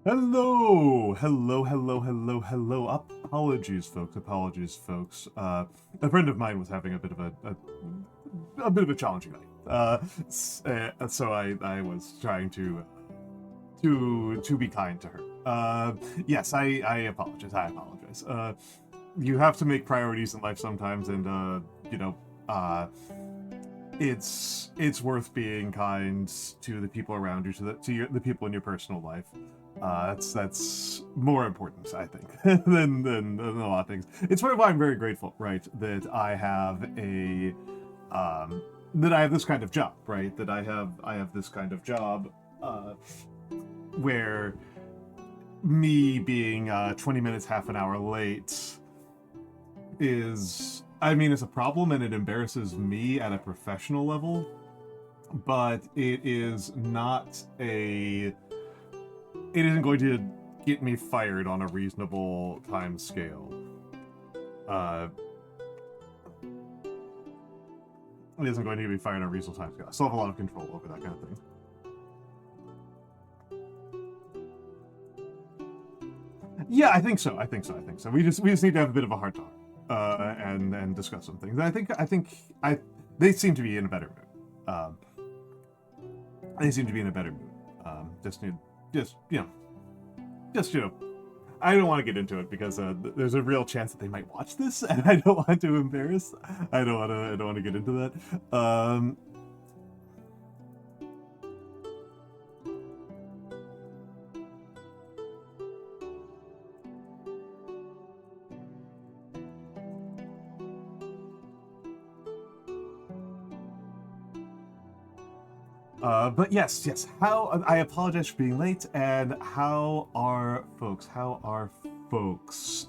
Hello. Apologies, folks. A friend of mine was having a bit of a challenging night. So I was trying to be kind to her. Yes, I apologize. You have to make priorities in life sometimes, and it's worth being kind to the people around you, to the people in your personal life. That's more important, I think, than a lot of things. It's why I'm very grateful, right, that I have this kind of job, right? That I have this kind of job, where me being 20 minutes, half an hour late is, it's a problem, and it embarrasses me at a professional level, but it isn't going to get me fired on a reasonable time scale. It isn't going to get me fired on a reasonable time scale. I still have a lot of control over that kind of thing. Yeah, I think so. We just need to have a bit of a heart talk, and discuss some things. They seem to be in a better mood. I don't want to get into it because there's a real chance that they might watch this, and I don't want to embarrass. I don't want to get into that. But yes. I apologize for being late. And how are folks?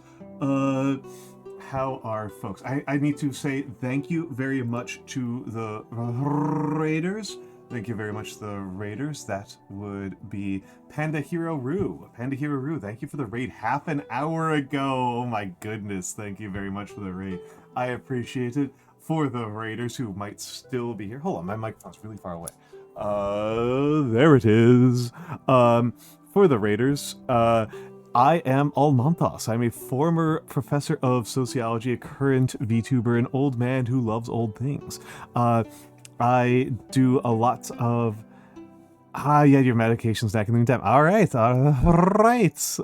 I need to say thank you very much to the raiders. Thank you very much to the raiders. That would be Panda Hero Roo. Thank you for the raid half an hour ago. Oh my goodness. Thank you very much for the raid. I appreciate it. For the raiders who might still be here. Hold on, my microphone's really far away. There it is. For the raiders, I am Almantas. I'm a former professor of sociology, a current VTuber, an old man who loves old things. I do a lot of... your medication's back in the time. All right.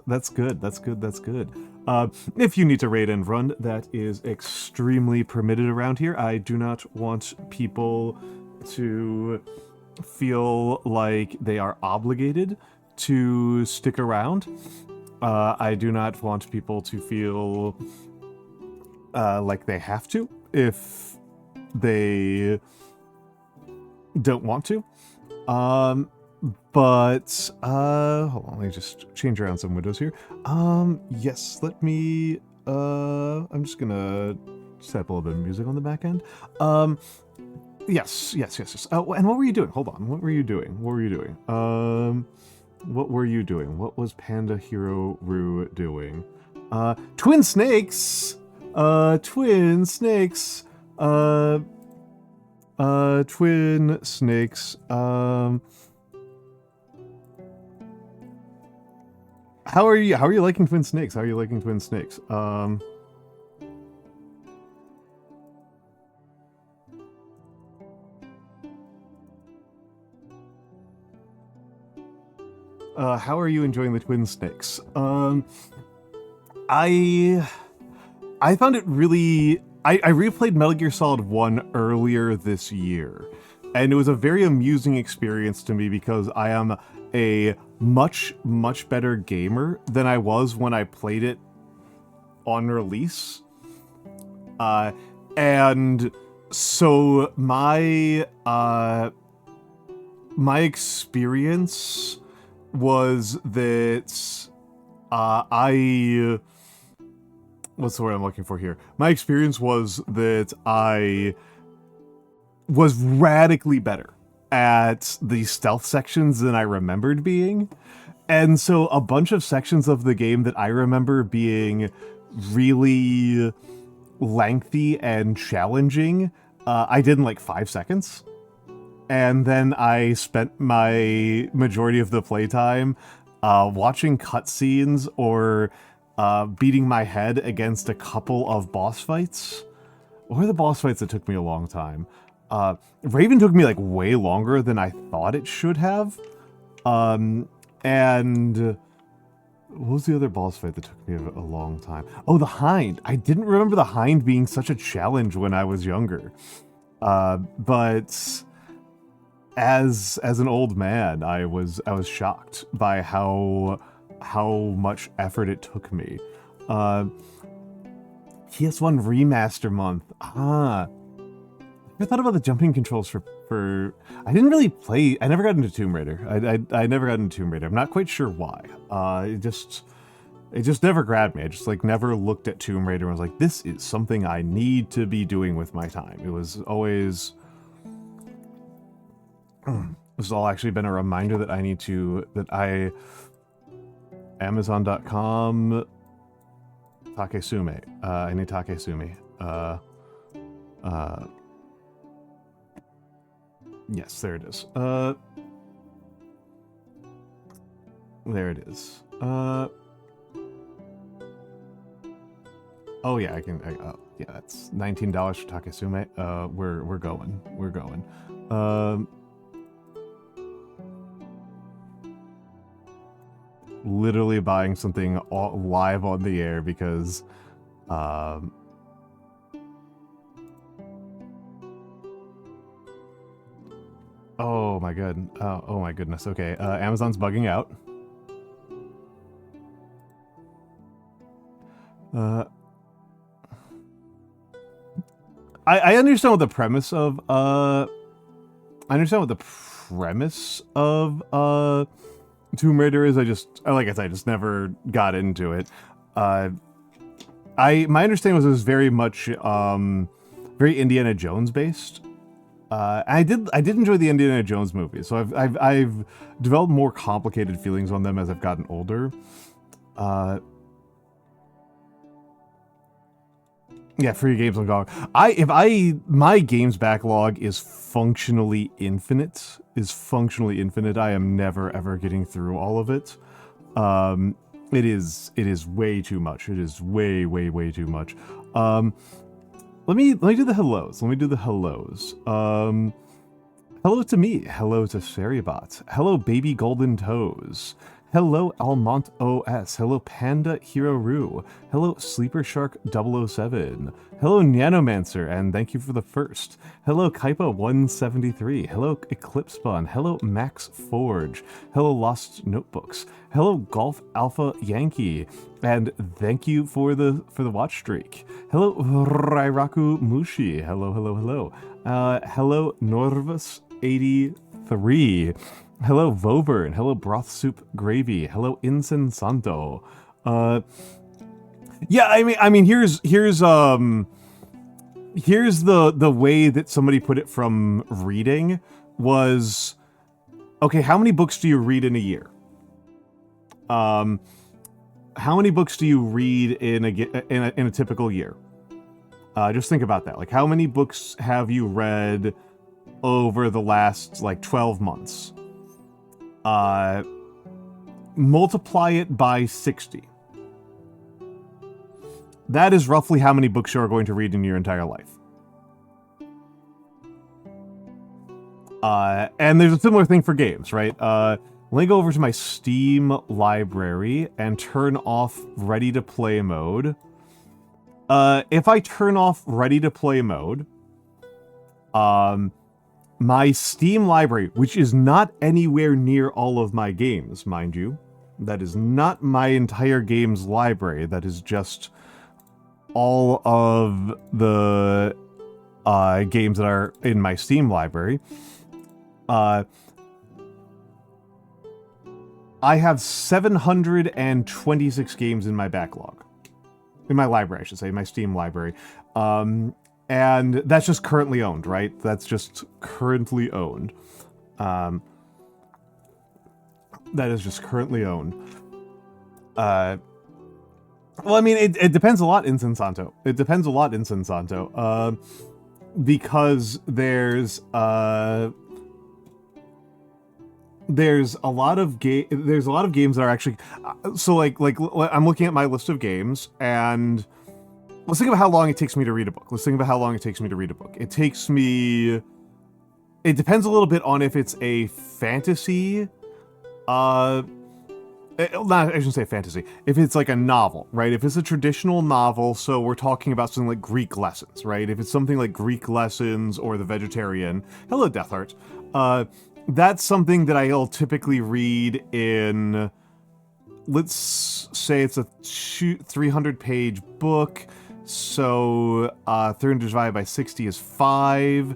That's good. If you need to raid and run, that is extremely permitted around here. I do not want people to feel like they are obligated to stick around. I do not want people to feel like they have to if they don't want to. But hold on, let me just change around some windows here. Yes, let me I'm just gonna set up a little bit of music on the back end. Yes. And what were you doing? Hold on, what were you doing? What was Panda Hero Roo doing? Twin snakes! Twin snakes! How are you liking Twin Snakes? How are you enjoying the Twin Snakes? I found it really... I replayed Metal Gear Solid 1 earlier this year, and it was a very amusing experience to me because I am a much better gamer than I was when I played it on release. And so my experience was that what's the word I'm looking for here? My experience was that I was radically better at the stealth sections than I remembered being. And so a bunch of sections of the game that I remember being really lengthy and challenging, I did in like 5 seconds. And then I spent my majority of the playtime watching cutscenes or beating my head against a couple of boss fights. What were the boss fights that took me a long time? Raven took me like way longer than I thought it should have. And what was the other boss fight that took me a long time? Oh, the Hind. I didn't remember the Hind being such a challenge when I was younger. But as an old man, I was shocked by how much effort it took me. PS1 Remaster Month. I thought about the jumping controls for I didn't really play. I never got into Tomb Raider. I never got into Tomb Raider. I'm not quite sure why. It just never grabbed me. I just like never looked at Tomb Raider and was like, this is something I need to be doing with my time. It was always this has all actually been a reminder that I need to Amazon.com Takesume. I need Takesume. Yes, there it is. There it is. Oh yeah, I can. Yeah, it's $19 for Takesume. We're going. We're going. Literally buying something live on the air because oh my god. Oh my goodness. Okay. Amazon's bugging out. I understand what the premise of Tomb Raider is. Like I said, I just never got into it. My understanding was it was very much very Indiana Jones based. I did enjoy the Indiana Jones movies, so I've developed more complicated feelings on them as I've gotten older. Yeah, free games on GOG. My games backlog is functionally infinite. I am never ever getting through all of it. It is way too much. It is way too much. Let me do the hellos. Hello to me. Hello to Seribot. Hello, Baby Golden Toes. Hello, Almont OS. Hello, Panda Hero Roo. Hello, Sleeper Shark 007. Hello, Nanomancer, and thank you for the first. Hello, Kaipa 173. Hello, Eclipse Bun. Hello, Max Forge. Hello, Lost Notebooks. Hello, Golf Alpha Yankee, and thank you for the watch streak. Hello, Rairaku Mushi. Hello. Hello, Norvus 83. Hello, Voburn. Hello, Broth Soup Gravy. Hello, Insensanto. Yeah, I mean, here's the way that somebody put it from reading was, okay, how many books do you read in a year? How many books do you read in a typical year? Just think about that. Like, how many books have you read over the last, like, 12 months? Multiply it by 60. That is roughly how many books you are going to read in your entire life. And there's a similar thing for games, right? Let me go over to my Steam library and turn off Ready to Play mode. If I turn off Ready to Play mode, my Steam library, which is not anywhere near all of my games, mind you, that is not my entire games library, that is just all of the games that are in my Steam library. I have 726 games in my backlog. In my library, I should say, my Steam library. And that's just currently owned, right? That's just currently owned. That is just currently owned. Well, I mean, it depends a lot, Insensanto. It depends a lot, Insensanto. Because there's... there's a lot of games that are actually so like I'm looking at my list of games, and let's think about how long it takes me to read a book. It takes me, it depends a little bit on if it's a fantasy, I shouldn't say fantasy. If it's like a novel, right? If it's a traditional novel, so we're talking about something like Greek lessons, right? If it's something like Greek lessons or The Vegetarian, hello Deathheart, that's something that I'll typically read in, let's say it's a 300-page book, so 300 divided by 60 is 5.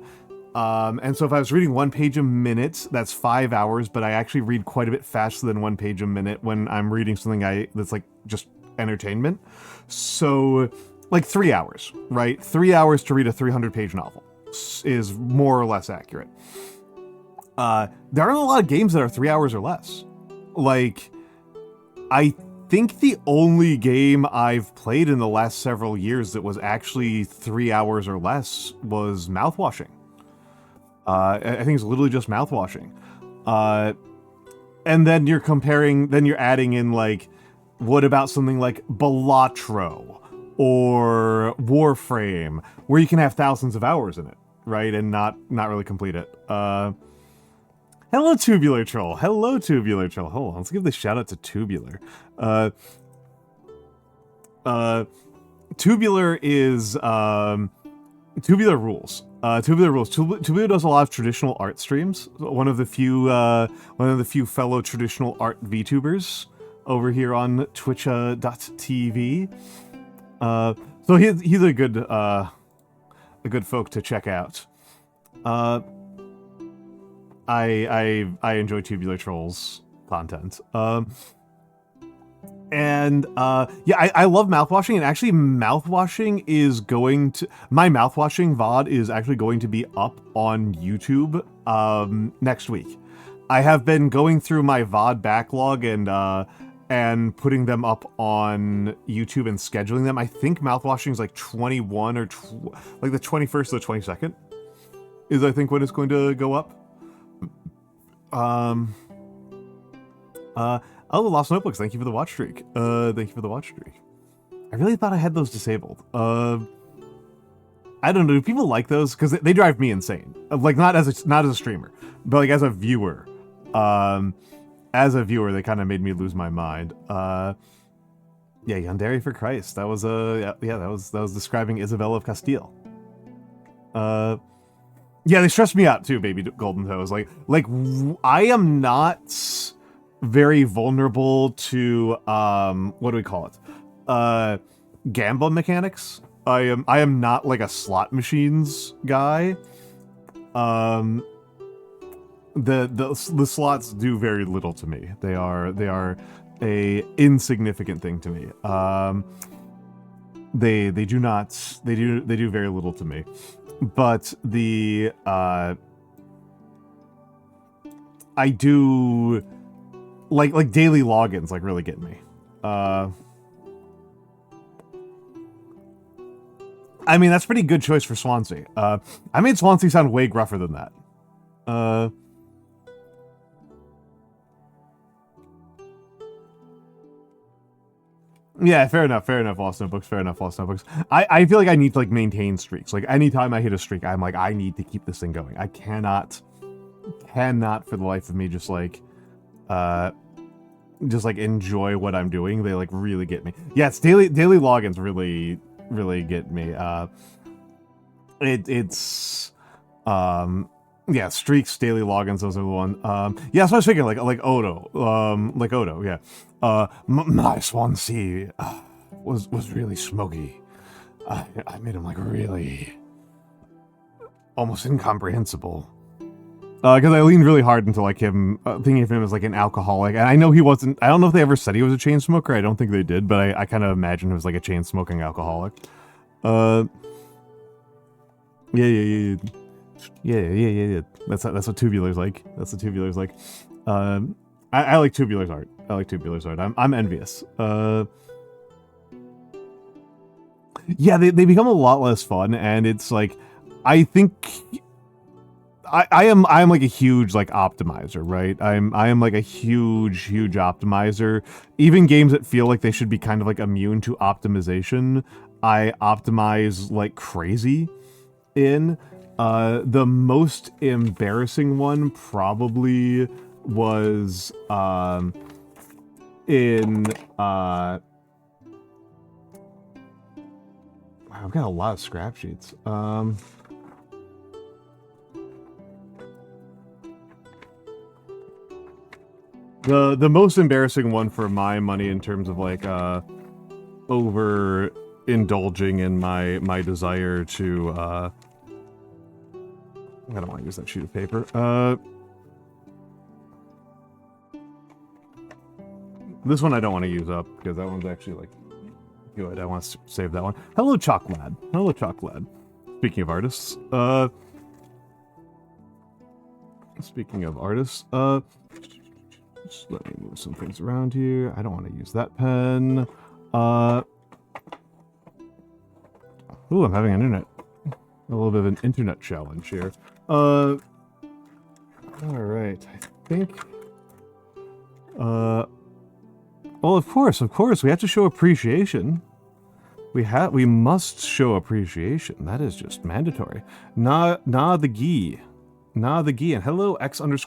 And so if I was reading 1 page a minute, that's 5 hours, but I actually read quite a bit faster than 1 page a minute when I'm reading something that's like just entertainment. So like 3 hours, right? 3 hours to read a 300-page novel is more or less accurate. There aren't a lot of games that are 3 hours or less. Like, I think the only game I've played in the last several years that was actually 3 hours or less was Mouthwashing. I think it's literally just Mouthwashing. And then you're adding in, like, what about something like Balatro or Warframe, where you can have thousands of hours in it, right? And not really complete it. Hello, Tubular Troll. Hold on, let's give this shout out to Tubular. Tubular is, Tubular rules. Tubular does a lot of traditional art streams. One of the few fellow traditional art VTubers over here on Twitch.tv. So he's a good folk to check out. I enjoy Tubular Troll's content. And I love Mouthwashing, and actually Mouthwashing is going to, my Mouthwashing VOD is actually going to be up on YouTube next week. I have been going through my VOD backlog and putting them up on YouTube and scheduling them. I think Mouthwashing is like 21 or like the 21st or the 22nd is, I think, when it's going to go up. Oh, Lost Notebooks, thank you for the watch streak. I really thought I had those disabled. I don't know, do people like those? Because they drive me insane. Like, not as a streamer, but like as a viewer. They kind of made me lose my mind. Yeah, Yandere for Christ. That was that was describing Isabella of Castile. Yeah, they stressed me out too, baby golden toes. Like I am not very vulnerable to what do we call it? Gamba mechanics. I am not like a slot machines guy. The slots do very little to me. They are a insignificant thing to me. They do very little to me. But the I do like daily logins like really get me. I mean, that's a pretty good choice for Swansea. I made Swansea sound way gruffer than that. Yeah, fair enough, Lost Notebooks, I feel like I need to, like, maintain streaks. Like, anytime I hit a streak, I'm like, I need to keep this thing going. I cannot for the life of me just enjoy what I'm doing. They, like, really get me. Yeah, it's daily logins really get me. Yeah, streaks, daily logins, those are the one. Yeah, so I was thinking like Odo, yeah. My Swansea was really smoky. I made him like really almost incomprehensible. Because I leaned really hard into like him, thinking of him as like an alcoholic, and I know he wasn't. I don't know if they ever said he was a chain smoker. I don't think they did, but I kind of imagine him as like a chain smoking alcoholic. Yeah. That's what Tubular's like. I like Tubular's art. I'm envious. Yeah, they become a lot less fun, and it's like, I think I am like a huge like optimizer, right? I am like a huge optimizer. Even games that feel like they should be kind of like immune to optimization, I optimize like crazy in. The most embarrassing one probably was in I've got a lot of scrap sheets. The most embarrassing one for my money in terms of like over indulging in my desire to I don't want to use that sheet of paper. This one I don't want to use up because that one's actually like good. I want to save that one. Hello, Chalklad. Hello, Chalklad. Speaking of artists, just let me move some things around here. I don't want to use that pen. Ooh, I'm having a little bit of an internet challenge here. All right. I think. Well, of course, we have to show appreciation. We must show appreciation. That is just mandatory. Na the gi. Na the gi. And hello, X_A_D_U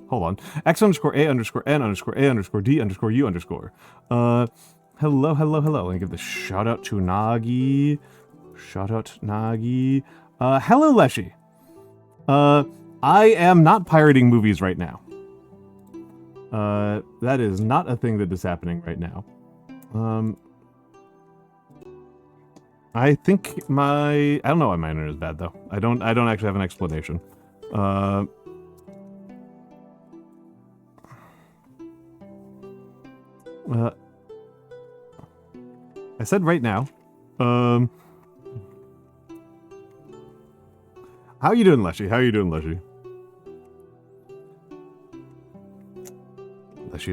hold on. X_A_A_N_D_U_. Hello. Let me give this shout out to Nagi. Hello, Leshy. I am not pirating movies right now. That is not a thing that is happening right now. I think I don't know why my internet is bad though. I don't actually have an explanation. I said right now. How you doing, Leshy? Leshy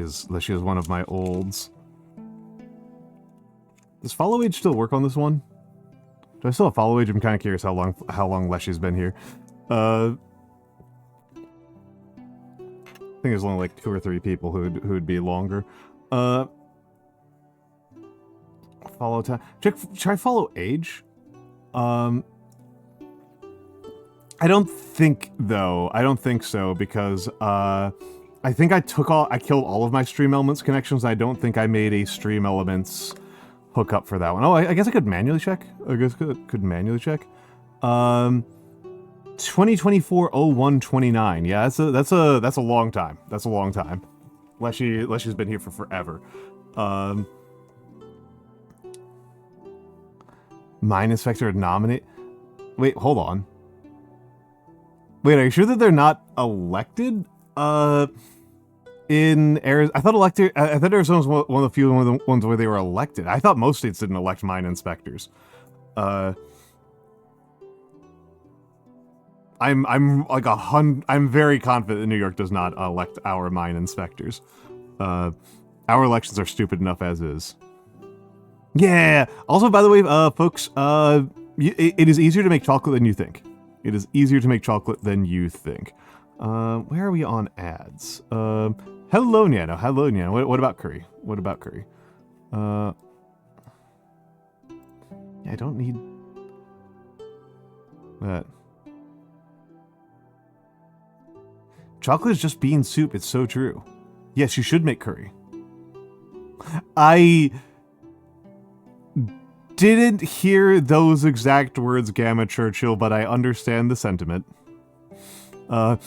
is one of my olds. Does follow age still work on this one? Do I still have follow age? I'm kind of curious how long Leshy's been here. I think there's only like 2 or 3 people who'd be longer. Follow time. Try follow age. I don't think so because I think I killed all of my Stream Elements connections. I don't think I made a Stream Elements hookup for that one. Oh, I guess I could manually check. 2024-01-29. Yeah, that's a long time. That's a long time. Leshy's been here for forever. Minus Vector nominate. Wait, hold on. Wait, are you sure that they're not elected? In Arizona, I thought Arizona was one of the few ones where they were elected. I thought most states didn't elect mine inspectors. I'm very confident that New York does not elect our mine inspectors. Our elections are stupid enough as is. Yeah. Also, by the way, folks, it is easier to make chocolate than you think. It is easier to make chocolate than you think. Where are we on ads? Hello, Nano. Hello, Nano. What about curry? Yeah, I don't need that. Chocolate is just bean soup. It's so true. Yes, you should make curry. I didn't hear those exact words, Gamma Churchill, but I understand the sentiment. No.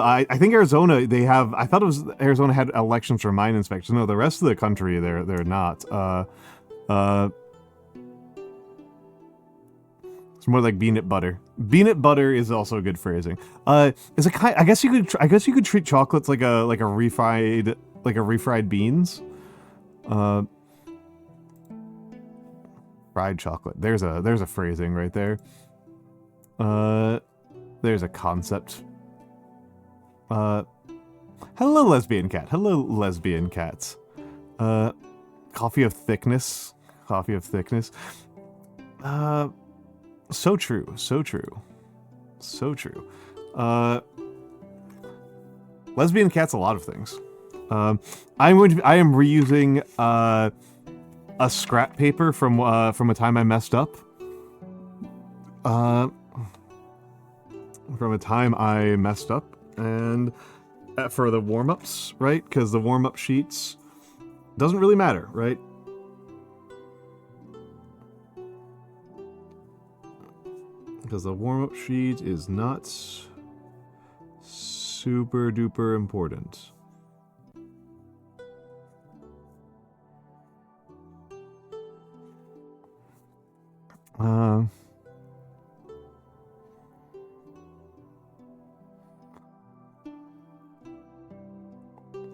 I think Arizona, they have, I thought it was Arizona had elections for mine inspectors. No, the rest of the country, they're not. It's more like peanut butter. Peanut butter is also a good phrasing. Is a kind, I guess you could treat chocolates like a refried beans. Fried chocolate. There's a phrasing right there. There's a concept. Hello, lesbian cat. Hello, lesbian cats. Coffee of thickness. So true, so true, so true. Lesbian cat's a lot of things. I am reusing a scrap paper from a time I messed up. From a time I messed up, and for the warm-ups, right? Because the warm-up sheets doesn't really matter, right? Because the warm-up sheet is not super duper important.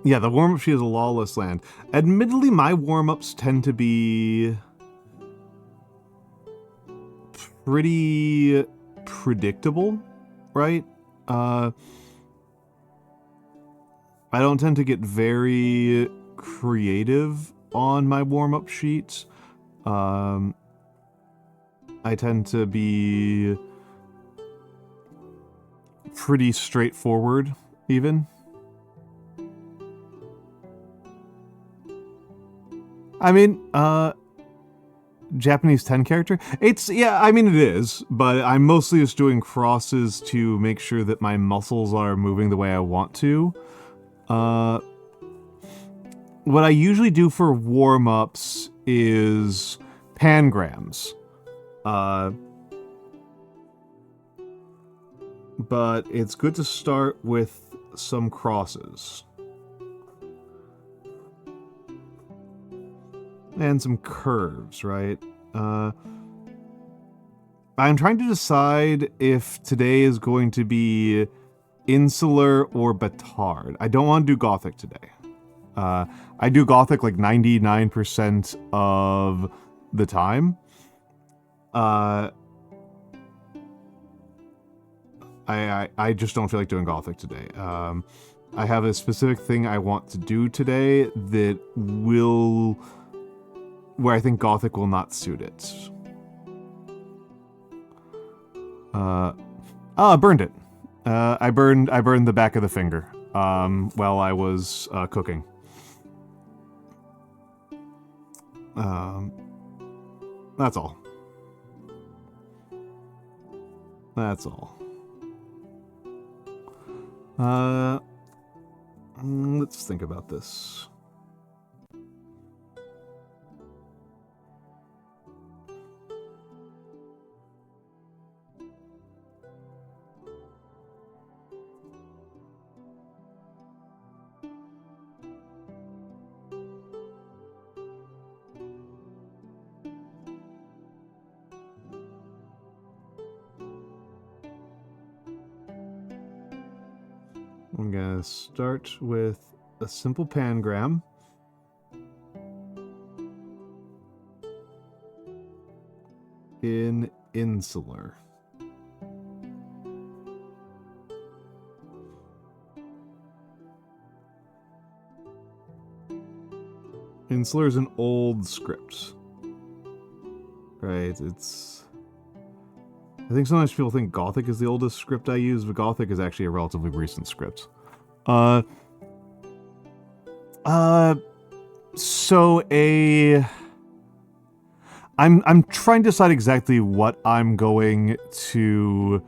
Yeah, the warm-up sheet is a lawless land. Admittedly, my warm-ups tend to be pretty predictable, right? I don't tend to get very creative on my warm-up sheets. I tend to be pretty straightforward, even. I mean, Japanese 10 character? Yeah, I mean it is, but I'm mostly just doing crosses to make sure that my muscles are moving the way I want to. What I usually do for warm-ups is pangrams. But it's good to start with some crosses. And some curves, right? I'm trying to decide if today is going to be insular or Batard. I don't want to do Gothic today. I do Gothic like 99% of the time. I just don't feel like doing Gothic today. I have a specific thing I want to do today that will... where I think Gothic will not suit it. I burned it. I burned the back of the finger while I was cooking. That's all. That's all. Let's think about this. I'm gonna start with a simple pangram. In insular. Insular is an old script. Right, it's... I think sometimes people think Gothic is the oldest script I use, but Gothic is actually a relatively recent script. I'm trying to decide exactly what I'm going to...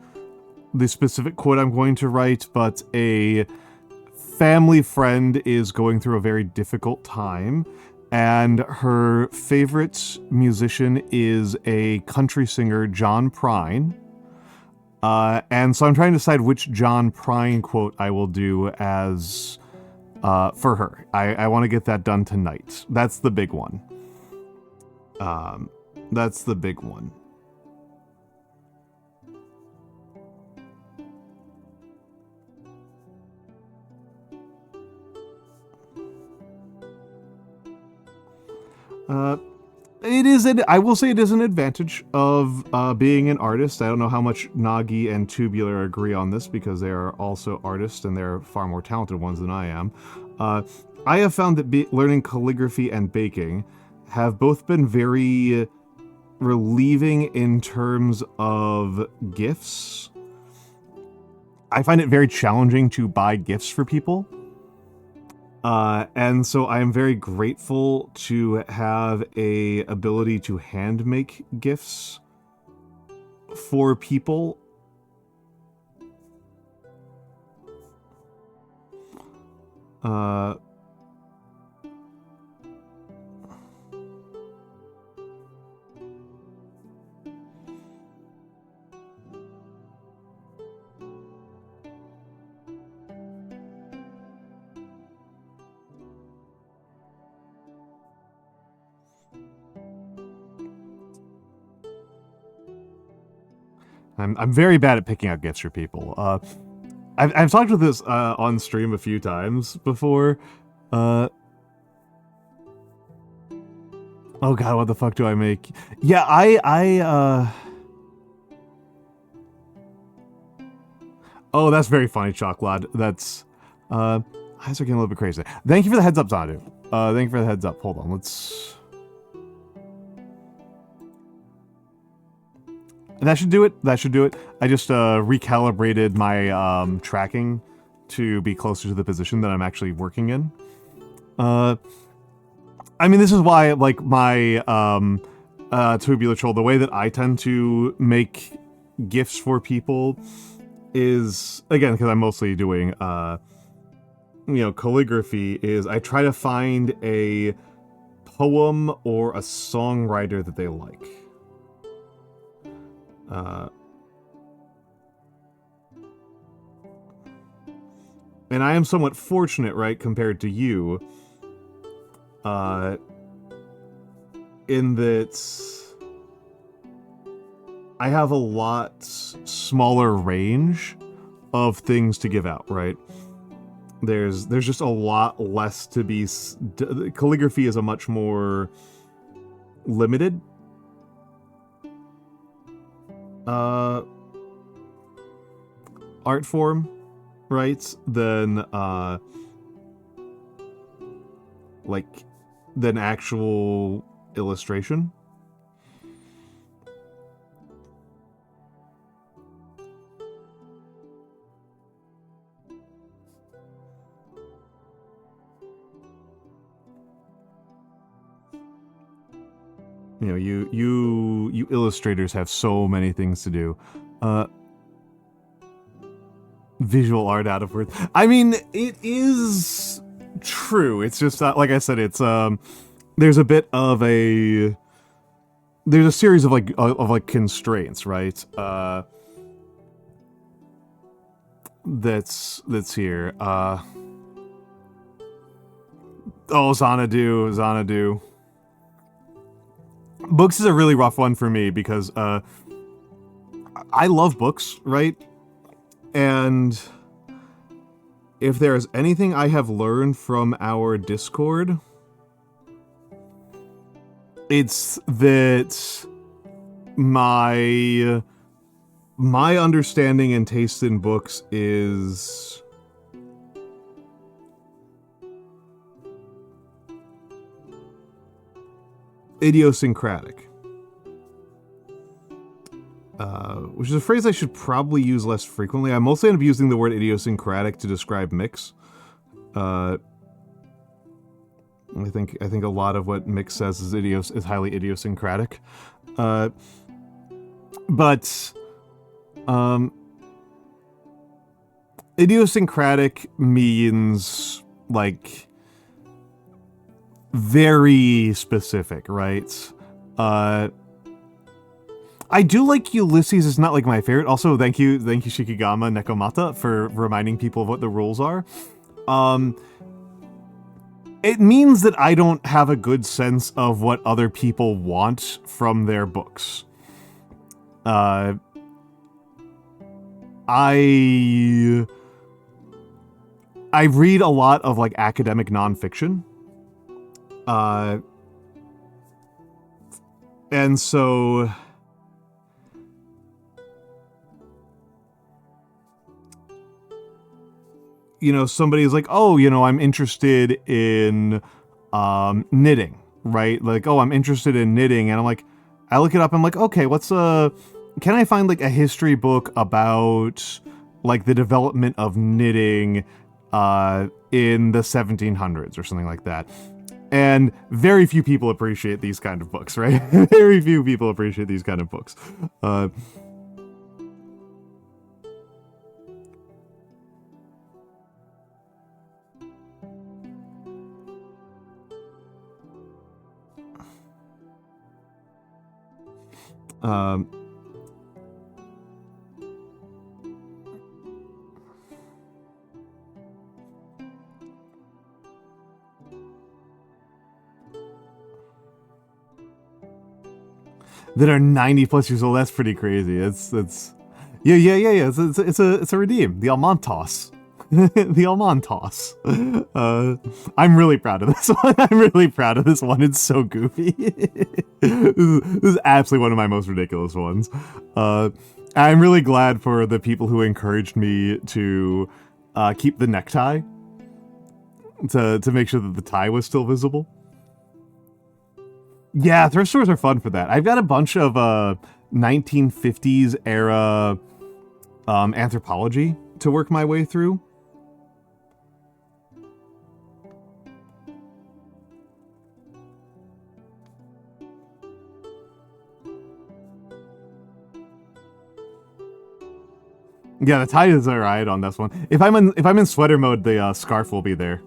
the specific quote I'm going to write, but a family friend is going through a very difficult time, and her favorite musician is a country singer, John Prine. And so I'm trying to decide which John Prine quote I will do as for her. I want to get that done tonight. That's the big one. That's the big one. I will say it is an advantage of being an artist. I don't know how much Nagi and Tubular agree on this because they are also artists and they're far more talented ones than I am. I have found that learning calligraphy and baking have both been very relieving in terms of gifts. I find it very challenging to buy gifts for people. And so I am very grateful to have a ability to hand make gifts for people. I'm very bad at picking out gifts for people. I've talked with this on stream a few times before. Oh god, what the fuck do I make? Yeah, Oh, that's very funny, Chocolate. That's eyes are getting a little bit crazy. Thank you for the heads up, Zandu. Thank you for the heads up. Hold on, let's. That should do it. That should do it. I just recalibrated my tracking to be closer to the position that I'm actually working in. I mean, this is why, like, my tubular troll, the way that I tend to make gifts for people is, again, because I'm mostly doing, you know, calligraphy, is I try to find a poem or a songwriter that they like. And I am somewhat fortunate, right, compared to you, in that I have a lot smaller range of things to give out, right? There's just a lot less to be... Calligraphy is a much more limited art form, right, than than actual illustration. You know, you illustrators have so many things to do. Visual art out of words. I mean, it is true. It's just like I said. It's there's a bit of a there's a series of like constraints, right? That's here. Oh, Xanadu. Books is a really rough one for me because I love books, right? And if there's anything I have learned from our Discord, it's that my understanding and taste in books is idiosyncratic. Which is a phrase I should probably use less frequently. I mostly end up using the word idiosyncratic to describe mix. I think a lot of what Mix says is highly idiosyncratic. But idiosyncratic means like very specific, right? I do like Ulysses is not like my favorite. Also, thank you Shikigama Nekomata for reminding people of what the rules are. It means that I don't have a good sense of what other people want from their books. I read a lot of like academic nonfiction. And so you know, somebody's like, oh, you know, I'm interested in knitting, right? Like, oh, I'm interested in knitting. And I'm like, I look it up. I'm like, okay, can I find like a history book about like the development of knitting in the 1700s or something like that? And very few people appreciate these kind of books, right? Very few people appreciate these kind of books. That are 90 plus years old. That's pretty crazy. It's yeah. It's a redeem. The Almantas. The Almantas. I'm really proud of this one. I'm really proud of this one. It's so goofy. This is absolutely one of my most ridiculous ones. I'm really glad for the people who encouraged me to keep the necktie to make sure that the tie was still visible. Yeah, thrift stores are fun for that. I've got a bunch of 1950s era anthropology to work my way through. Yeah, the tie is alright on this one. If I'm in sweater mode, the scarf will be there.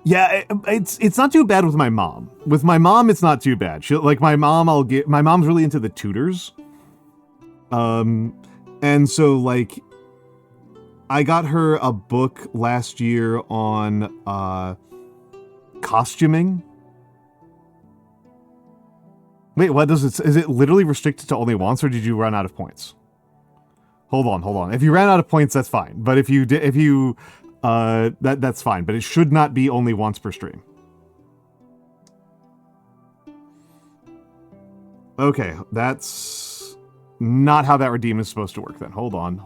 Yeah, it's not too bad with my mom. With my mom, it's not too bad. My mom's really into the Tudors. And so like I got her a book last year on costuming. Wait, what does it? Is it literally restricted to only once, or did you run out of points? Hold on. If you ran out of points, that's fine. But if you that's fine. But it should not be only once per stream. Okay, that's not how that redeem is supposed to work. Then hold on.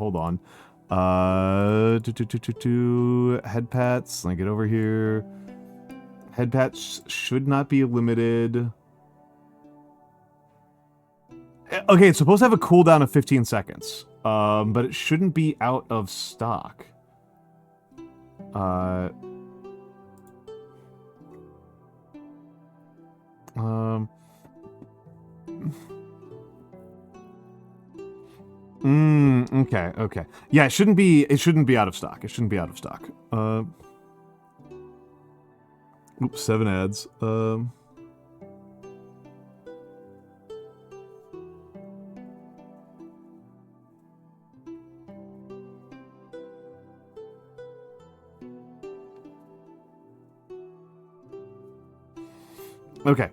Head pats. Let me get over here. Head pats should not be limited. Okay, it's supposed to have a cooldown of 15 seconds. But it shouldn't be out of stock. Okay. Yeah, it shouldn't be out of stock. Oops, 7 ads. Okay.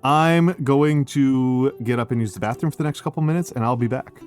I'm going to get up and use the bathroom for the next couple minutes, and I'll be back.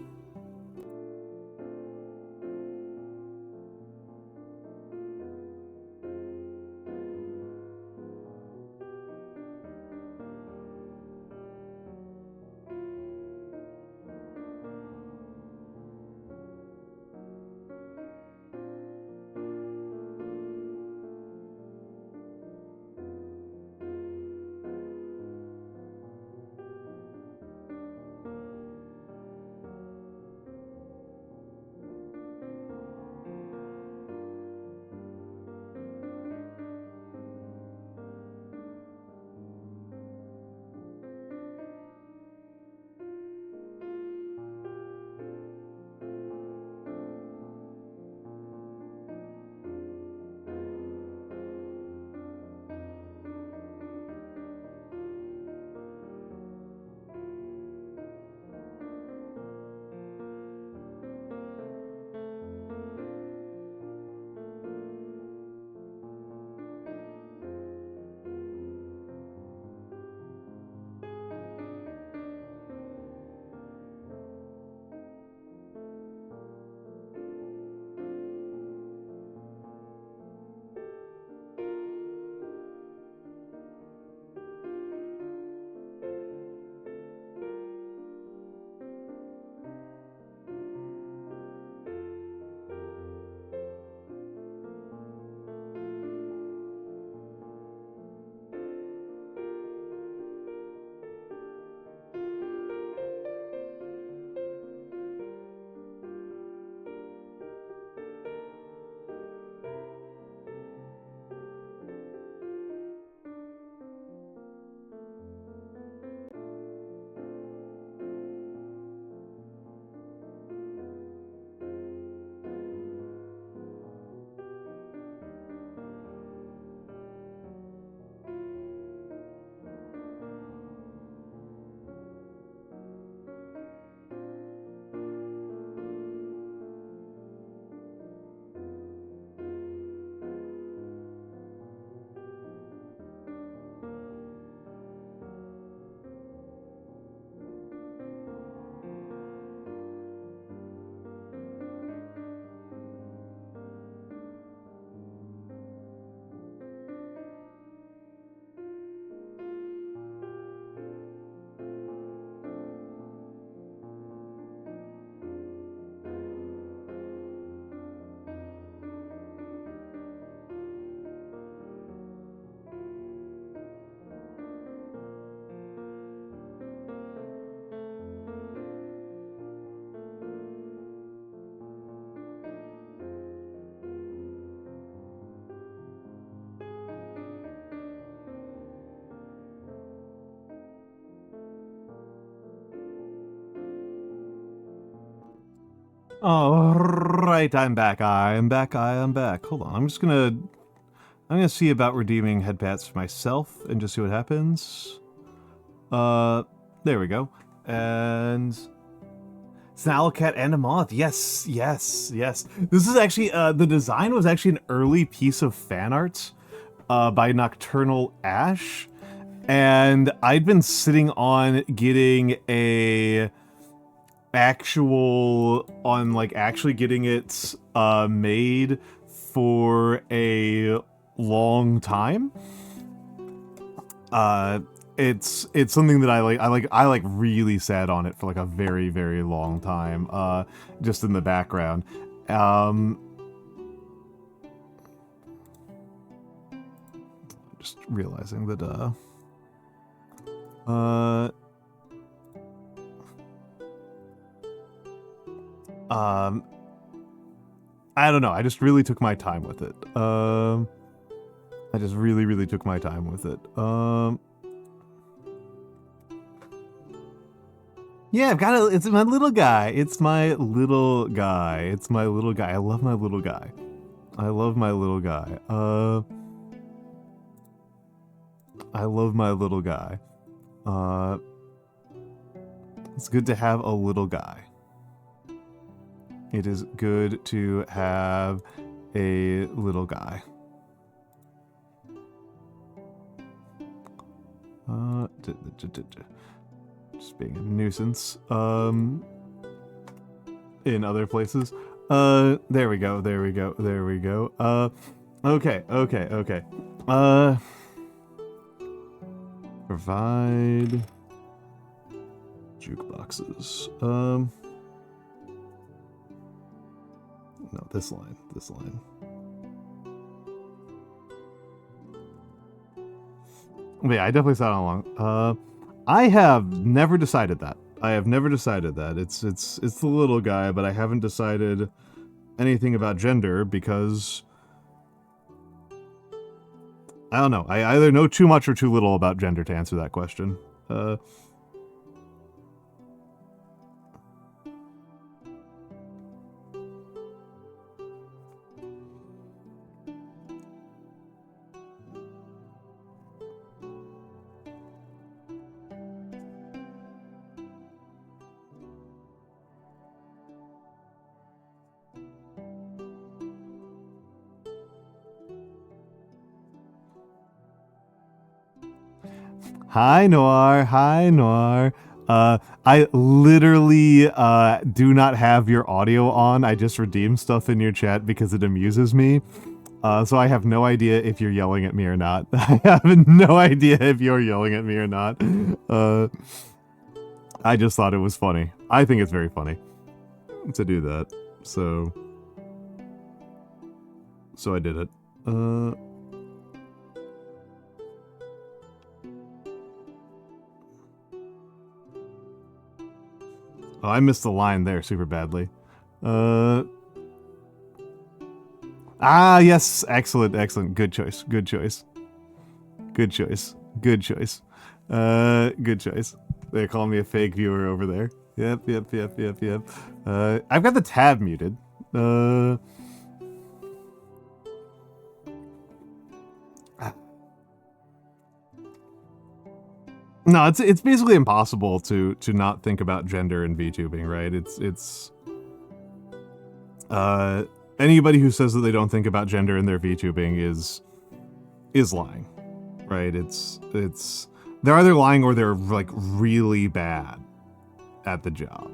All right, I'm back. I am back. Hold on, I'm gonna see about redeeming headpats for myself and just see what happens. There we go. And it's an owl cat and a moth. Yes. This is actually, the design was actually an early piece of fan art by Nocturnal Ash. And I'd been sitting on getting actually getting it made for a long time. It's something that I really sat on it for like a very, very long time, just in the background. Just realizing that, I don't know, I just really took my time with it. I just really took my time with it. Yeah, I've got it's my little guy. It's my little guy. I love my little guy. I love my little guy. It's good to have a little guy. It is good to have a little guy. Just being a nuisance. In other places. There we go. Okay. Provide jukeboxes. No, this line. But yeah, I definitely sat on long. I have never decided that. It's the little guy, but I haven't decided anything about gender because I don't know. I either know too much or too little about gender to answer that question. Hi, Noir. I literally do not have your audio on. I just redeem stuff in your chat because it amuses me. So I have no idea if you're yelling at me or not. I have no idea if you're yelling at me or not. I just thought it was funny. I think it's very funny to do that. So I did it. Oh, I missed the line there super badly. Yes, excellent. Good choice. They call me a fake viewer over there. Yep. I've got the tab muted. No, it's basically impossible to not think about gender in VTubing, right? It's anybody who says that they don't think about gender in their VTubing is lying, right? It's they're either lying or they're like really bad at the job.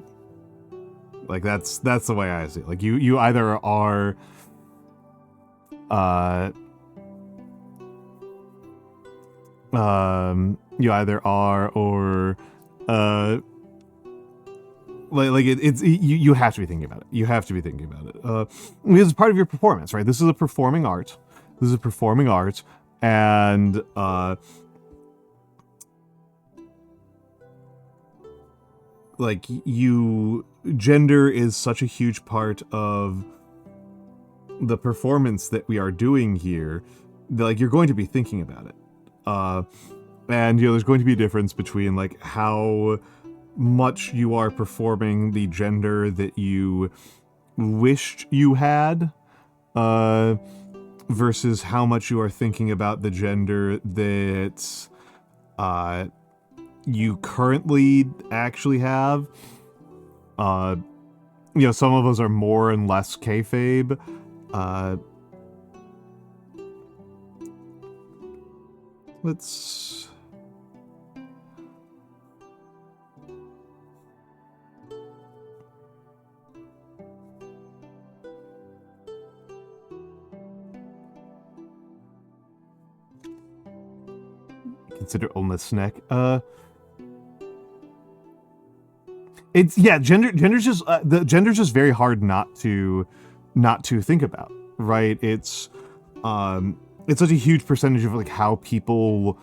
Like that's the way I see it. Like you either are you either are or you have to be thinking about it. Because it's part of your performance, right? This is a performing art. And gender is such a huge part of the performance that we are doing here that, like, you're going to be thinking about it. And, there's going to be a difference between, like, how much you are performing the gender that you wished you had, versus how much you are thinking about the gender that you currently actually have. You know, some of us are more and less kayfabe. Let's... consider illness snack. It's, yeah, gender's just the gender's just very hard not to think about, right? It's such a huge percentage of like how people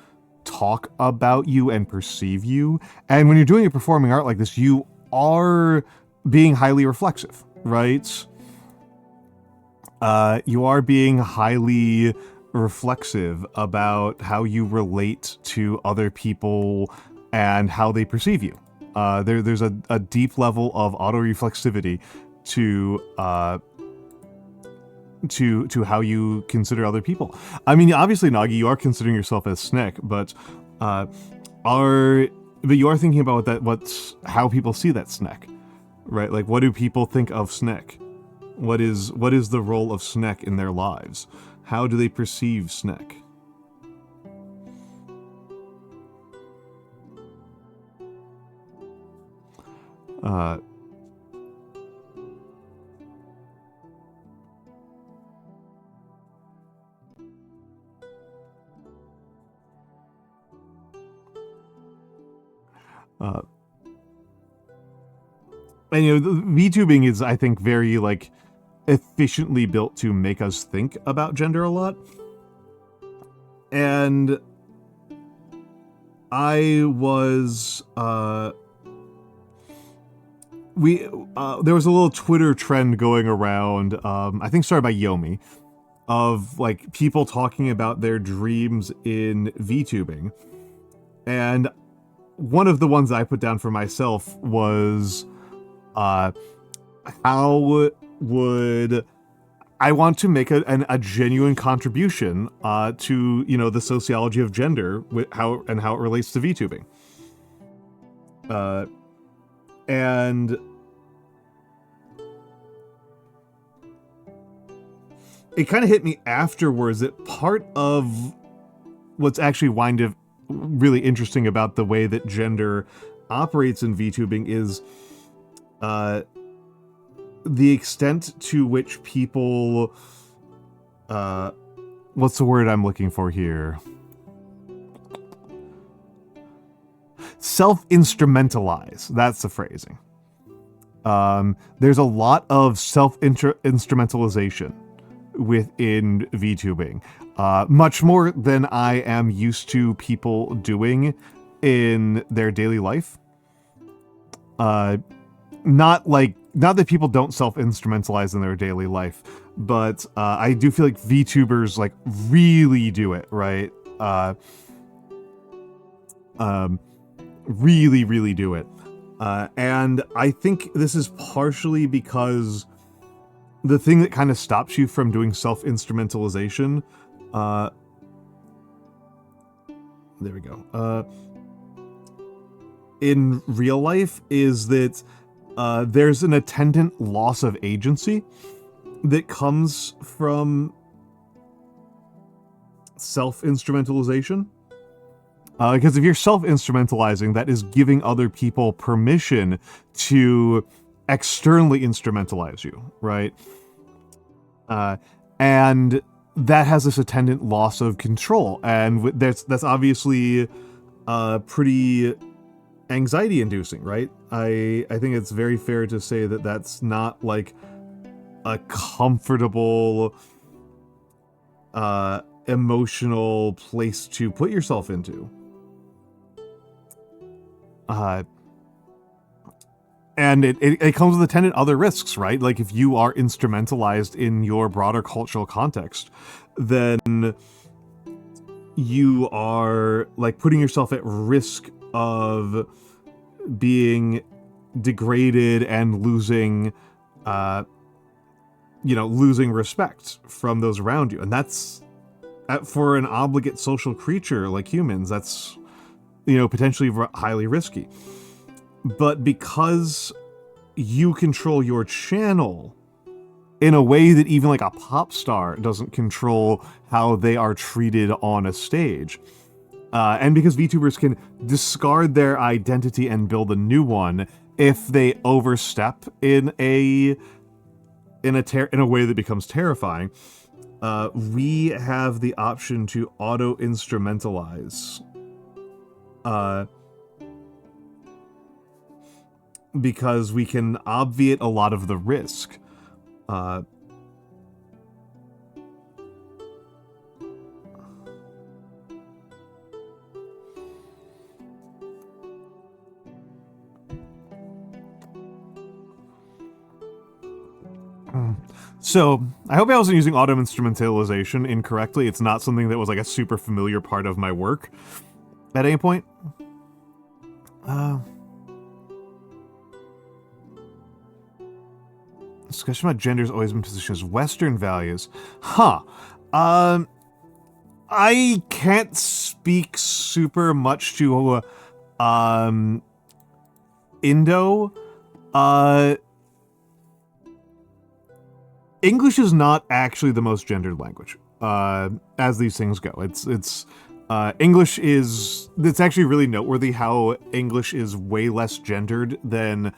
talk about you and perceive you. And when you're doing a performing art like this, you are being highly reflexive, right? You are being highly reflexive about how you relate to other people and how they perceive you. There's a deep level of auto-reflexivity to how you consider other people. I mean, obviously, Nagi, you are considering yourself as Snek, but you are thinking about that. How people see that Snek, right? Like, what do people think of Snek? What is the role of Snek in their lives? How do they perceive Snek? And you know, VTubing is, I think, very like efficiently built to make us think about gender a lot. And I was there was a little Twitter trend going around, I think started by Yomi, of like people talking about their dreams in VTubing. And one of the ones I put down for myself was, how would I want to make a genuine contribution to, you know, the sociology of gender, how it relates to VTubing. And it kind of hit me afterwards that part of what's actually really interesting about the way that gender operates in VTubing is the extent to which people, what's the word I'm looking for here? Self-instrumentalize. That's the phrasing. There's a lot of self-instrumentalization within VTubing. Much more than I am used to people doing in their daily life. Not that people don't self-instrumentalize in their daily life, but I do feel like VTubers like really do it, right? Really, really do it. And I think this is partially because the thing that kind of stops you from doing self-instrumentalization, there we go, in real life is that there's an attendant loss of agency that comes from self-instrumentalization. Because if you're self-instrumentalizing, that is giving other people permission to externally instrumentalize you, right? And that has this attendant loss of control, and that's obviously pretty anxiety-inducing, right? I think it's very fair to say that that's not like a comfortable emotional place to put yourself into. And it comes with attendant other risks, right? Like if you are instrumentalized in your broader cultural context, then you are like putting yourself at risk of being degraded and losing losing respect from those around you. And that's, for an obligate social creature like humans, that's, potentially highly risky. But because you control your channel in a way that even like a pop star doesn't control how they are treated on a stage, and because VTubers can discard their identity and build a new one if they overstep in a way that becomes terrifying, we have the option to auto-instrumentalize. Because we can obviate a lot of the risk. So, I hope I wasn't using auto-instrumentalization incorrectly. It's not something that was like a super familiar part of my work at any point. Discussion about gender has always been positioned as Western values. Huh. I can't speak super much to, Indo. English is not actually the most gendered language, as these things go. English is... It's actually really noteworthy how English is way less gendered than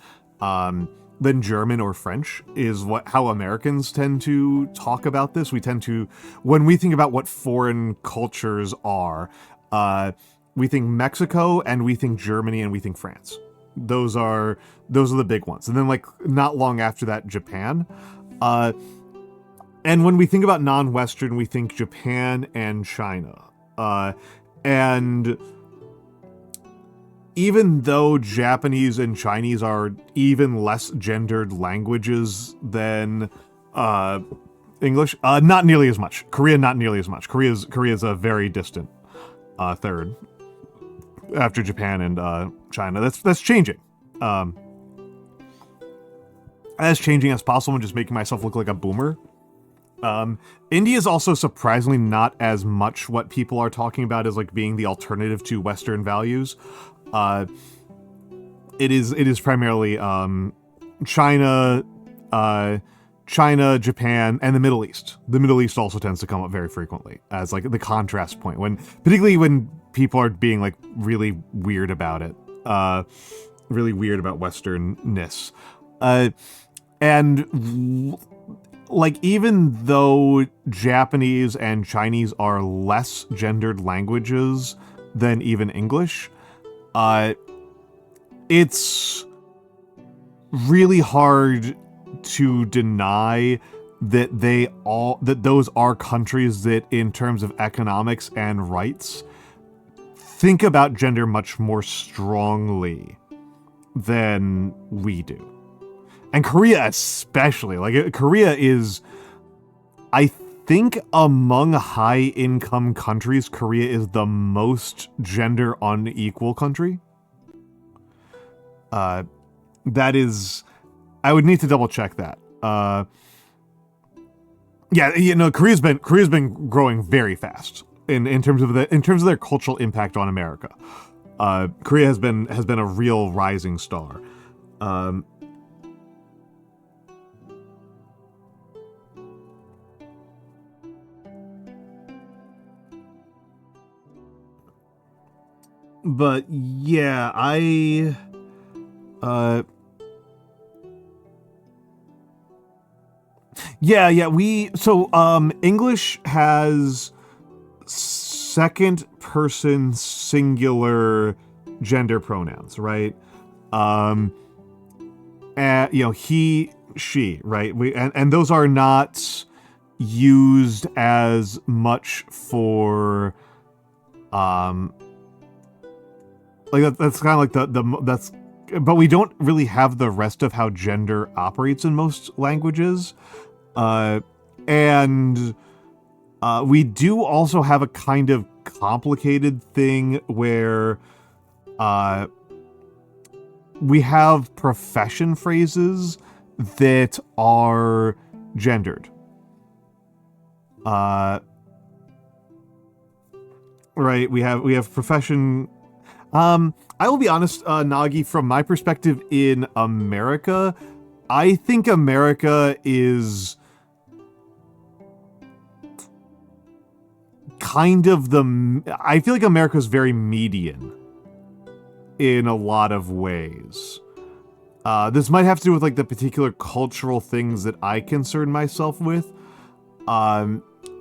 German or French, is how Americans tend to talk about this. We tend to... When we think about what foreign cultures are, we think Mexico, and we think Germany, and we think France. Those are the big ones. And then, like, not long after that, Japan. And when we think about non-Western, we think Japan and China. And even though Japanese and Chinese are even less gendered languages than English, not nearly as much. Korea, not nearly as much. Korea's a very distant third after Japan and China. That's changing. As changing as possible and just making myself look like a boomer. India is also surprisingly not as much what people are talking about as like being the alternative to Western values. It is primarily China, Japan, and the Middle East. The Middle East also tends to come up very frequently as like the contrast point, particularly when people are being like really weird about it, really weird about Westernness. And like, even though Japanese and Chinese are less gendered languages than even English, it's really hard to deny that those are countries that, in terms of economics and rights, think about gender much more strongly than we do. And Korea especially. Like, Korea is, I think, among high-income countries, Korea is the most gender unequal country. That is... I would need to double-check that. Yeah, Korea's been growing very fast in terms of their cultural impact on America. Korea has been a real rising star. But yeah, English has second person singular gender pronouns, right? He, she, right? And those are not used as much for like that's kind of like that's, but we don't really have the rest of how gender operates in most languages. And we do also have a kind of complicated thing where we have profession phrases that are gendered. Right, we have profession. I will be honest, Nagi, from my perspective in America, I think America is kind of I feel like America is very median in a lot of ways. This might have to do with like the particular cultural things that I concern myself with.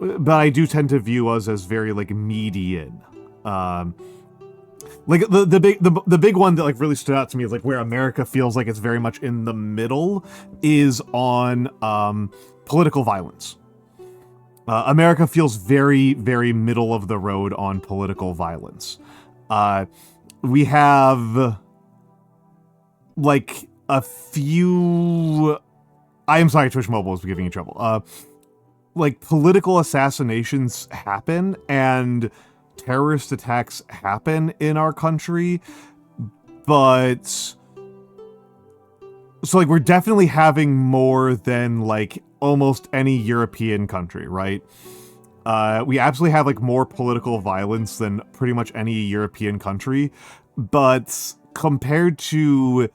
But I do tend to view us as very like median. Like the big one that like really stood out to me is like where America feels like it's very much in the middle is on political violence. America feels very, very middle of the road on political violence. We have like a few. I am sorry, Twitch Mobile is giving you trouble. Like political assassinations happen and terrorist attacks happen in our country, but so like we're definitely having more than like almost any European country, right? We absolutely have like more political violence than pretty much any European country, but compared to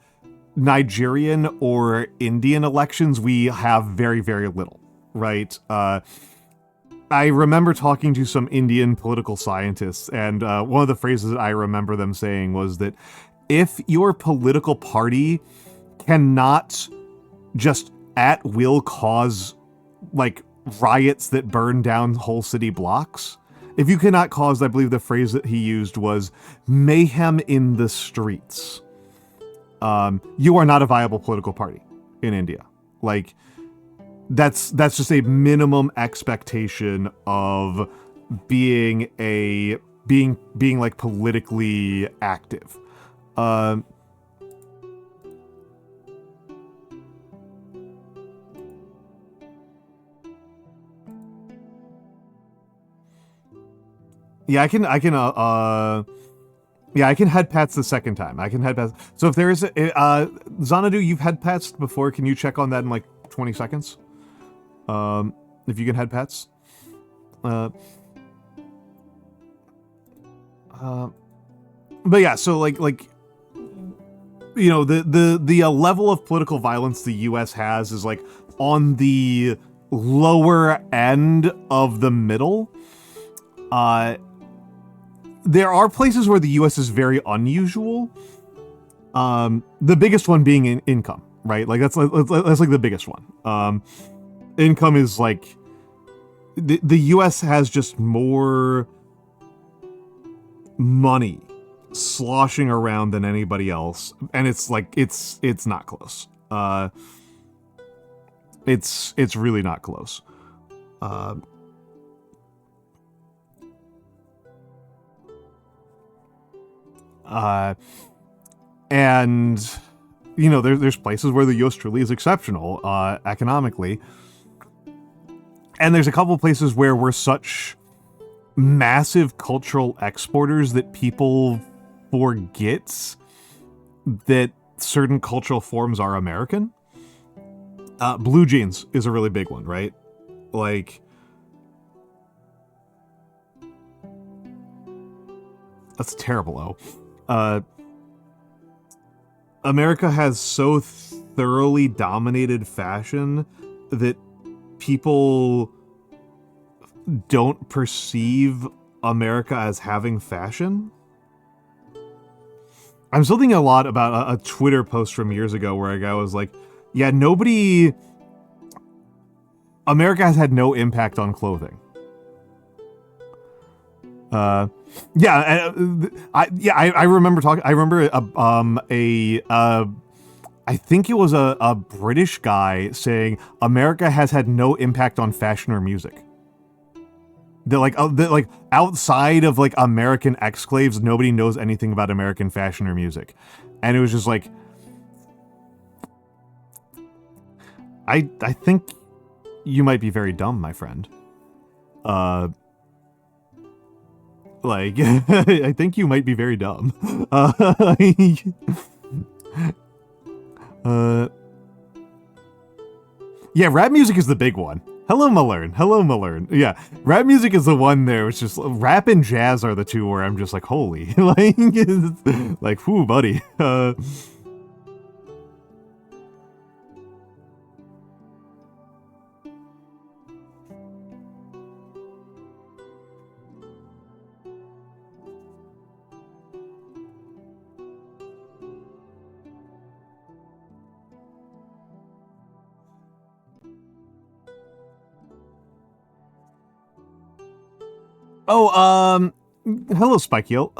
Nigerian or Indian elections, we have very, very little. Right. I remember talking to some Indian political scientists, and one of the phrases that I remember them saying was that if your political party cannot just at will cause like riots that burn down whole city blocks, if you cannot cause, I believe the phrase that he used was mayhem in the streets, you are not a viable political party in India. Like, that's just a minimum expectation of being like politically active. Yeah, I can head pats the second time. I can head pats. So if there is Xanadu, you've head pats before. Can you check on that in like 20 seconds? If you can head pats. But yeah, so like you know, the level of political violence the US has is like on the lower end of the middle. There are places where the US is very unusual. The biggest one being in income, right? Like that's like the biggest one. Income is like the US has just more money sloshing around than anybody else, and it's like it's not close. It's really not close. And you know, there's places where the US truly is exceptional economically. And there's a couple places where we're such massive cultural exporters that people forget that certain cultural forms are American. Blue jeans is a really big one, right? Like, that's terrible, America has so thoroughly dominated fashion that people don't perceive America as having fashion. I'm still thinking a lot about a Twitter post from years ago where a guy was like, yeah, America has had no impact on clothing. I remember talking. I remember I think it was a British guy saying America has had no impact on fashion or music. That like outside of like American exclaves, nobody knows anything about American fashion or music, and it was just like, I think you might be very dumb, my friend. Like, I think you might be very dumb. Yeah, rap music is the big one. Hello, Malern. Hello, Malern. Yeah, rap music is the one there. It's just rap and jazz are the two where I'm just like, holy, like, whoo, buddy. Oh, hello, Spikeal.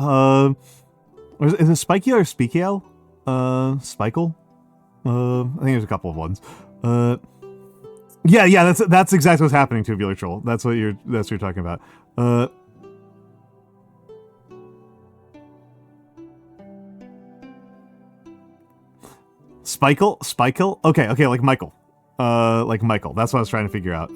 Is it Spikeal or Speakiel? Spikeal? I think there's a couple of ones. Yeah, that's exactly what's happening to Tubular Troll. That's what you're talking about. Spikeal? Okay, like Michael. Like Michael. That's what I was trying to figure out.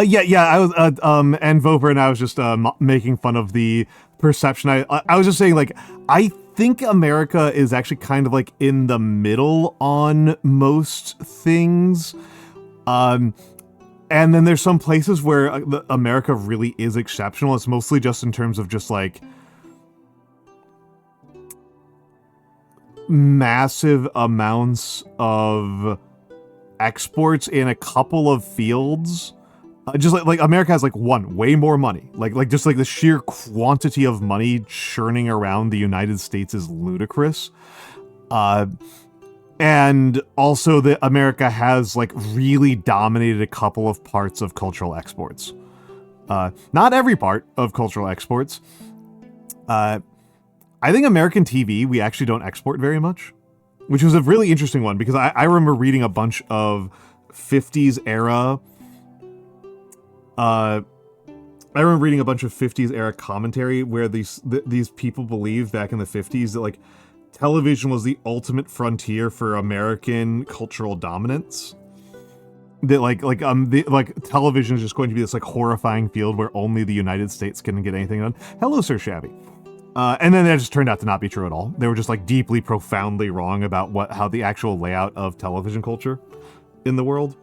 Yeah, I was, and Voper and I was just, making fun of the perception. I was just saying, like, I think America is actually kind of, like, in the middle on most things. And then there's some places where America really is exceptional. It's mostly just in terms of just, like, massive amounts of exports in a couple of fields. Just like America has like way more money. Like just like the sheer quantity of money churning around the United States is ludicrous. And also that America has like really dominated a couple of parts of cultural exports. Not every part of cultural exports. I think American TV, we actually don't export very much. Which was a really interesting one, because I remember reading a bunch of 50s era... I remember reading a bunch of 50s era commentary where these people believed back in the 50s that, like, television was the ultimate frontier for American cultural dominance. That, like television is just going to be this, like, horrifying field where only the United States can get anything done. Hello, Sir Shabby. And then that just turned out to not be true at all. They were just like deeply, profoundly wrong about how the actual layout of television culture in the world.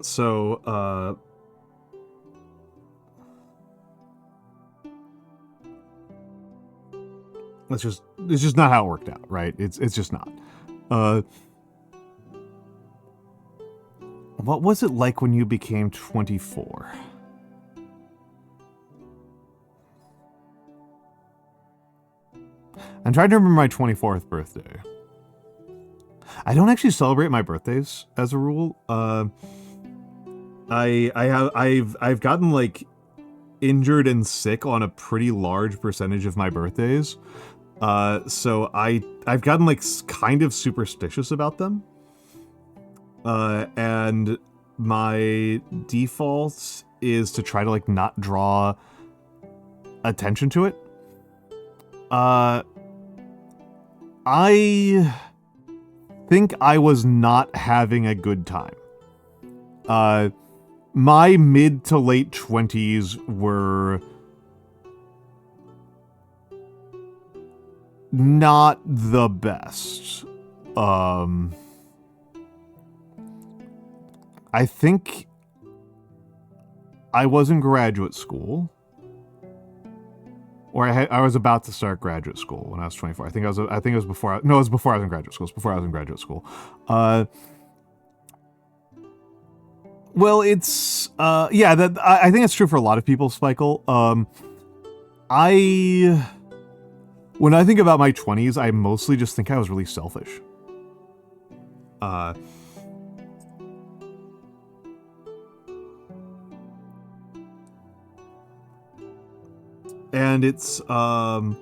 So, it's just not how it worked out, right? It's just not. What was it like when you became 24? I'm trying to remember my 24th birthday. I don't actually celebrate my birthdays as a rule. I've gotten like injured and sick on a pretty large percentage of my birthdays. So I've gotten like kind of superstitious about them. And my default is to try to like not draw attention to it. I think I was not having a good time. My mid to late 20s were not the best. I think I was in graduate school, or I was about to start graduate school when I was 24. I think it was before. No, it was before I was in graduate school. It was before I was in graduate school. Well, it's yeah. I think it's true for a lot of people, Spikeal. When I think about my 20s, I mostly just think I was really selfish. And it's oh,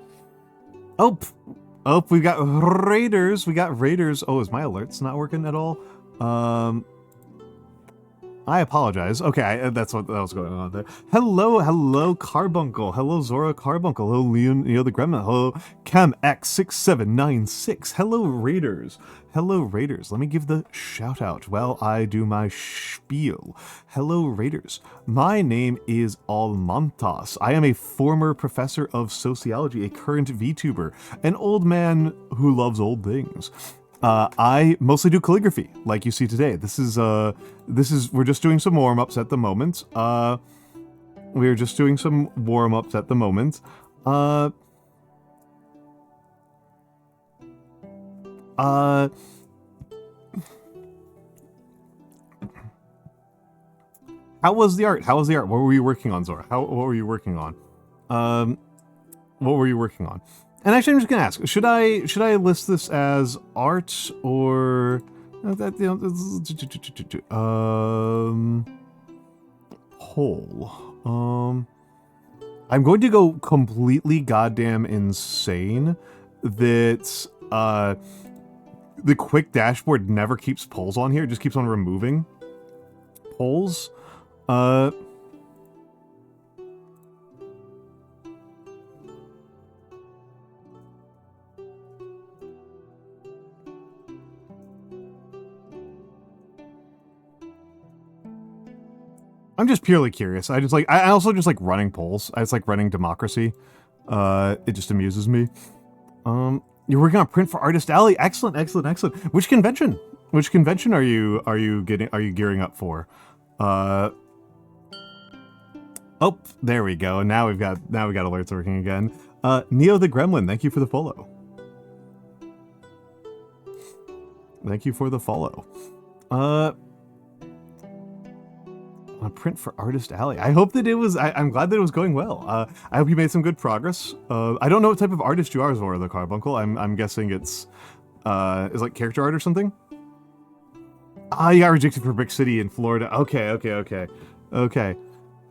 we got raiders. Oh, is my alerts not working at all? I apologize. Okay, that's what that was going on there. Hello, Carbuncle. Hello, Zora Carbuncle. Hello, Leo the Gremlin. Hello, CamX6796. Hello, Raiders. Hello, Raiders. Let me give the shout out while I do my spiel. Hello, Raiders. My name is Almantas. I am a former professor of sociology, a current VTuber, an old man who loves old things. I mostly do calligraphy, like you see today. This is we're just doing some warm-ups at the moment. We're just doing some warm-ups at the moment. How was the art? How was the art? What were you working on, Zora? What were you working on? What were you working on? And actually, I'm just gonna ask: should I list this as art or that? You know, poll. I'm going to go completely goddamn insane that the quick dashboard never keeps polls on here. It just keeps on removing polls. I'm just purely curious. I also just like running polls. I just like running democracy. It just amuses me. You're working on print for Artist Alley. Excellent. Which convention? Which convention are you gearing up for? Oh, there we go. Now we got alerts working again. Neo the Gremlin, thank you for the follow. Thank you for the follow. A print for Artist Alley. I hope that it was. I'm glad that it was going well. I hope you made some good progress. I don't know what type of artist you are, Zora the Carbuncle. I'm guessing it's is like character art or something. Ah, you got rejected for Brick City in Florida. Okay.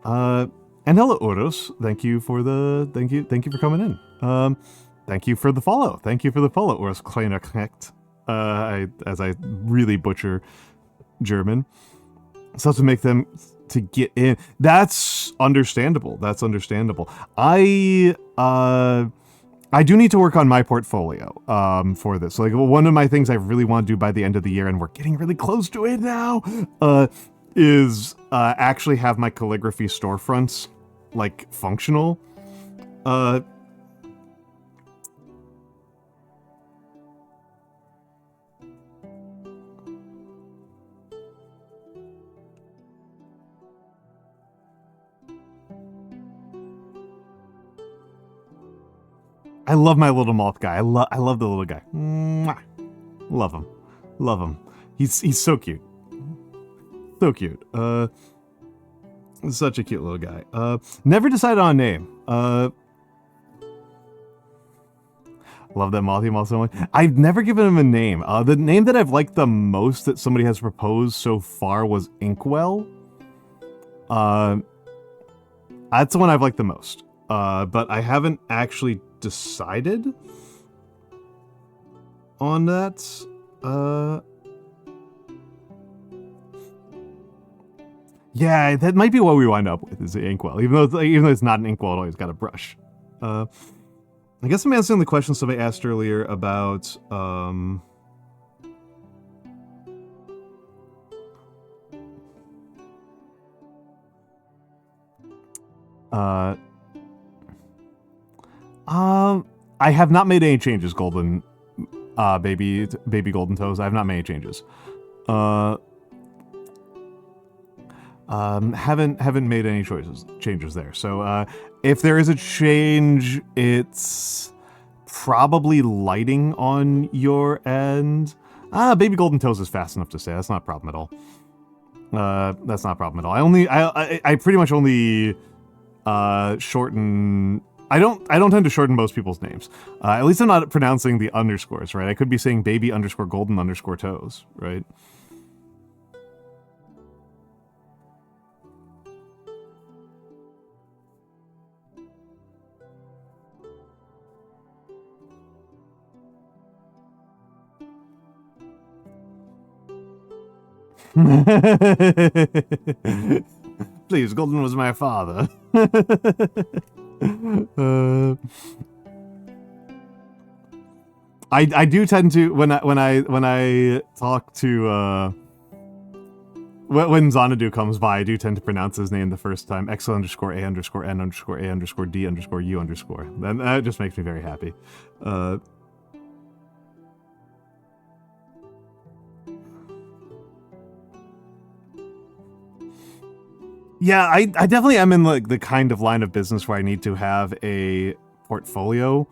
And hello, Oros. Thank you for coming in. Thank you for the follow. Oros Kleiner Knecht. As I really butcher German. So to make them to get in. That's understandable. I do need to work on my portfolio for this. Like one of my things I really want to do by the end of the year, and we're getting really close to it now, is actually have my calligraphy storefronts like functional. I love my little moth guy. I love the little guy. Mwah. Love him. He's so cute. Such a cute little guy. Never decided on a name. Love that Mothy Moth so much. I've never given him a name. The name that I've liked the most that somebody has proposed so far was Inkwell. That's the one I've liked the most. But I haven't actually decided on that. Yeah, that might be what we wind up with, is the Inkwell. Even though it's not an Inkwell, it always got a brush. I guess I'm answering the question somebody asked earlier about I have not made any changes, Golden baby Golden Toes. I have not made any changes. Haven't made any changes there. So if there is a change, it's probably lighting on your end. Baby Golden Toes is fast enough to say. That's not a problem at all. That's not a problem at all. I pretty much only shorten. I don't tend to shorten most people's names. At least I'm not pronouncing the underscores, right? I could be saying baby underscore golden underscore toes, right? Please, Golden was my father. I do tend to when I talk to when Xanadu comes by, I do tend to pronounce his name the first time X_A_N_N_D_U_. That just makes me very happy. Yeah, I definitely am in like the kind of line of business where I need to have a portfolio,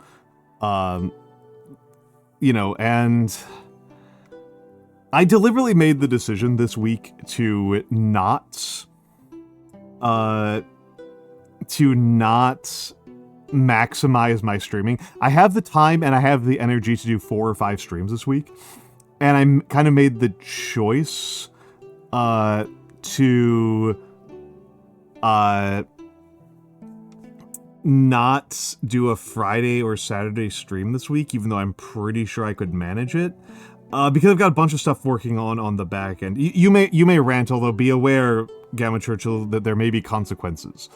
you know, and I deliberately made the decision this week to not maximize my streaming. I have the time and I have the energy to do 4 or 5 streams this week, and I kind of made the choice to not do a Friday or Saturday stream this week, even though I'm pretty sure I could manage it, because I've got a bunch of stuff working on the back end. You may rant, although be aware, Gamma Churchill, that there may be consequences.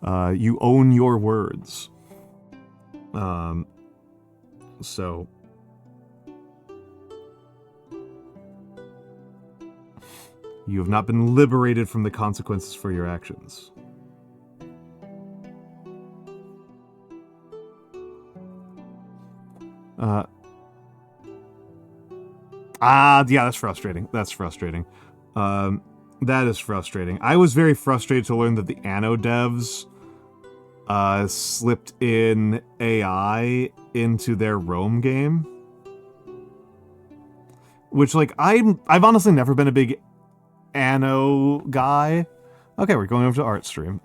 You own your words. So you have not been liberated from the consequences for your actions. Yeah, that's frustrating. That's frustrating. That is frustrating. I was very frustrated to learn that the Anno devs slipped in AI into their Rome game. Which, like, I've honestly never been a big Anno guy. Okay, we're going over to art stream.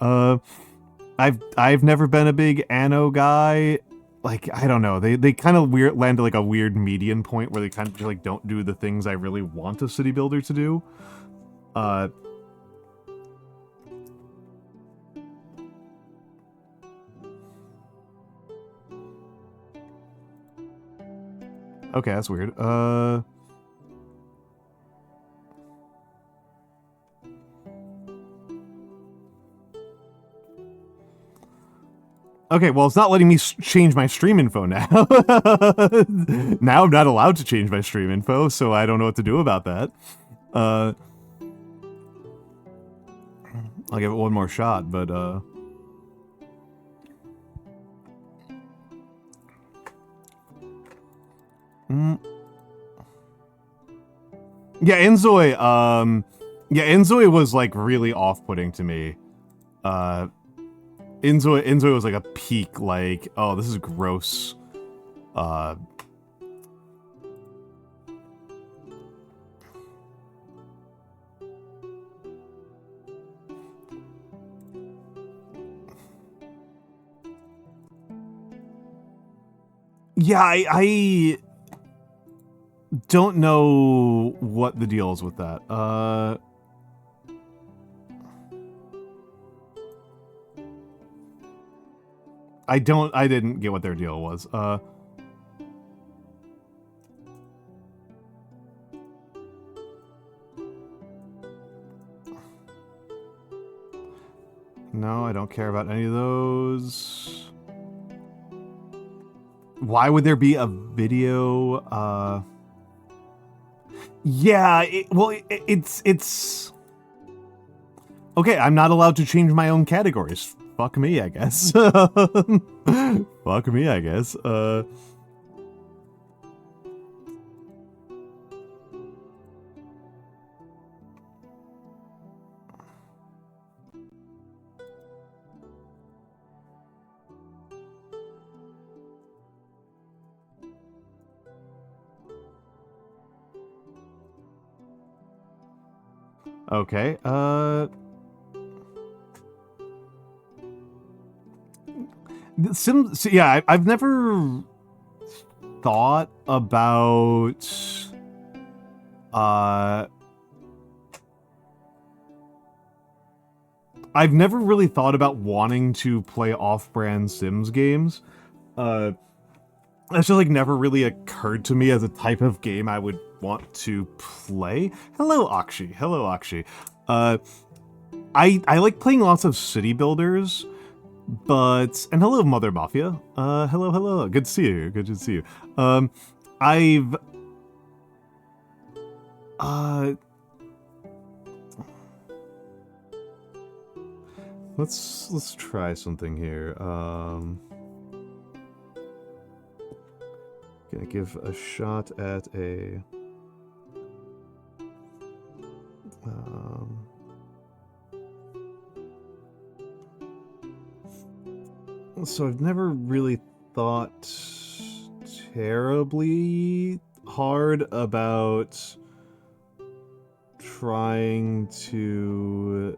I've never been a big Anno guy. Like, I don't know, they kind of land at like a weird median point where they kind of just like don't do the things I really want a city builder to do. Okay, that's weird. Okay, well, it's not letting me change my stream info now. Now I'm not allowed to change my stream info, so I don't know what to do about that. I'll give it one more shot, but, Yeah, Inzoi was, like, really off-putting to me. Inzoi was like a peak, like, oh, this is gross. Yeah, I don't know what the deal is with that. I didn't get what their deal was. No, I don't care about any of those. Why would there be a video? Yeah, it's... Okay, I'm not allowed to change my own categories. Fuck me, I guess. Fuck me, I guess. Okay, yeah, I've never thought about, I've never really thought about wanting to play off-brand Sims games. That's just, like, never really occurred to me as a type of game I would want to play. Hello, Akshi. Hello, Akshi. I like playing lots of city builders, but... And hello, Mother Mafia. Hello. Good to see you. Good to see you. Let's try something here. Gonna give a shot at a... So I've never really thought terribly hard about trying to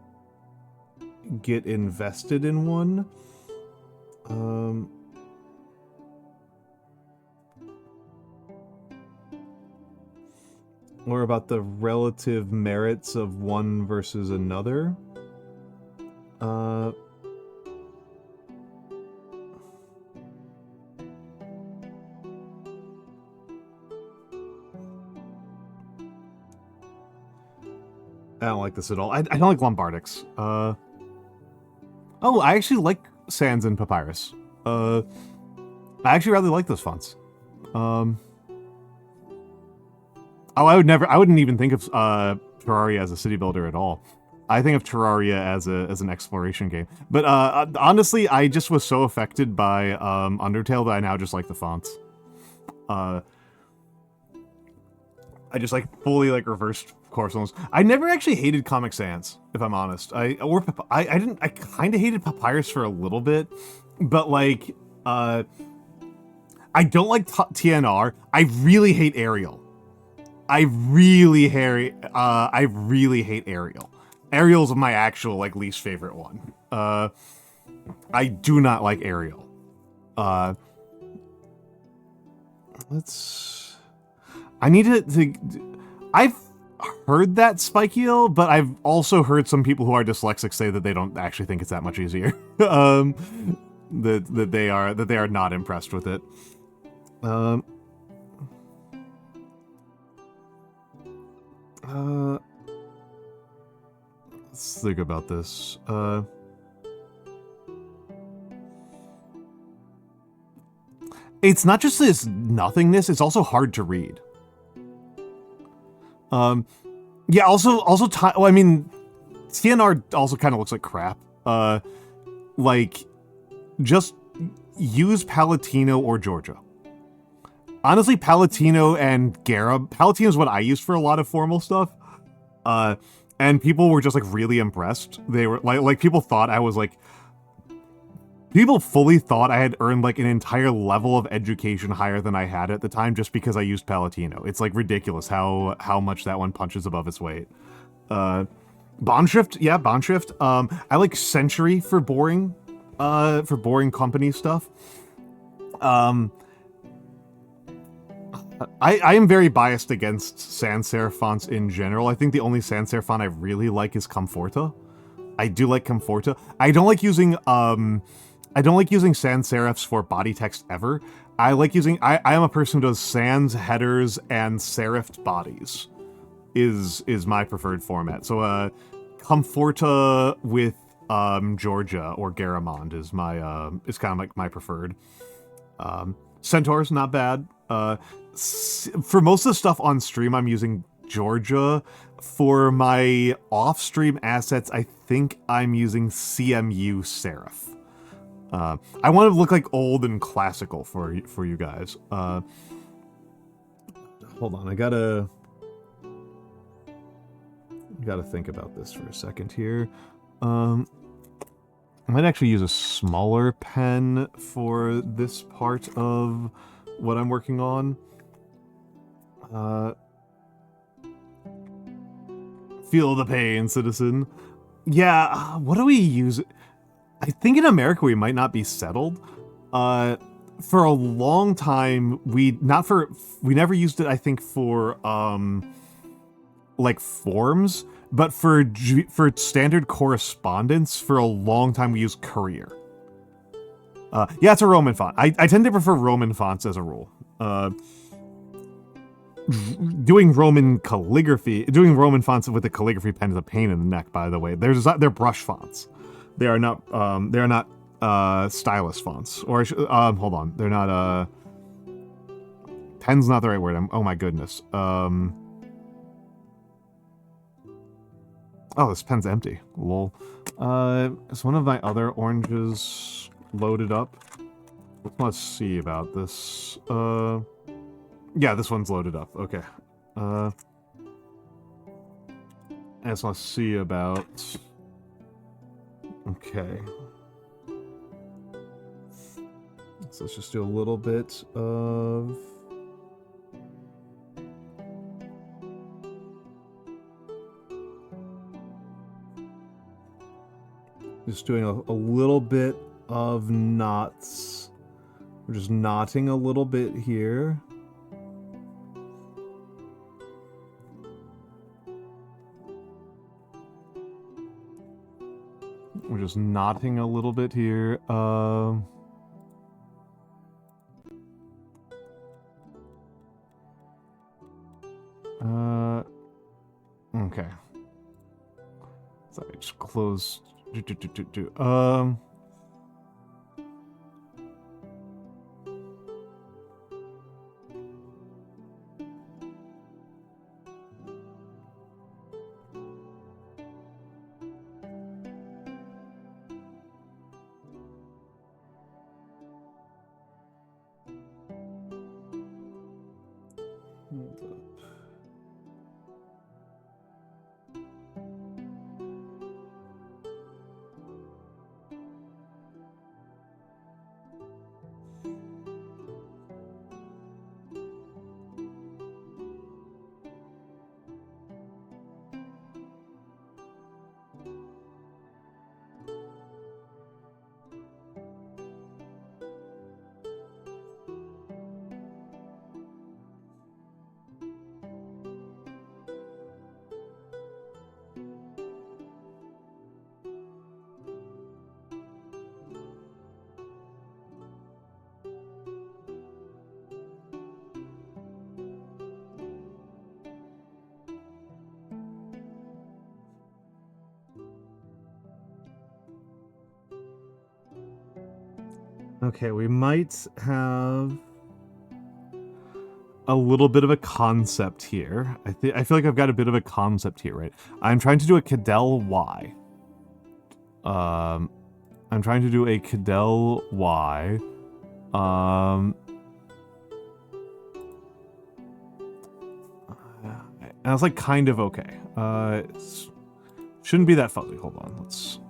get invested in one. Or about the relative merits of one versus another. I don't like this at all. I don't like Lombardics. Oh, I actually like Sans and Papyrus. I actually really like those fonts. Oh, I wouldn't even think of Terraria as a city builder at all. I think of Terraria as an exploration game. But honestly, I just was so affected by Undertale that I now just like the fonts. I just like fully like reversed Corsons. I never actually hated Comic Sans, if I'm honest. I kind of hated Papyrus for a little bit, but like I don't like TNR. I really hate Arial. I really hate Arial. Arial's my actual like least favorite one. I do not like Arial. I need to I've heard that Spikeal, but I've also heard some people who are dyslexic say that they don't actually think it's that much easier. That they are not impressed with it. Let's think about this. It's not just this nothingness, it's also hard to read. Yeah, also, well, I mean, TNR also kind of looks like crap. Like, just use Palatino or Georgia. Honestly, Palatino and Gara. Palatino is what I used for a lot of formal stuff. And people were just, like, really impressed. They were, like people thought I was, like... People fully thought I had earned, like, an entire level of education higher than I had at the time just because I used Palatino. It's, like, ridiculous how much that one punches above its weight. Bondshrift? Yeah, Bondshrift. I like Century for boring company stuff. I am very biased against sans serif fonts in general. I think the only sans serif font I really like is Comforta. I do like Comforta. I don't like using sans serifs for body text ever. I like using... I am a person who does sans headers and serifed bodies is my preferred format. So Comforta with Georgia or Garamond is my is kind of like my preferred. Centaur's not bad. For most of the stuff on stream, I'm using Georgia. For my off-stream assets, I think I'm using CMU serif. I want to look like old and classical for you guys. Hold on, I gotta think about this for a second here. I might actually use a smaller pen for this part of what I'm working on. Feel the pain, citizen. Yeah, what do we use? I think in America we might not be settled. For a long time, we never used it, I think, for like forms, but for standard correspondence, for a long time we used Courier. Yeah, it's a Roman font. I tend to prefer Roman fonts as a rule. doing Roman calligraphy, doing Roman fonts with a calligraphy pen is a pain in the neck. By the way, they're brush fonts. They are not stylus fonts. Or hold on, they're not pen's not the right word. Oh my goodness. Oh, this pen's empty. Lol. Is one of my other oranges loaded up? Let's see about this. Yeah, this one's loaded up. Okay. I just want to see about... Okay. So let's just do a little bit of... Just doing a little bit of knots. We're just knotting a little bit here. We're just knotting a little bit here. Okay. Sorry, just close. Okay, we might have a little bit of a concept here. I feel like I've got a bit of a concept here, right? I'm trying to do a Cadell Y. I'm trying to do a Cadell Y. And I was like kind of okay. Shouldn't be that fuzzy. Hold on, let's...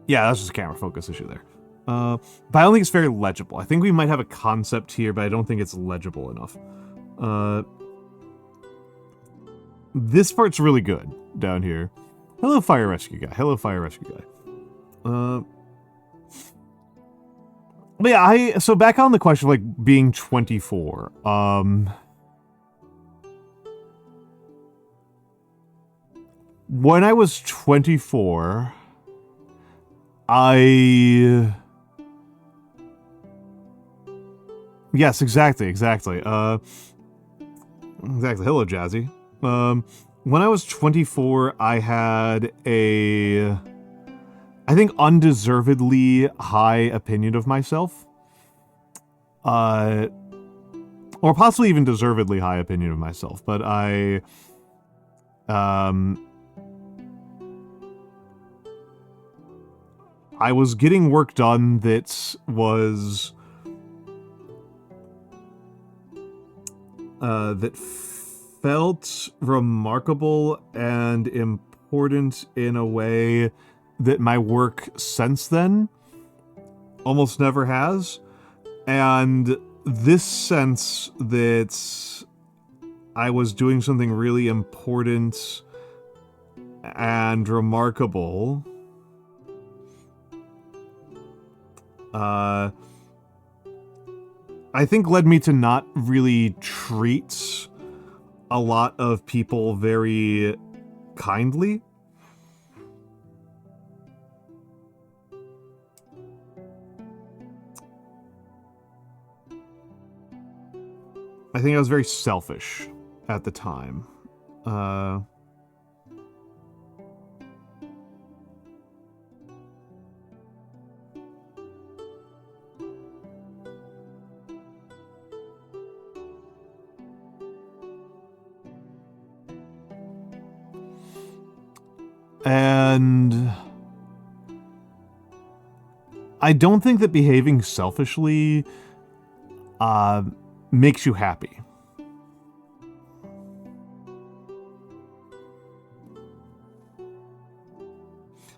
Yeah, that's just a camera focus issue there. But I don't think it's very legible. I think we might have a concept here, but I don't think it's legible enough. This part's really good down here. Hello, Fire Rescue Guy. Hello, Fire Rescue Guy. But yeah, so back on the question of, like, being 24. When I was 24... Yes, exactly. Exactly. Hello, Jazzy. When I was 24, I had I think, undeservedly high opinion of myself. Or possibly even deservedly high opinion of myself, but I was getting work done that was... that felt remarkable and important in a way that my work since then almost never has. And this sense that I was doing something really important and remarkable... I think led me to not really treat a lot of people very kindly. I think I was very selfish at the time. And I don't think that behaving selfishly makes you happy.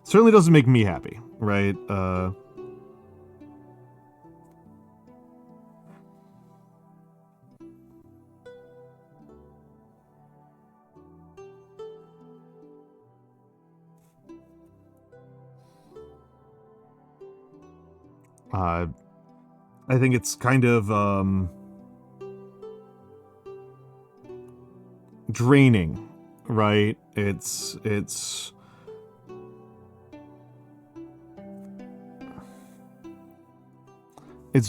Certainly doesn't make me happy, right? I think it's kind of draining, right? It's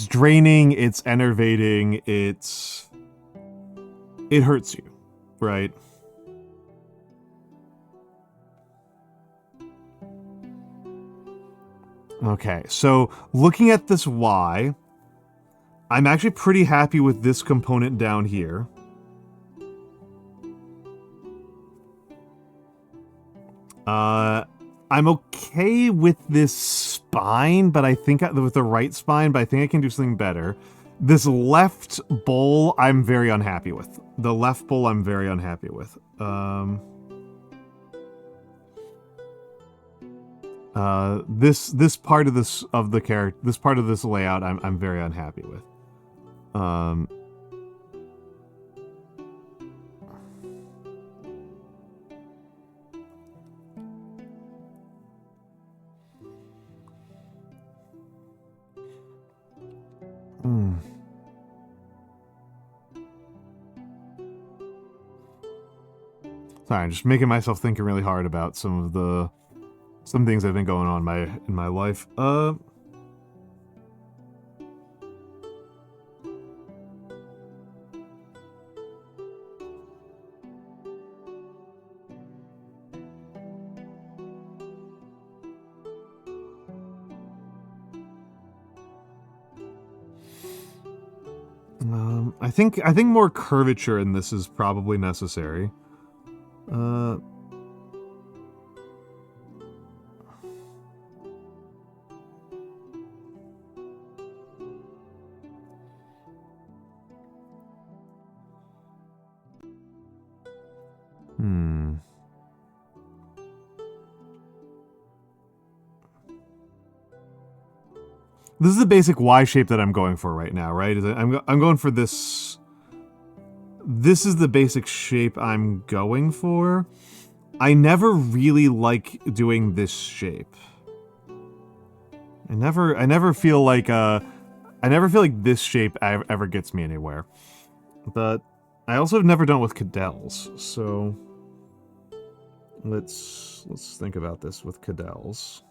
draining, it's enervating, it hurts you, right? Okay, so looking at this Y, I'm actually pretty happy with this component down here. I'm okay with this spine, but I think with the right spine, but I think I can do something better. This left bowl, I'm very unhappy with. The left bowl, I'm very unhappy with. This part of this part of this layout, I'm very unhappy with. Sorry, I'm just making myself thinking really hard about some things that have been going on in my life. I think more curvature in this is probably necessary. This is the basic Y shape that I'm going for right now, right? I'm going for this. This is the basic shape I'm going for. I never really like doing this shape. I never feel like this shape ever gets me anywhere. But I also have never done it with cadels, so let's think about this with cadels.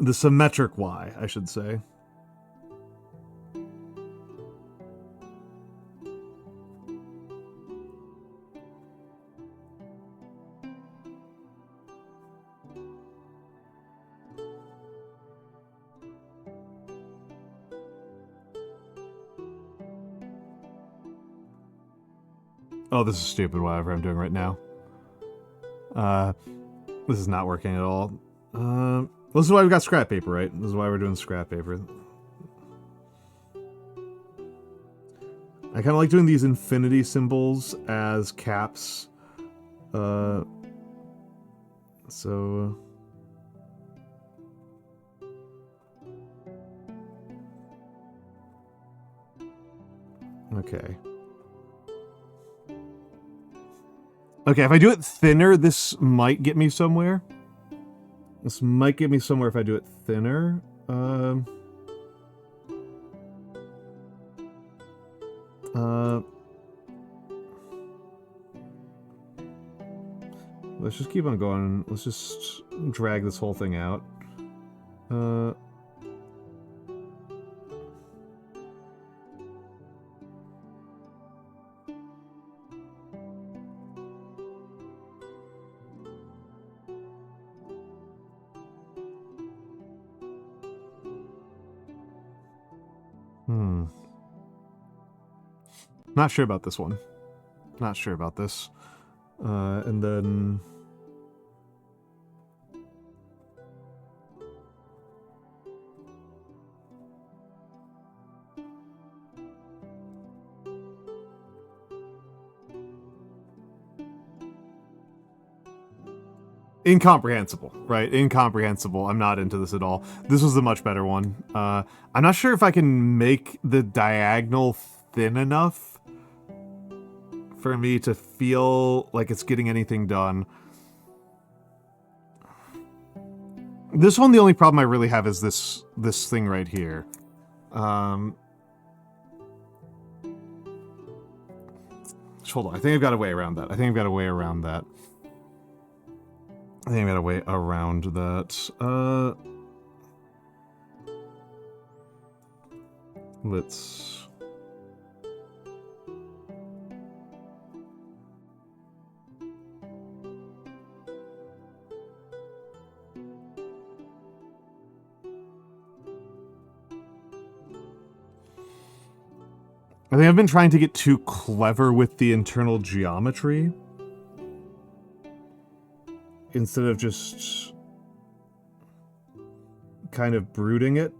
The symmetric Y, I should say. Oh, this is stupid, whatever I'm doing right now. This is not working at all. This is why we got scrap paper, right? This is why we're doing scrap paper. I kind of like doing these infinity symbols as caps. So... Okay. Okay, if I do it thinner, this might get me somewhere. This might get me somewhere if I do it thinner. Let's just keep on going. Let's just drag this whole thing out. Not sure about this one. Not sure about this. And then... incomprehensible, right? Incomprehensible. I'm not into this at all. This was the much better one. I'm not sure if I can make the diagonal thin enough for me to feel like it's getting anything done. This one, the only problem I really have is this thing right here. Hold on. I think I've got a way around that. Let's... I think I've been trying to get too clever with the internal geometry instead of just kind of brooding it.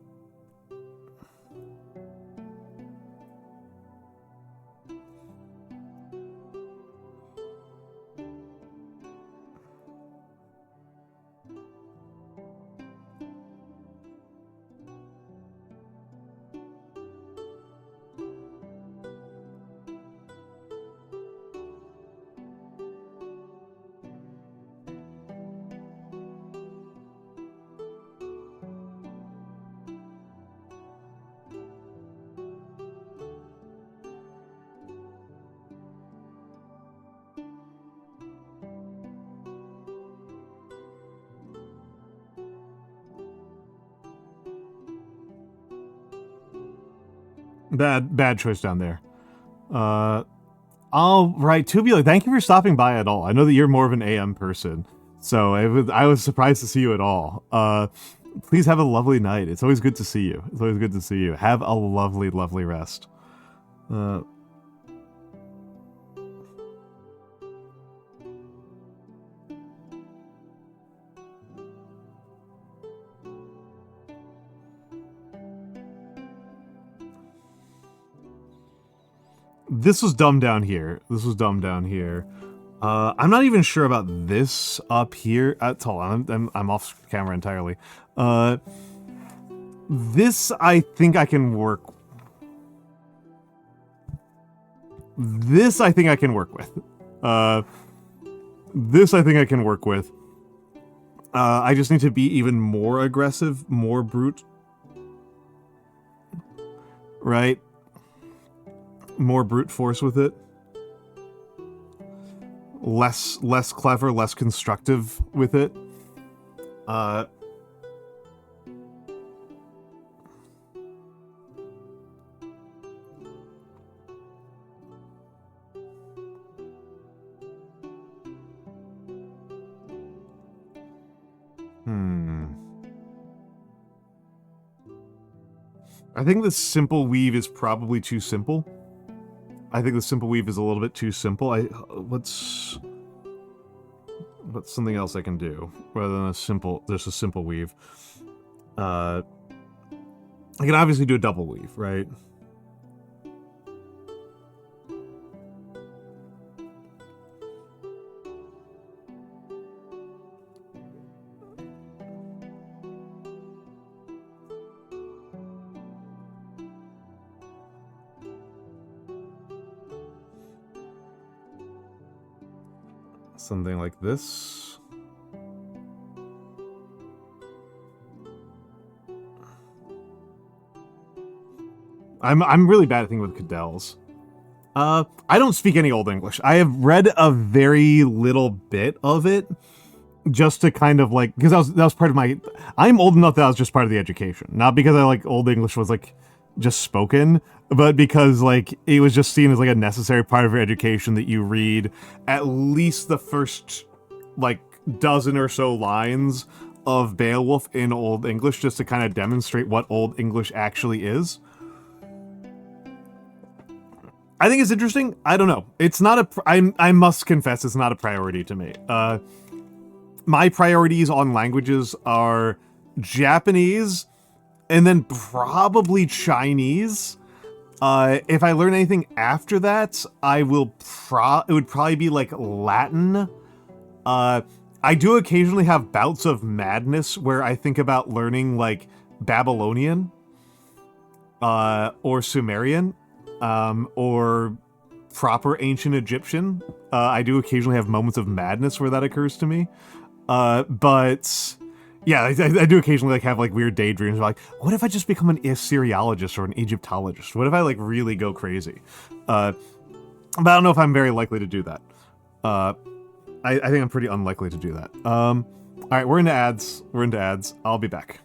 Bad choice down there. All right, Tubular, thank you for stopping by at all. I know that you're more of an AM person, so I was surprised to see you at all. Please have a lovely night. It's always good to see you. Have a lovely, lovely rest. This was dumb down here. I'm not even sure about this up here. Hold on, I'm off camera entirely. This I think I can work. I can work with. I just need to be even more aggressive, more brute. Right? More brute force with it. Less clever, less constructive with it. I think the simple weave is probably too simple. I think the simple weave is a little bit too simple. What's something else I can do rather than just a simple weave? I can obviously do a double weave, right? Something like this. I'm really bad at thinking with Cadell's. I don't speak any Old English. I have read a very little bit of it, just to kind of like, because that was part of my. I'm old enough that was just part of the education, not because I like Old English was like just spoken, but because like it was just seen as like a necessary part of your education that you read at least the first like dozen or so lines of Beowulf in Old English just to kind of demonstrate what Old English actually is. I think it's interesting. I don't know. It's not a. I must confess, it's not a priority to me. My priorities on languages are Japanese, and then probably Chinese. If I learn anything after that, I will it would probably be like Latin. I do occasionally have bouts of madness where I think about learning like Babylonian, or Sumerian, or proper ancient Egyptian. I do occasionally have moments of madness where that occurs to me. But yeah, I do occasionally like have like weird daydreams like, what if I just become an Assyriologist or an Egyptologist? What if I like really go crazy? But I don't know if I'm very likely to do that. I think I'm pretty unlikely to do that. All right, we're into ads. I'll be back.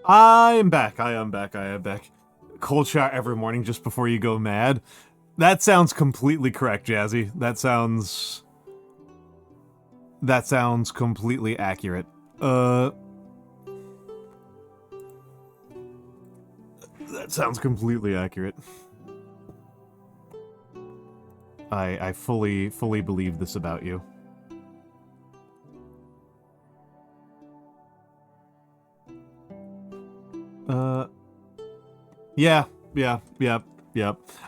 I am back. I am back. Cold shower every morning just before you go mad. That sounds completely correct, Jazzy. That sounds completely accurate. That sounds completely accurate. I fully believe this about you. Yeah.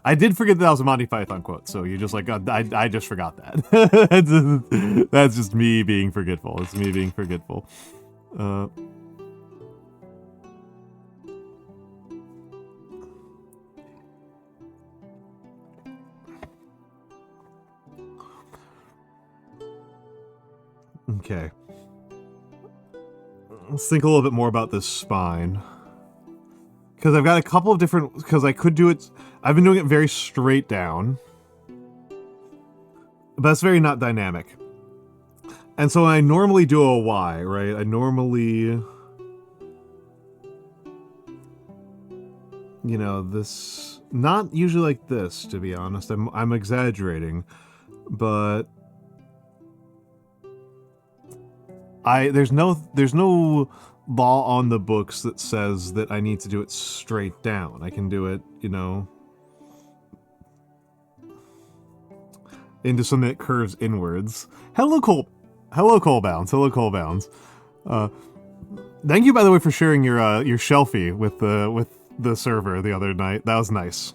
I did forget that was a Monty Python quote, so you just like, I just forgot that. That's just me being forgetful. It's me being forgetful. Okay. Let's think a little bit more about this spine. Because I've got a couple of different... Because I could do it... I've been doing it very straight down. But that's very not dynamic. And so I normally do a Y, right? I normally... You know, this... Not usually like this, to be honest. I'm exaggerating. But... There's no law on the books that says that I need to do it straight down. I can do it, you know, into something that curves inwards. Hello, Cole Bounds. Hello, Cole Bounds. Thank you, by the way, for sharing your shelfie with the server the other night. That was nice.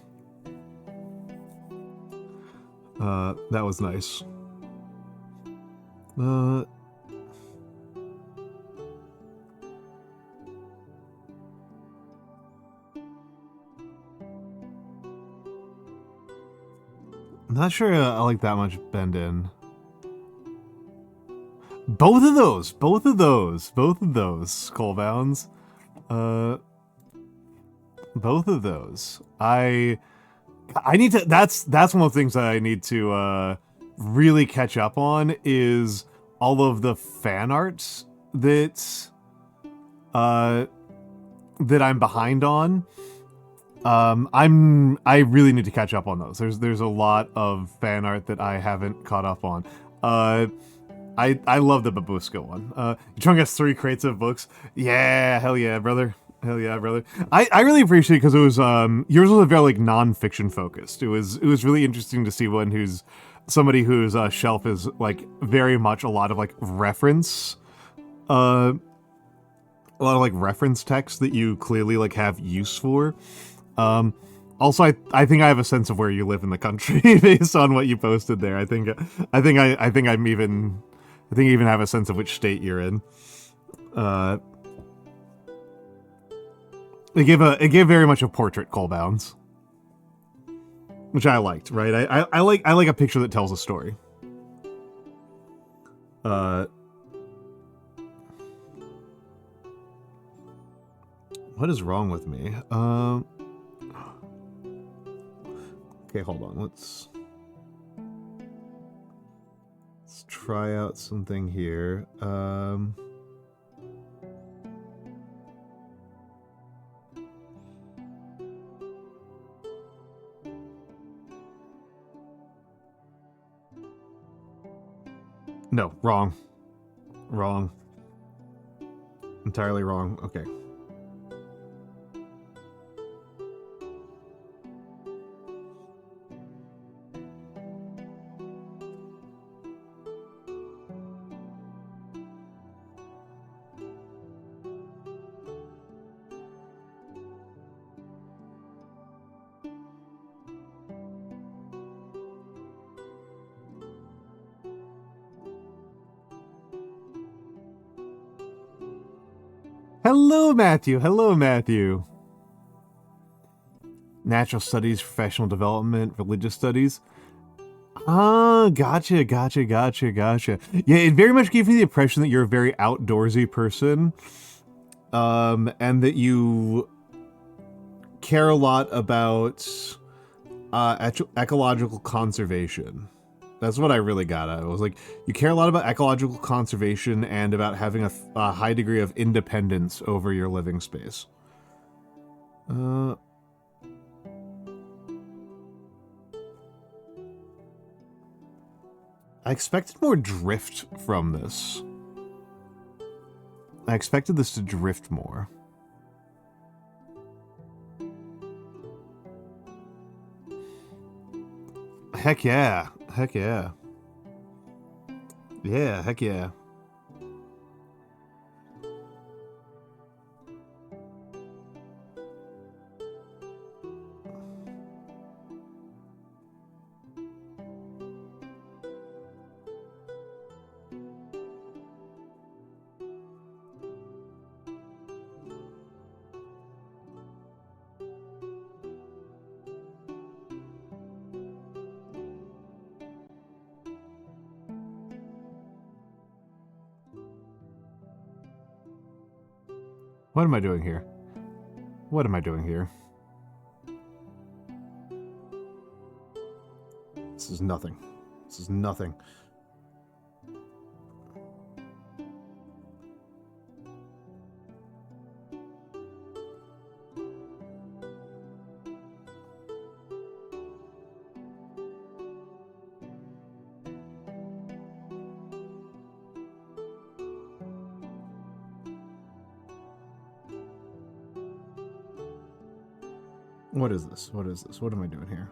That was nice. I'm not sure I like that much bend in. Both of those, Cole Bounds. Both of those. I need to, that's one of the things that I need to, really catch up on is all of the fan art that I'm behind on. I really need to catch up on those. There's a lot of fan art that I haven't caught up on. I love the Babushka one. Chung has 3 crates of books. Yeah, hell yeah, brother. Hell yeah, brother. I really appreciate it because it was yours was a very like non-fiction focused. It was really interesting to see somebody whose shelf is like very much a lot of like reference a lot of like reference text that you clearly like have use for. Also, I think I have a sense of where you live in the country based on what you posted there. I think I even have a sense of which state you're in. It gave very much a portrait, Cole Bounds, which I liked. Right, I like a picture that tells a story. What is wrong with me? Okay, hold on. Let's try out something here. No, wrong. Wrong. Entirely wrong. Okay. Hello, Matthew. Hello, Matthew. Natural studies, professional development, religious studies. Ah, gotcha. Yeah, it very much gave me the impression that you're a very outdoorsy person. And that you care a lot about ecological conservation. That's what I really got at. It was like, you care a lot about ecological conservation and about having a high degree of independence over your living space. I expected more drift from this. I expected this to drift more. Heck yeah. Heck yeah. Yeah, heck yeah. What am I doing here? What am I doing here? This is nothing. This is nothing. What is this? What is this? What am I doing here?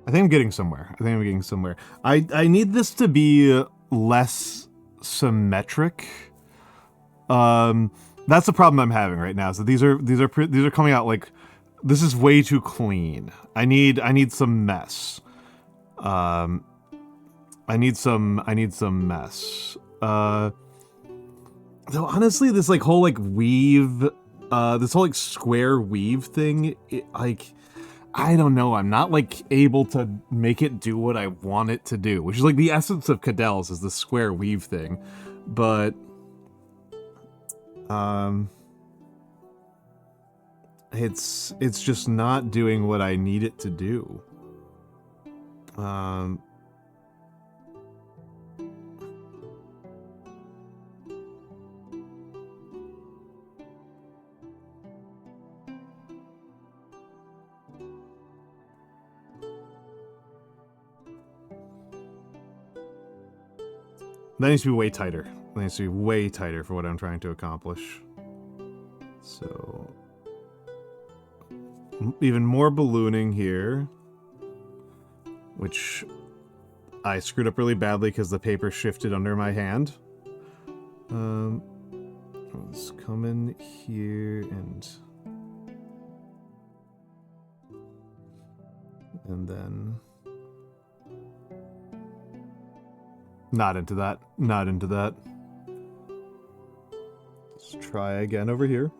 I think I'm getting somewhere. I think I'm getting somewhere. I need this to be less symmetric. That's the problem I'm having right now. So these are coming out like, this is way too clean. I need some mess. I need some mess. Though honestly, this like whole like weave, this whole like square weave thing, like, I don't know. I'm not like able to make it do what I want it to do, which is like the essence of Cadell's is the square weave thing, but it's just not doing what I need it to do. That needs to be way tighter. That needs to be way tighter for what I'm trying to accomplish. So, even more ballooning here, which I screwed up really badly because the paper shifted under my hand. Let's come in here and then not into that. Not into that. Let's try again over here.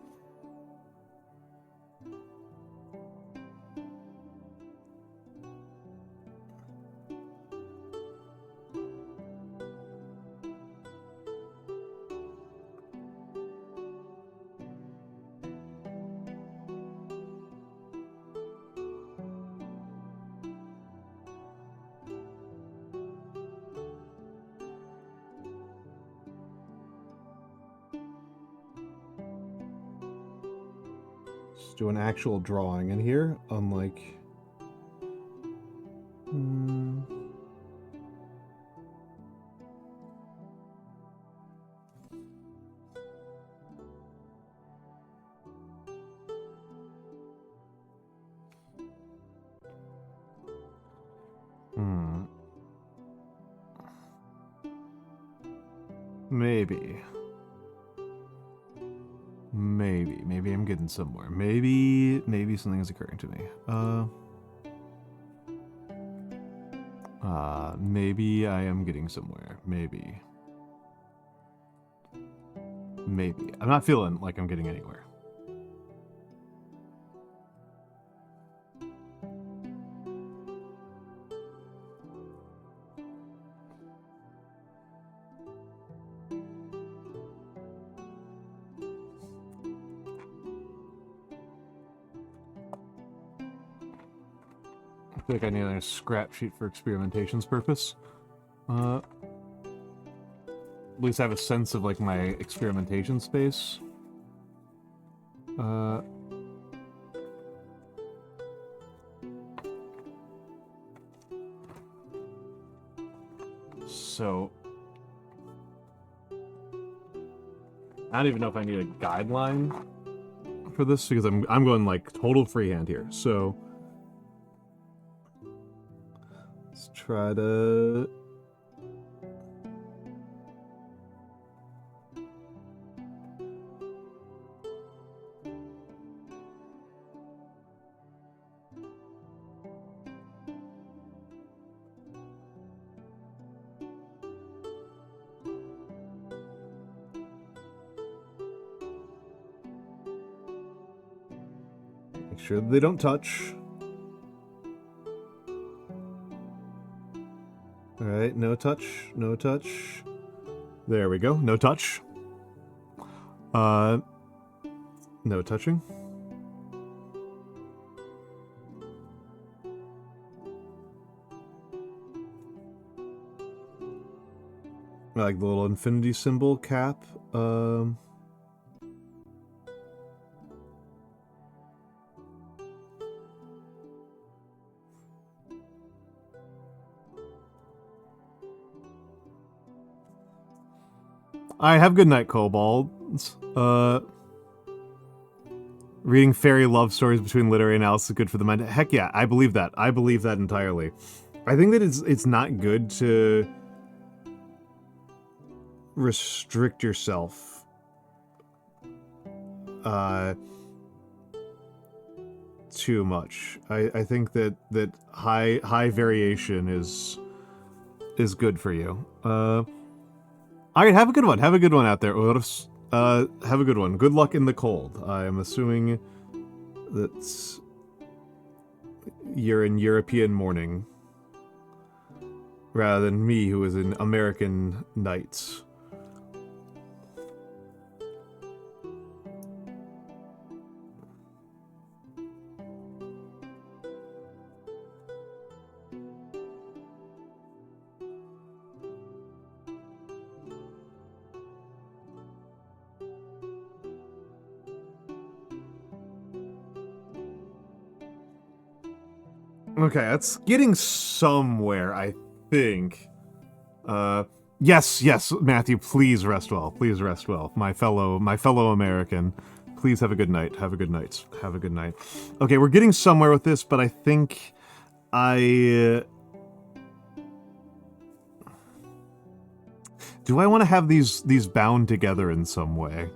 Do an actual drawing in here, unlike maybe I'm getting somewhere. Maybe something is occurring to me. Maybe I am getting somewhere. Maybe. I'm not feeling like I'm getting anywhere. feel like I need a scrap sheet for experimentation's purpose. At least I have a sense of, like, my experimentation space. So... I don't even know if I need a guideline for this, because I'm going, like, total freehand here, so... Let's try to... Make sure they don't touch. Alright, no touch, no touch. There we go, no touch. No touching. I like the little infinity symbol cap. I have good night, kobolds. Reading fairy love stories between literary analysis is good for the mind. Heck yeah, I believe that. I believe that entirely. I think that it's not good to restrict yourself too much. I think that high variation is good for you. Alright, have a good one. Have a good one out there. Have a good one. Good luck in the cold. I am assuming that you're in European morning rather than me, who is in American nights. Okay, that's getting somewhere, I think. Yes, Matthew, please rest well. Please rest well. My fellow American. Please have a good night. Have a good night. Have a good night. Okay, we're getting somewhere with this, but I think do I want to have these bound together in some way?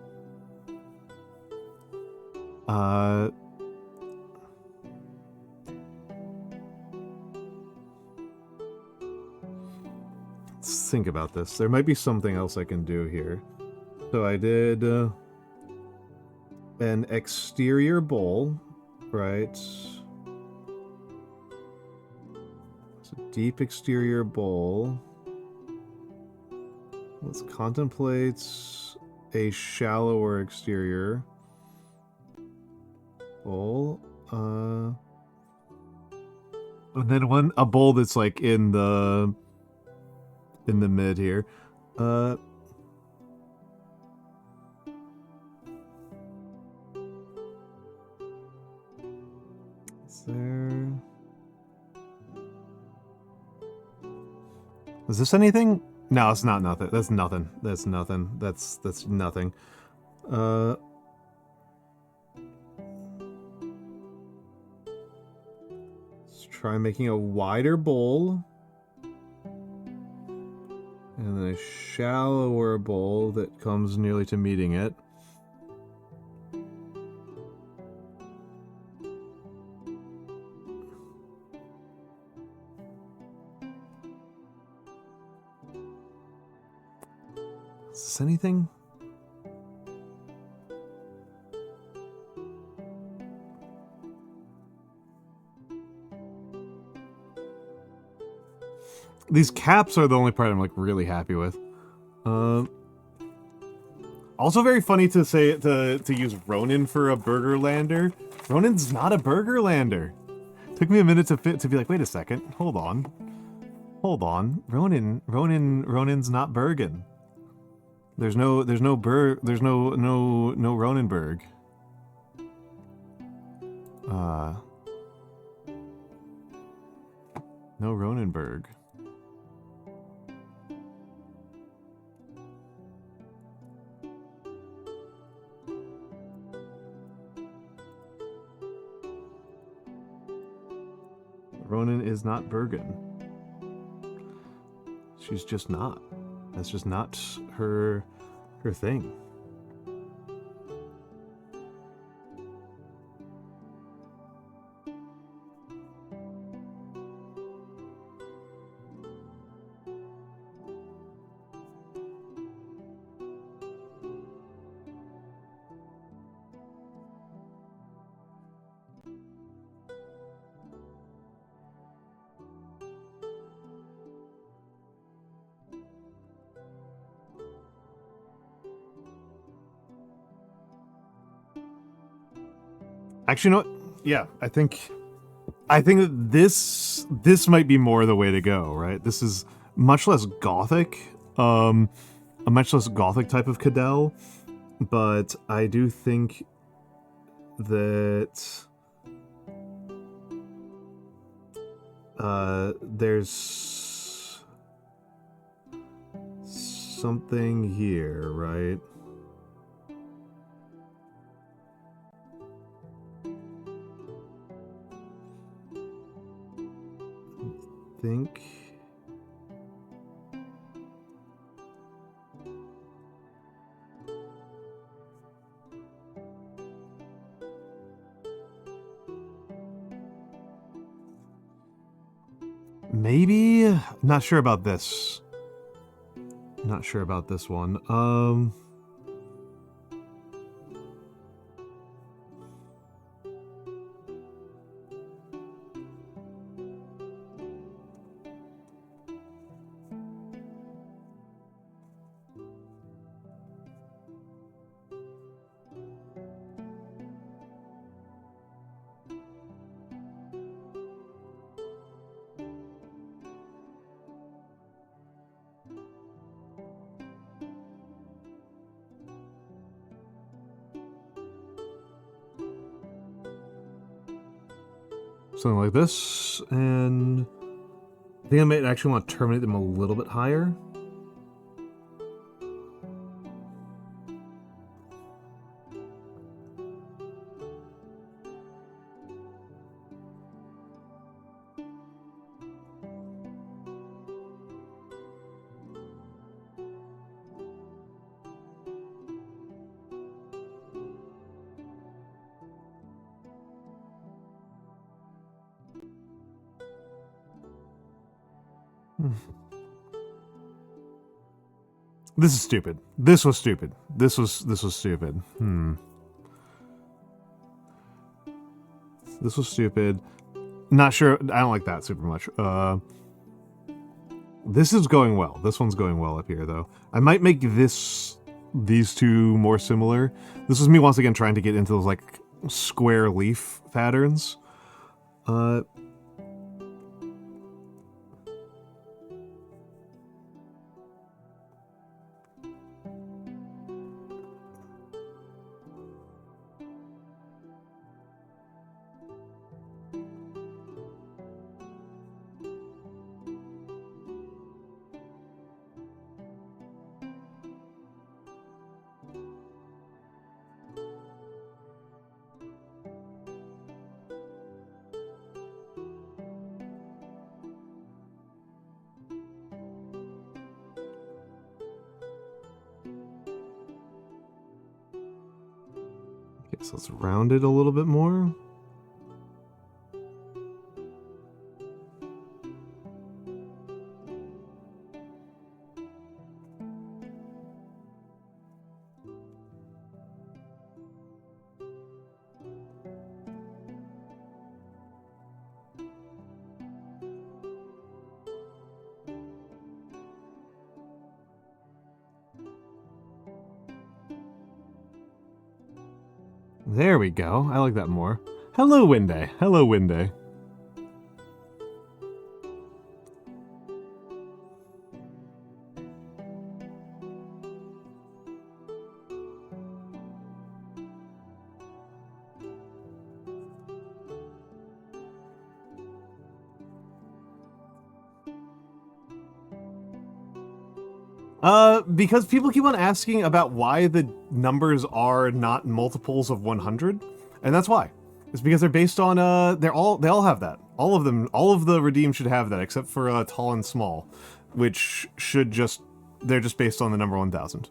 Let's think about this. There might be something else I can do here. So I did an exterior bowl, right? It's a deep exterior bowl. Let's contemplate a shallower exterior bowl. And then a bowl that's like in the mid here. Is there... Is this anything? No, it's not nothing. That's nothing. That's nothing. That's nothing. Let's try making a wider bowl. And then a shallower bowl that comes nearly to meeting it. Is this anything? These caps are the only part I'm like really happy with. Also very funny to say to use Ronin for a Burgerlander. Ronin's not a Burgerlander. Took me a minute to be like, wait a second, hold on. Ronin's not Bergen. There's no Ronenberg. No Ronenberg. Ronin is not Bergen. She's just not. That's just not her thing. Actually, you know what? Yeah, I think that this might be more the way to go, right? This is much less gothic, a much less gothic type of Cadell, but I do think that there's something here, right? Think maybe not sure about this. Not sure about this one. Something like this, and I think I might actually want to terminate them a little bit higher. This is stupid. This was stupid. This was stupid. This was stupid. Not sure. I don't like that super much. This is going well. This one's going well up here, though. I might make these two more similar. This is me once again trying to get into those like square leaf patterns. So let's round it a little bit more. There we go. I like that more. Hello, Winday. Hello, Winday. Because people keep on asking about why the numbers are not multiples of 100, and that's why. It's because they're based on, they all have that. All of them, all of the redeems should have that, except for, tall and small, which they're just based on the number 1000.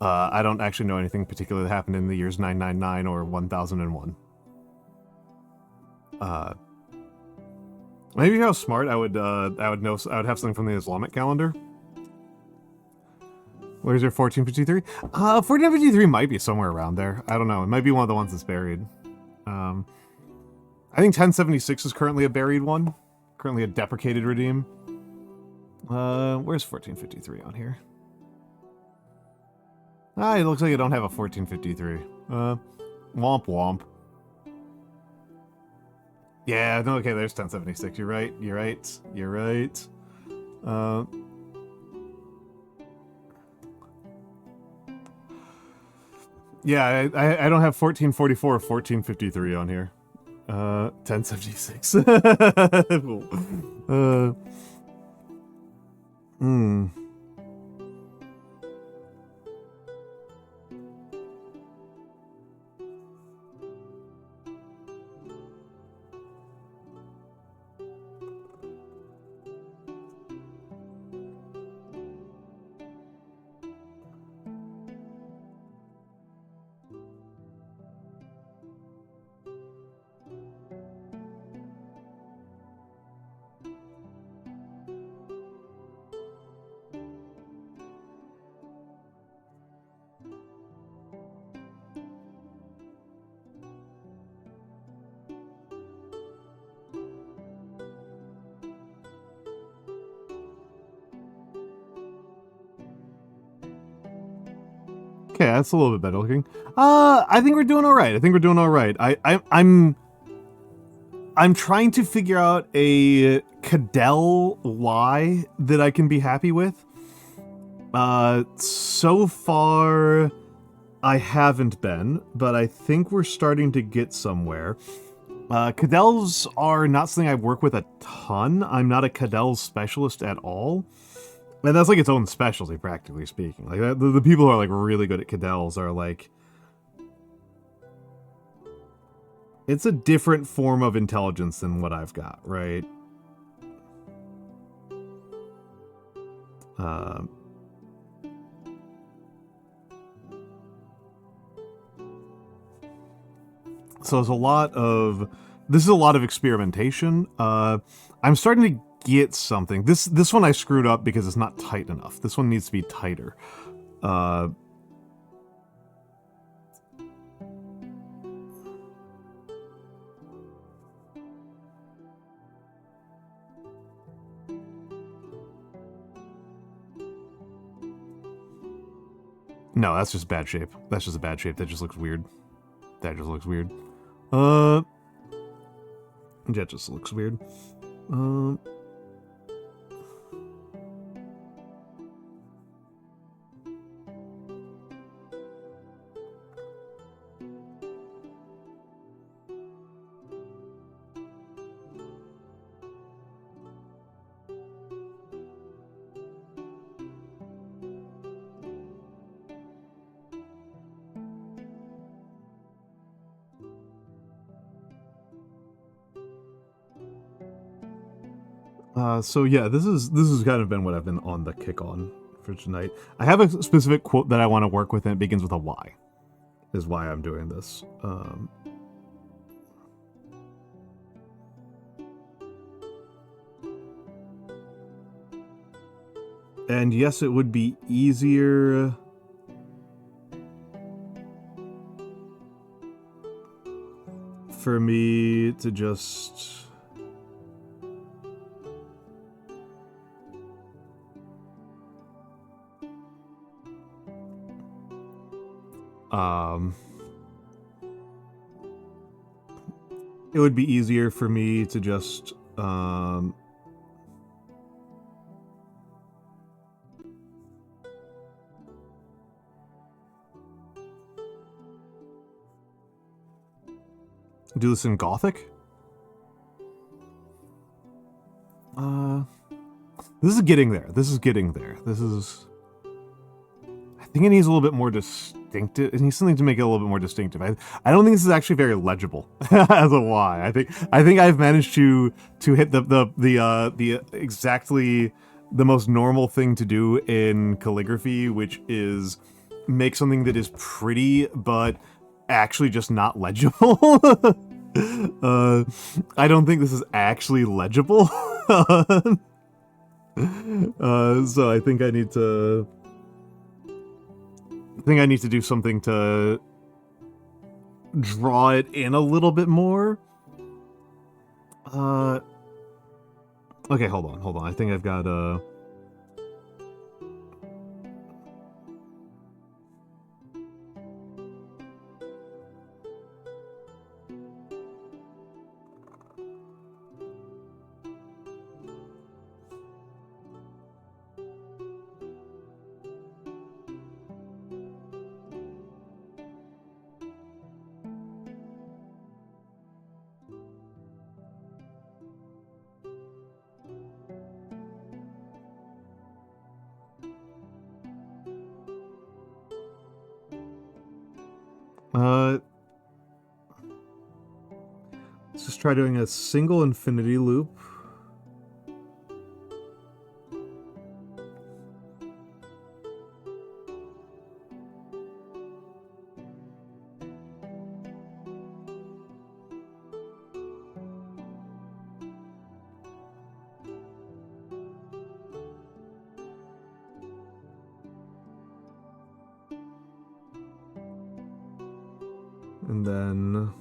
I don't actually know anything particular that happened in the years 999 or 1001. Maybe if I was smart, I would have something from the Islamic calendar. Where's your 1453? 1453 might be somewhere around there. I don't know. It might be one of the ones that's buried. I think 1076 is currently a buried one. Currently a deprecated redeem. Where's 1453 on here? It looks like I don't have a 1453. Womp womp. Yeah, no, okay, there's 1076. You're right. Yeah, I don't have 1444 or 1453 on here. 1076. Okay, that's a little bit better looking. I think we're doing all right. I'm trying to figure out a Cadell Y that I can be happy with. So far, I haven't been, but I think we're starting to get somewhere. Cadells are not something I work with a ton. I'm not a Cadell specialist at all. And that's like its own specialty, practically speaking. Like the people who are like really good at Cadells are like, it's a different form of intelligence than what I've got, right? So there's this is a lot of experimentation. I'm starting to get something. This one I screwed up because it's not tight enough. This one needs to be tighter. No, that's just bad shape. That's just a bad shape. That just looks weird. That just looks weird. That just looks weird. So yeah, this has kind of been what I've been on the kick on for tonight. I have a specific quote that I want to work with, and it begins with a Y. Is why I'm doing this. And yes, it would be easier for me to just it would be easier for me to just do this in Gothic. This is getting there. This is getting there. This is... I think it needs a little bit more distinctive. It needs something to make it a little bit more distinctive. I don't think this is actually very legible as a Y. I think I've managed to hit the exactly the most normal thing to do in calligraphy, which is make something that is pretty but actually just not legible. I don't think this is actually legible. So I think I need to do something to draw it in a little bit more. Okay, hold on. I think I've got let's just try doing a single infinity loop. And then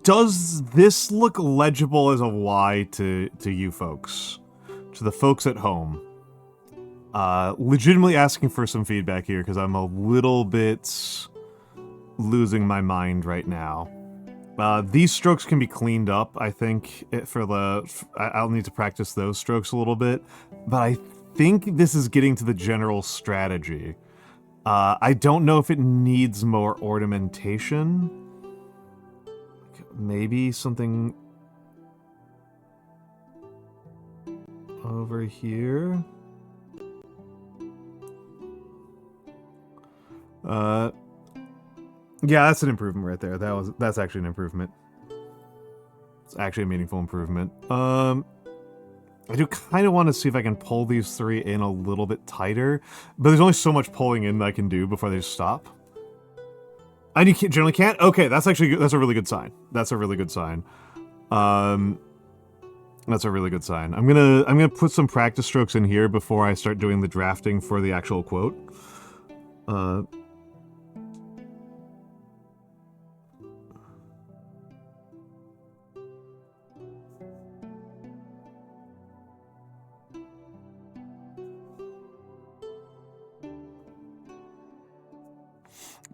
does this look legible as a Y to you folks? To the folks at home? Legitimately asking for some feedback here, because I'm a little bit losing my mind right now. These strokes can be cleaned up, I think, I'll need to practice those strokes a little bit, but I think this is getting to the general strategy. I don't know if it needs more ornamentation. Maybe something over here. Yeah, that's an improvement right there. That's actually an improvement. It's actually a meaningful improvement. I do kind of want to see if I can pull these three in a little bit tighter, but there's only so much pulling in that I can do before they just stop. I generally can't? Okay, that's a really good sign. That's a really good sign. That's a really good sign. I'm gonna put some practice strokes in here before I start doing the drafting for the actual quote.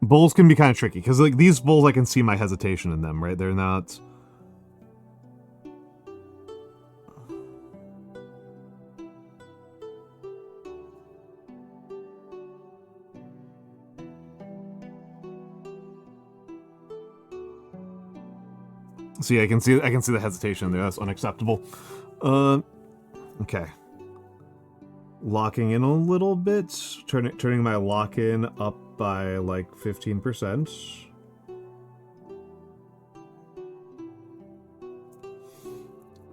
Bowls can be kind of tricky, because like these bowls I can see my hesitation in them, right? They're not... See, I can see the hesitation there. That's unacceptable. Okay. Locking in a little bit, turning my lock in up by like 15%.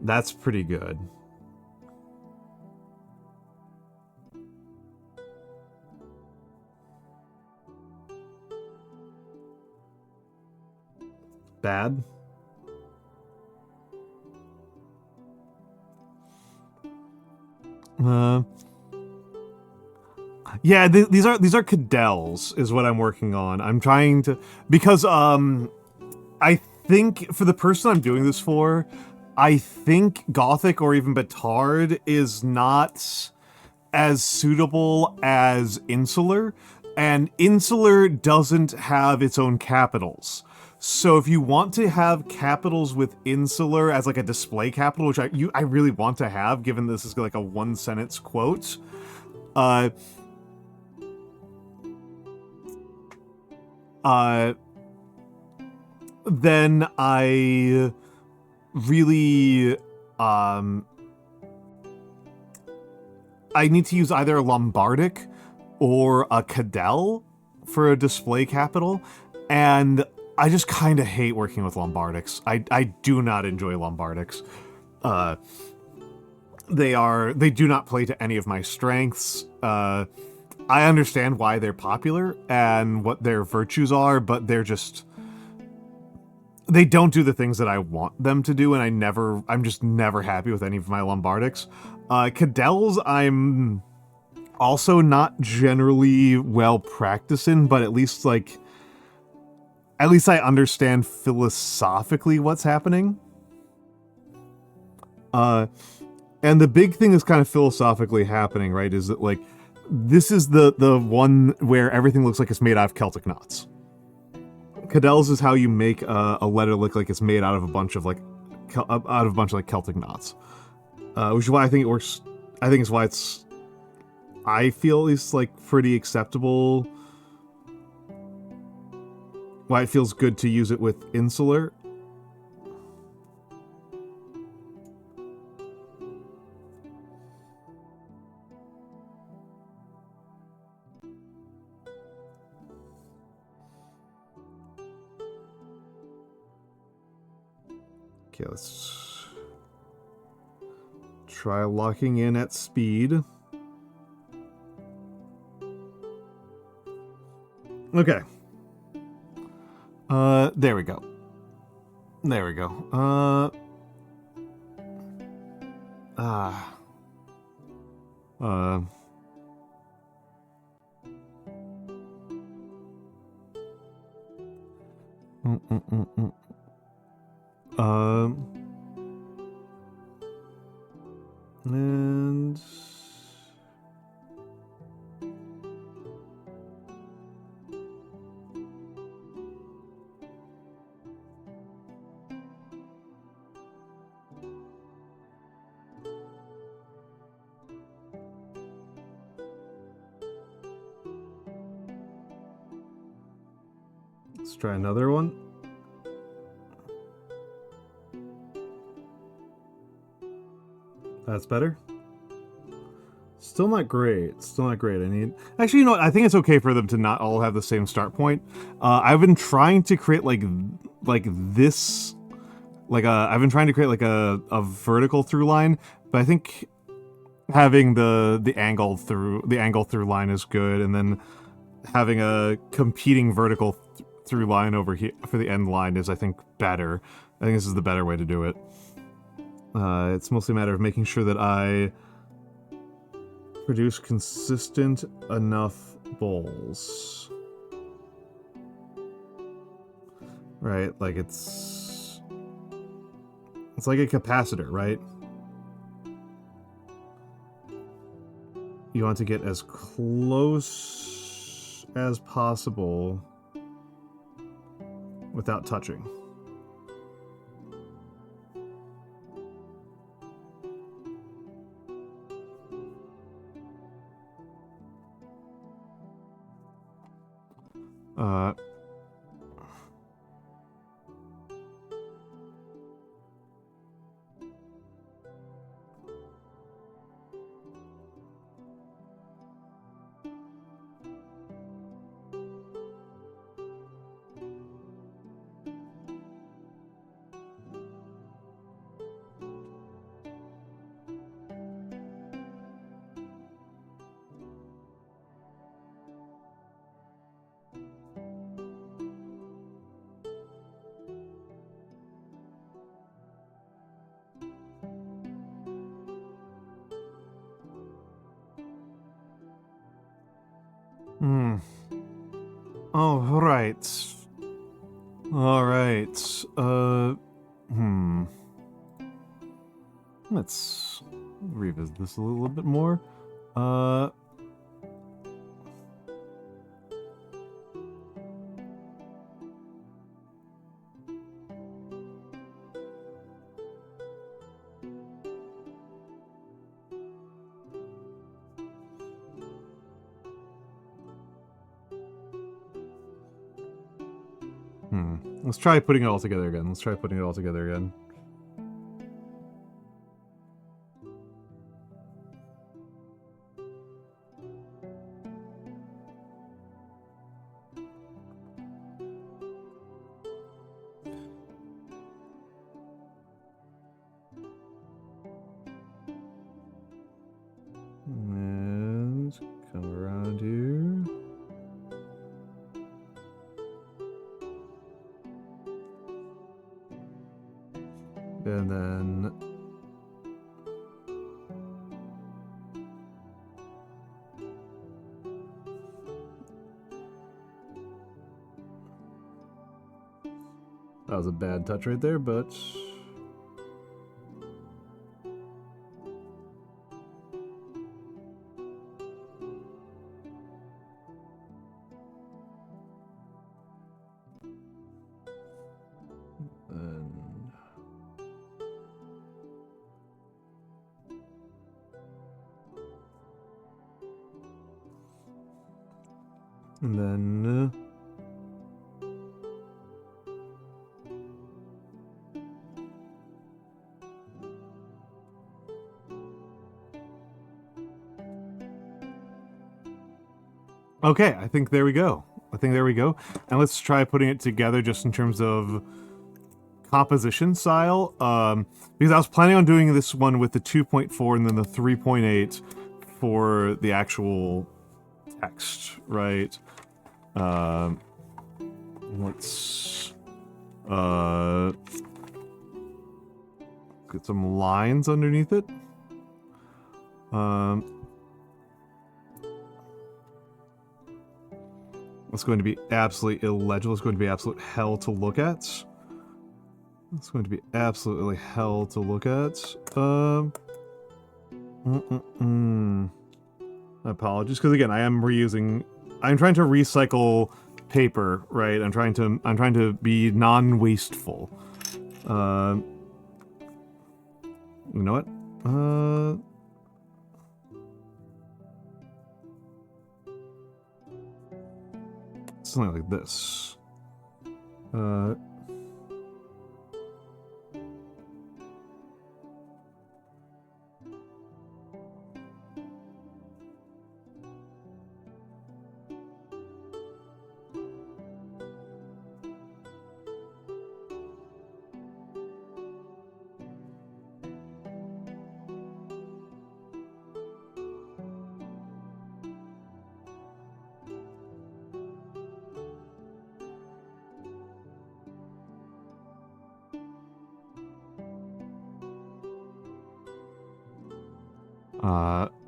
That's pretty good. Bad. Yeah, these are Cadels is what I'm working on. I'm trying to, because I think for the person I'm doing this for, I think Gothic or even Batard is not as suitable as Insular, and Insular doesn't have its own capitals. So if you want to have capitals with insular as like a display capital, which I really want to have, given this is like a one-sentence quote, then I really, I need to use either a Lombardic or a Cadell for a display capital, and I just kind of hate working with Lombardics. I do not enjoy Lombardics. They do not play to any of my strengths. I understand why they're popular and what their virtues are, but they don't do the things that I want them to do, and I'm just never happy with any of my Lombardics. Cadells, I'm also not generally well practiced in, but at least I understand philosophically what's happening. And the big thing that's kind of philosophically happening, right, is that, like, this is the one where everything looks like it's made out of Celtic knots. Cadells is how you make a letter look like it's made out of a bunch of Celtic knots, which is why I think it works. I think it's why I feel at least like pretty acceptable. Why it feels good to use it with insular. Okay, let's try locking in at speed. Okay. There we go. There we go. And let's try another one. That's better. Still not great. Still not great. Actually, you know what? I think it's okay for them to not all have the same start point. I've been trying to create like this, I've been trying to create like a vertical through line, but I think having the angle through line is good, and then having a competing vertical through line over here for the end line is, I think, better. I think this is the better way to do it. It's mostly a matter of making sure that I produce consistent enough bowls. Right, like it's like a capacitor, right? You want to get as close as possible without touching. All right. All right. Let's revisit this a little bit more. Let's try putting it all together again. Let's try putting it all together again. And come around here. And then that was a bad touch right there, but and then okay, I think there we go. And let's try putting it together just in terms of composition style. Because I was planning on doing this one with the 2.4 and then the 3.8 for the actual text, right? Let's get some lines underneath it. It's going to be absolutely illegible. It's going to be absolute hell to look at. It's going to be absolutely hell to look at. Apologies, because again, I am reusing. I'm trying to recycle paper, right? I'm trying to be non-wasteful. You know what? Something like this.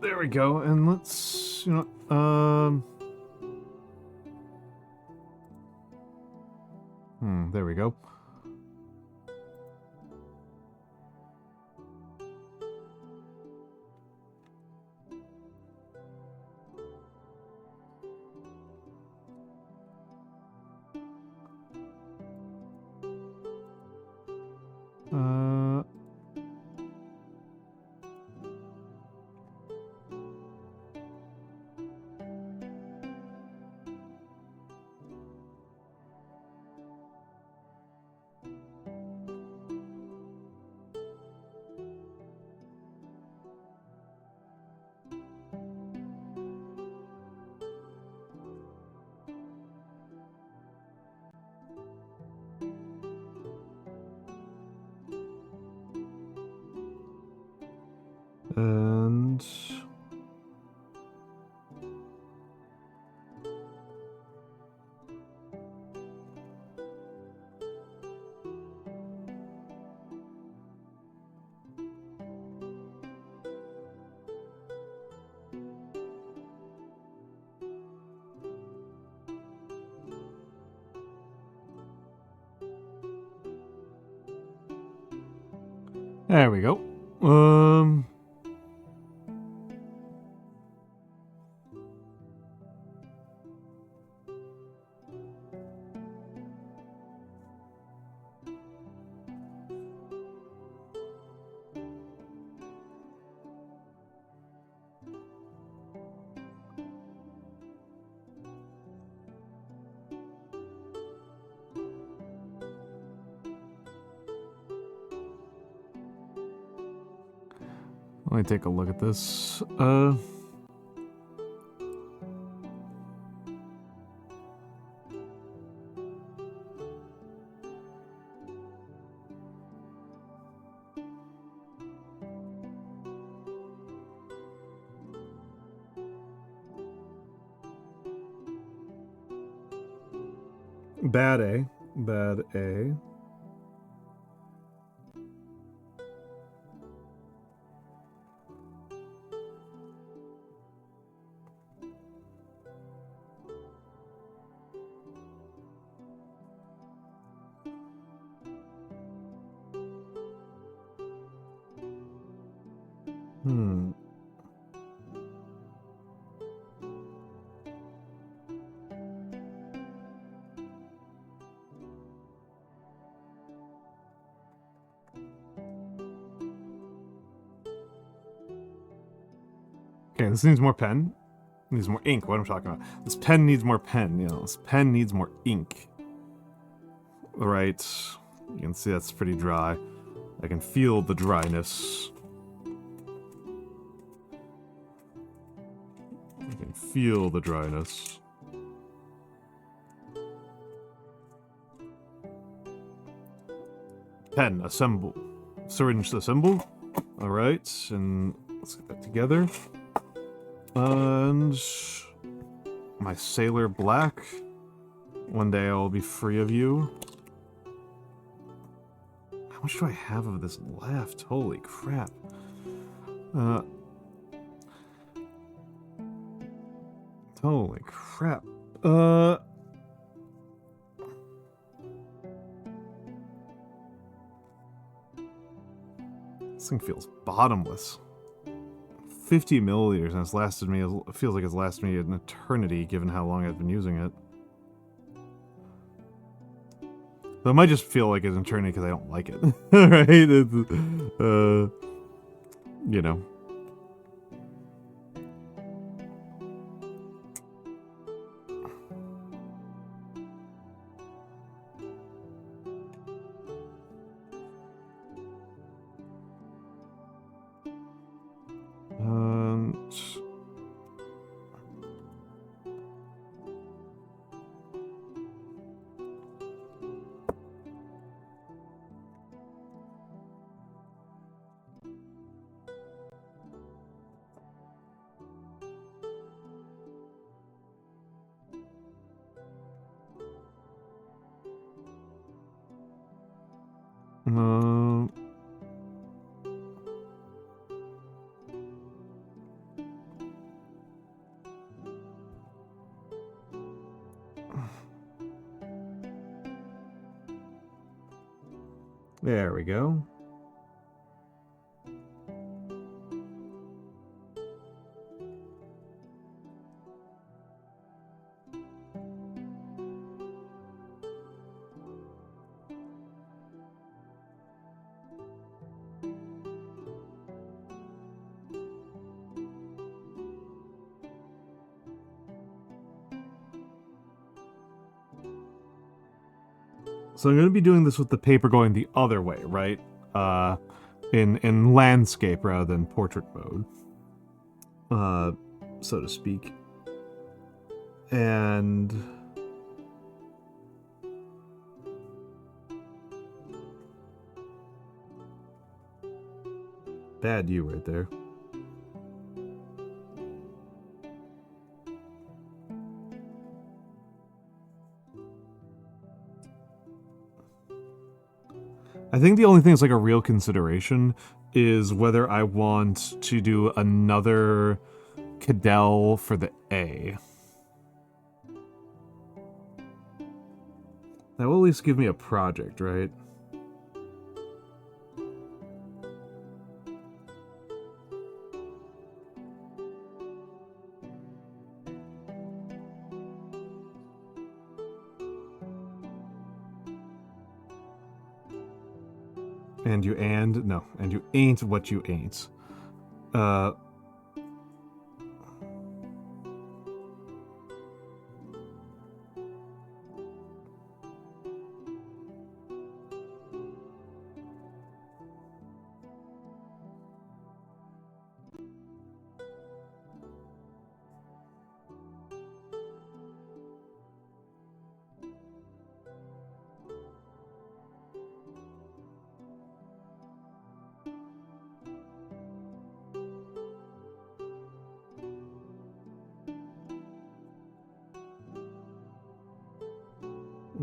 There we go, and let's, there we go. And there we go. Let me take a look at this. Bad A. Bad A. Okay, this needs more pen. Needs more ink. What am I talking about? This pen needs more pen. You know, this pen needs more ink. Right. You can see that's pretty dry. I can feel the dryness. I can feel the dryness. Pen, assemble. Syringe, assemble. Alright, and let's get that together. And my sailor black. One day I will be free of you. How much do I have of this left? Holy crap. Holy crap. This thing feels bottomless. 50 milliliters, and it's lasted me, it feels like it's lasted me an eternity given how long I've been using it. Though it might just feel like it's an eternity because I don't like it. Right? You know. There we go. So I'm going to be doing this with the paper going the other way, right? In landscape rather than portrait mode, so to speak. And bad you right there. I think the only thing that's like a real consideration is whether I want to do another Cadell for the A. That will at least give me a project, right? And you ain't what you ain't.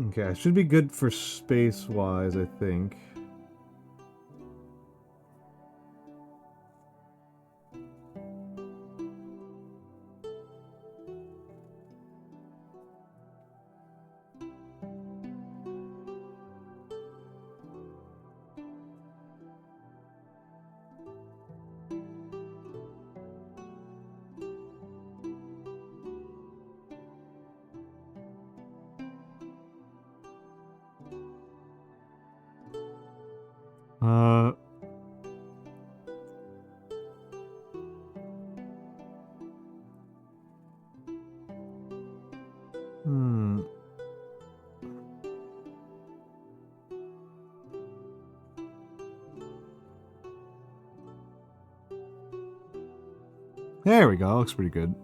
Okay, I should be good for space-wise, I think. There we go. Looks pretty good.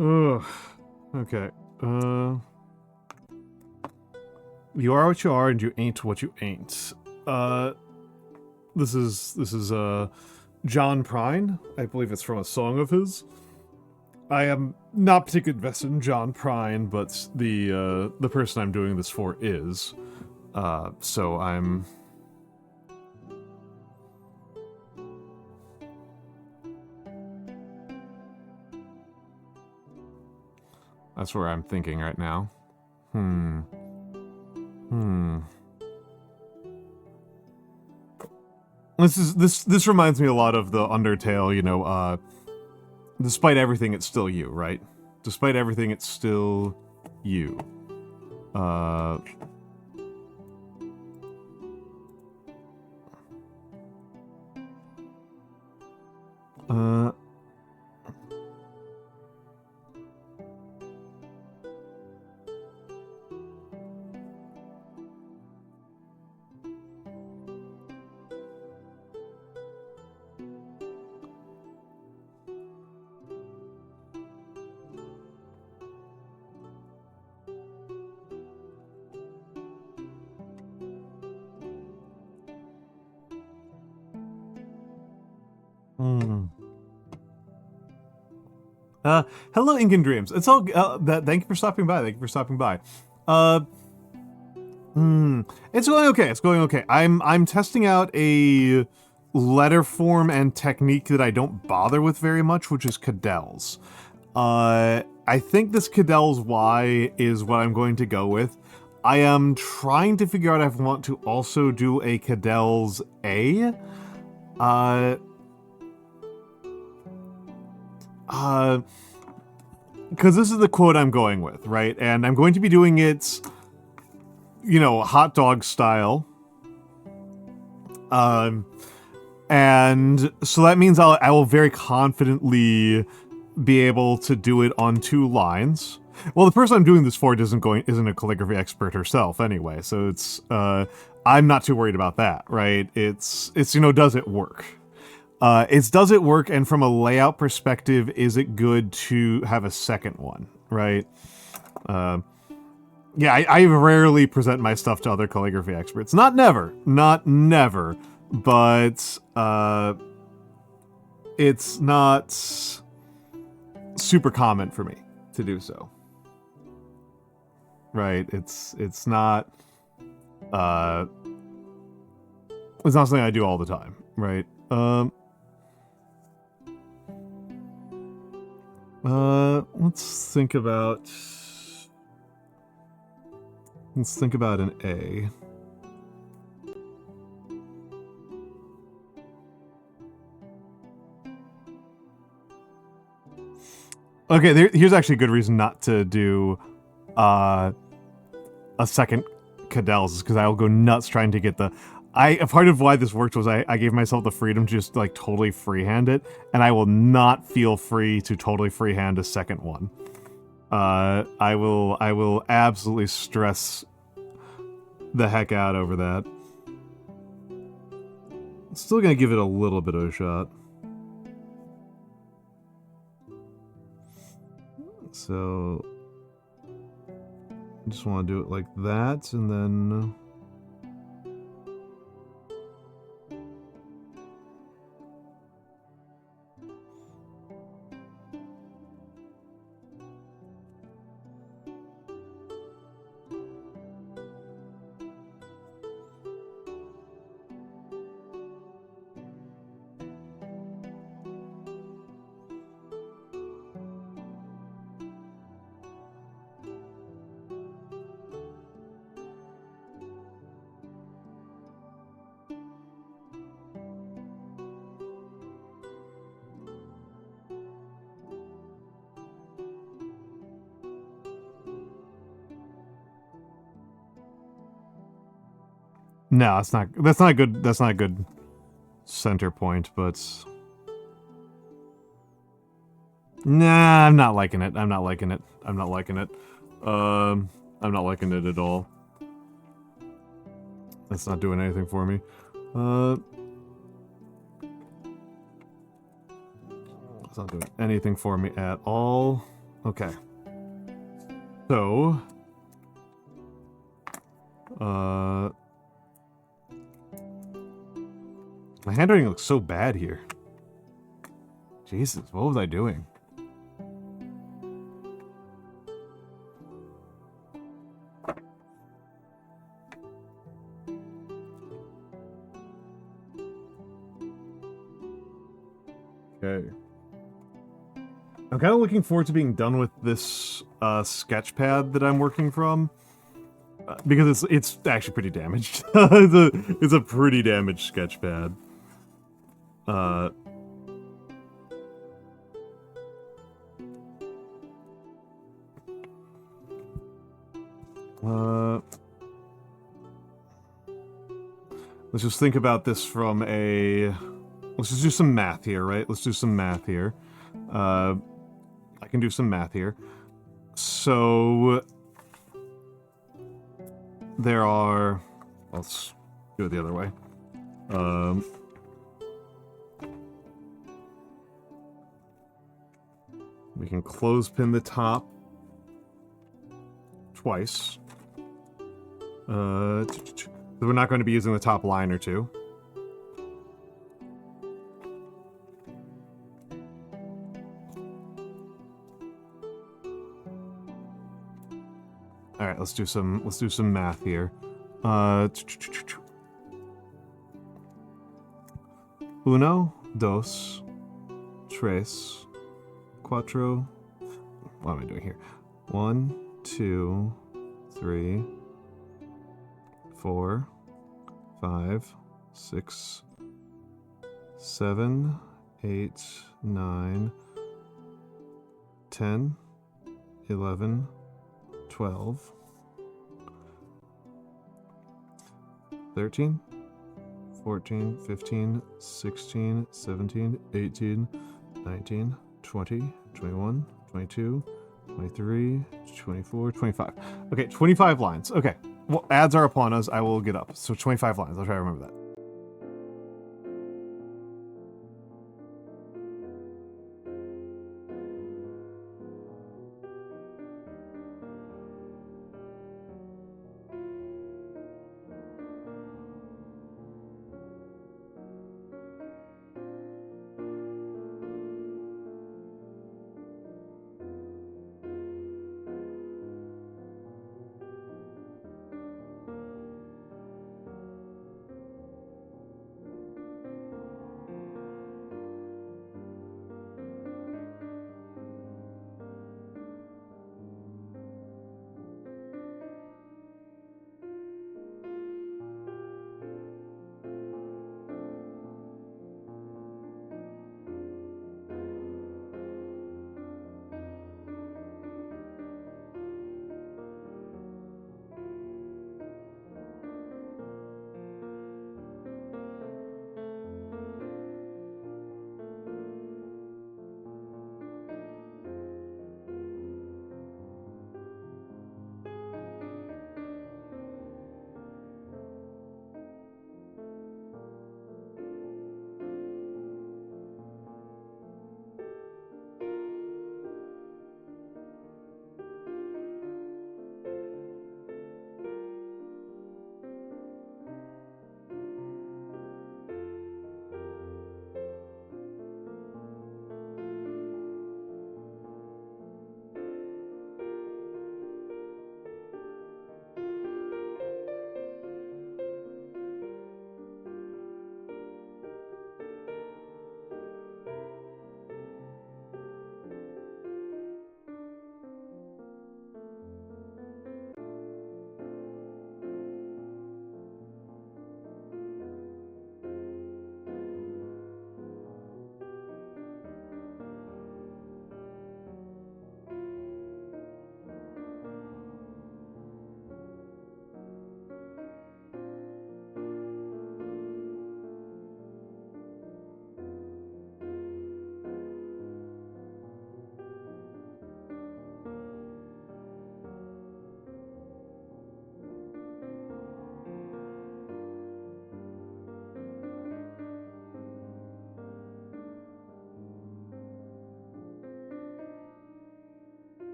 Ugh. Okay. You are what you are, and you ain't what you ain't. This is John Prine. I believe it's from a song of his. I am not particularly invested in John Prine, but the person I'm doing this for is. So I'm. That's where I'm thinking right now. This reminds me a lot of the Undertale, you know, despite everything, it's still you, right? Despite everything, it's still you. Hello, Incan Dreams. It's all thank you for stopping by. Thank you for stopping by. It's going okay. It's going okay. I'm testing out a letter form and technique that I don't bother with very much, which is Cadell's. I think this Cadell's Y is what I'm going to go with. I am trying to figure out if I want to also do a Cadell's A. Because this is the quote I'm going with, right? And I'm going to be doing it, you know, hot dog style. And so that means I will very confidently be able to do it on 2 lines. Well, the person I'm doing this for isn't a calligraphy expert herself anyway, so it's I'm not too worried about that, right? It's you know, does it work? Does it work, and from a layout perspective, is it good to have a second one, right? Yeah, I rarely present my stuff to other calligraphy experts. Not never, but it's not super common for me to do so. Right? It's not something I do all the time, right? Let's think about an A. Okay, here's actually a good reason not to do a second Cadell's, is because I will go nuts trying to get the... part of why this worked was I gave myself the freedom to just, like, totally freehand it, and I will not feel free to totally freehand a second one. I will absolutely stress the heck out over that. Still gonna give it a little bit of a shot. So... I just want to do it like that, and then... No, that's not good. That's not a good center point, but nah, I'm not liking it. I'm not liking it. I'm not liking it. I'm not liking it at all. That's not doing anything for me. It's not doing anything for me at all. Okay. So, my handwriting looks so bad here. Jesus, what was I doing? Okay. I'm kind of looking forward to being done with this sketch pad that I'm working from. Because it's actually pretty damaged. it's a pretty damaged sketch pad. Let's just think about this from a... Let's just do some math here, right? Let's do some math here. I can do some math here. So... There are... Let's do it the other way. We can clothespin the top twice. We're not going to be using the top line or two. All right, let's do some math here. Uno, dos, tres, cuatro. What am I doing here? 1, 2, 3, 4, 5, 6, 7, 8, 9, 10, 11, 12, 13, 14, 15, 16, 17, 18, 19, 20, 21, 22, 23, 24, 25. Okay, 25 lines. Okay, well, ads are upon us. I will get up. So 25 lines. I'll try to remember that.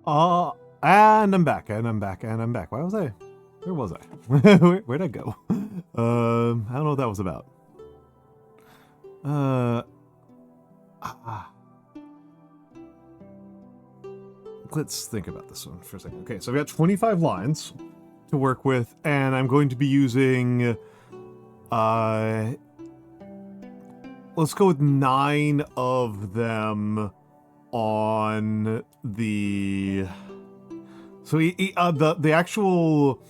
And I'm back, and I'm back, and I'm back. Where was I? Where'd I go? I don't know what that was about. Let's think about this one for a second. Okay, so I've got 25 lines to work with, and I'm going to be using, let's go with 9 of them on the... So the actual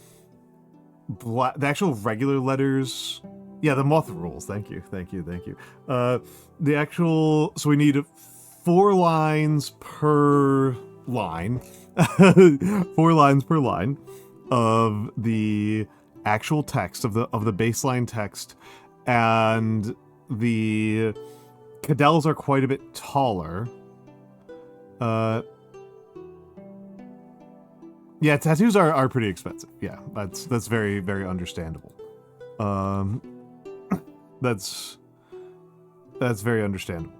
regular letters, yeah, the moth rules. Thank you. The actual, so we need 4 lines per line, 4 lines per line of the actual text of the baseline text, and the cadels are quite a bit taller. Yeah, tattoos are pretty expensive. Yeah, that's very, very understandable. That's very understandable.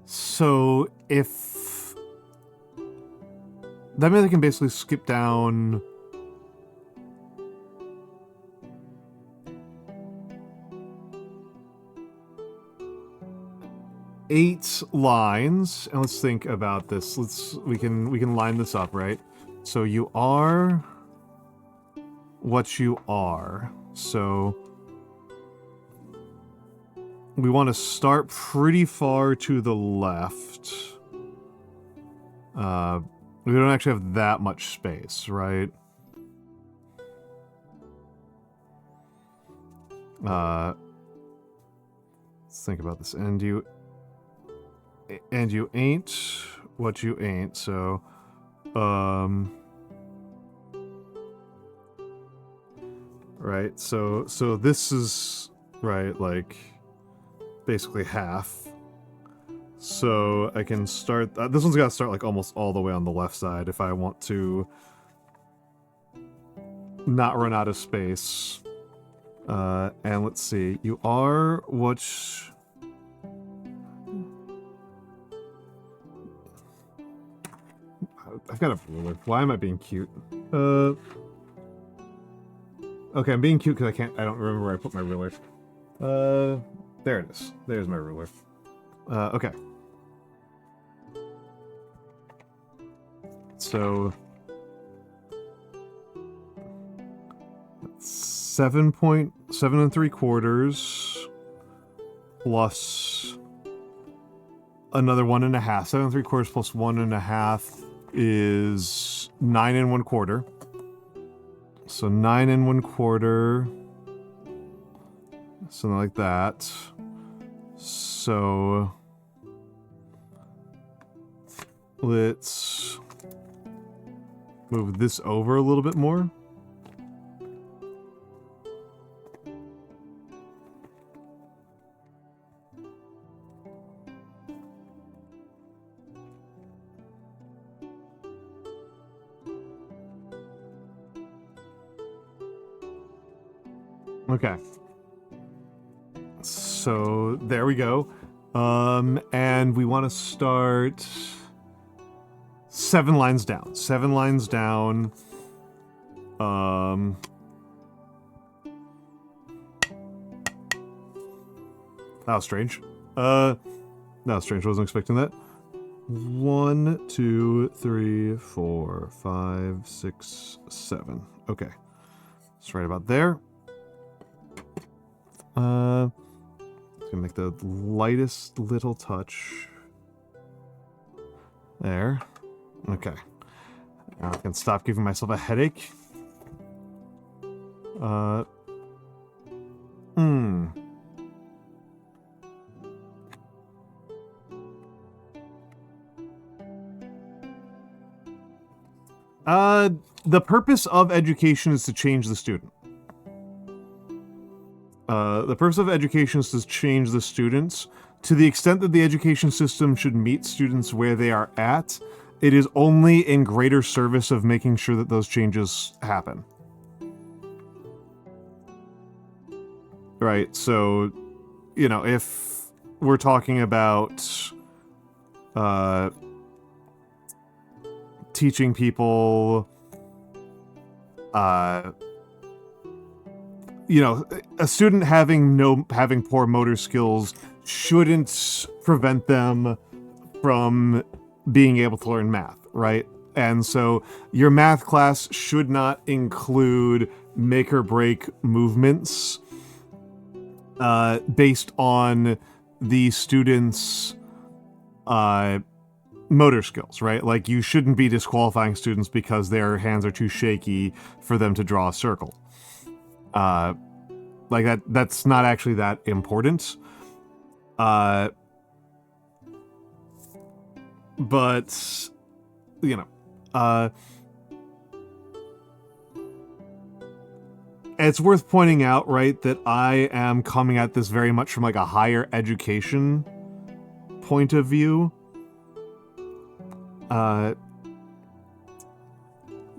So if that means I can basically skip down eight lines, and let's think about this. We can line this up, right? So you are what you are. So we want to start pretty far to the left. We don't actually have that much space, right? Let's think about this. And you ain't what you ain't, so right, so this is right, like basically half. So I can start, this one's gotta start like almost all the way on the left side if I want to not run out of space. And let's see, you are what... I've got a ruler. Why am I being cute? Okay, I'm being cute because I don't remember where I put my ruler. There it is. There's my ruler. Okay. So 7.7 3/4 plus another 1.5. 7 3/4 plus 1.5 is 9 1/4. So 9 1/4, something like that. So let's move this over a little bit more. Okay. So there we go. And we want to start 7 lines down. 7 lines down. That was strange. That was strange. I wasn't expecting that. 1, 2, 3, 4, 5, 6, 7. Okay. It's right about there. It's gonna make the lightest little touch. There. Okay. Now I can stop giving myself a headache. The purpose of education is to change the student. The purpose of education is to change the students. To the extent that the education system should meet students where they are at, it is only in greater service of making sure that those changes happen. Right, so, you know, if we're talking about teaching people, you know, a student having poor motor skills shouldn't prevent them from being able to learn math, right? And so your math class should not include make or break movements based on the students' motor skills, right? Like, you shouldn't be disqualifying students because their hands are too shaky for them to draw a circle. Like, that's not actually that important. But, you know, it's worth pointing out, right, that I am coming at this very much from, like, a higher education point of view.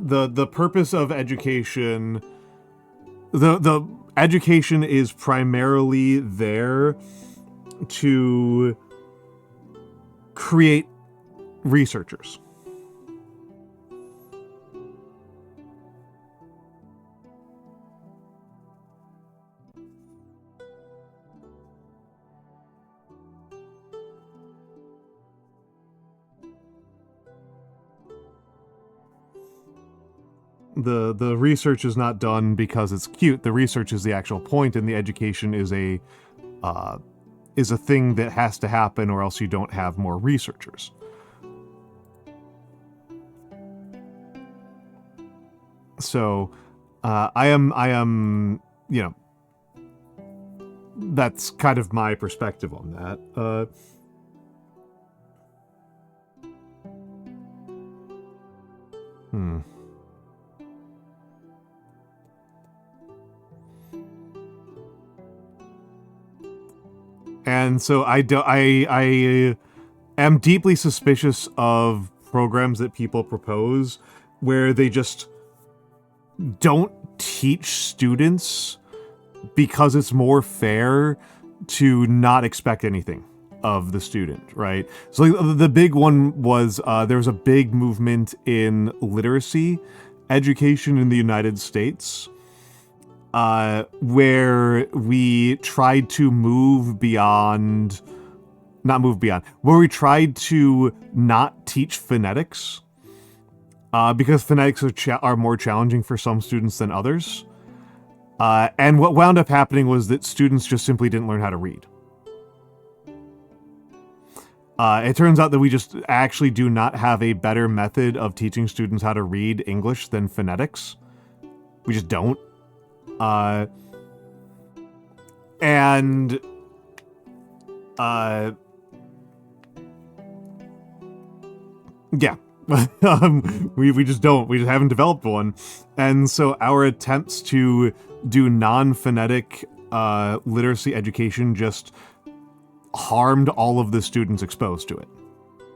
The purpose of education, the education is primarily there to create researchers. The research is not done because it's cute. The research is the actual point, and the education is a thing that has to happen, or else you don't have more researchers. So, I am, you know, that's kind of my perspective on that. And so I am deeply suspicious of programs that people propose where they just don't teach students because it's more fair to not expect anything of the student, right? So like, the big one was there was a big movement in literacy education in the United States, where we tried to where we tried to not teach phonetics, because phonetics are more challenging for some students than others. And what wound up happening was that students just simply didn't learn how to read. It turns out that we just actually do not have a better method of teaching students how to read English than phonetics. We just don't. Yeah. We just don't. We just haven't developed one. And so our attempts to do non-phonetic literacy education just harmed all of the students exposed to it.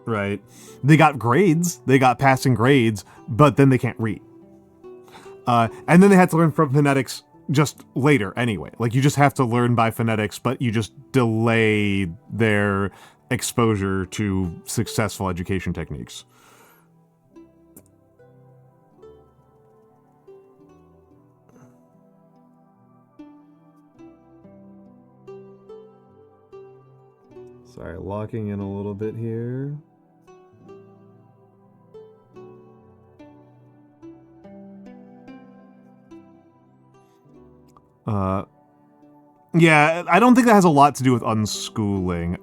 Right? They got grades, they got passing grades, but then they can't read. And then they had to learn from phonetics just later anyway. Like, you just have to learn by phonetics, but you just delay their exposure to successful education techniques. Sorry, locking in a little bit here. Yeah, I don't think that has a lot to do with unschooling.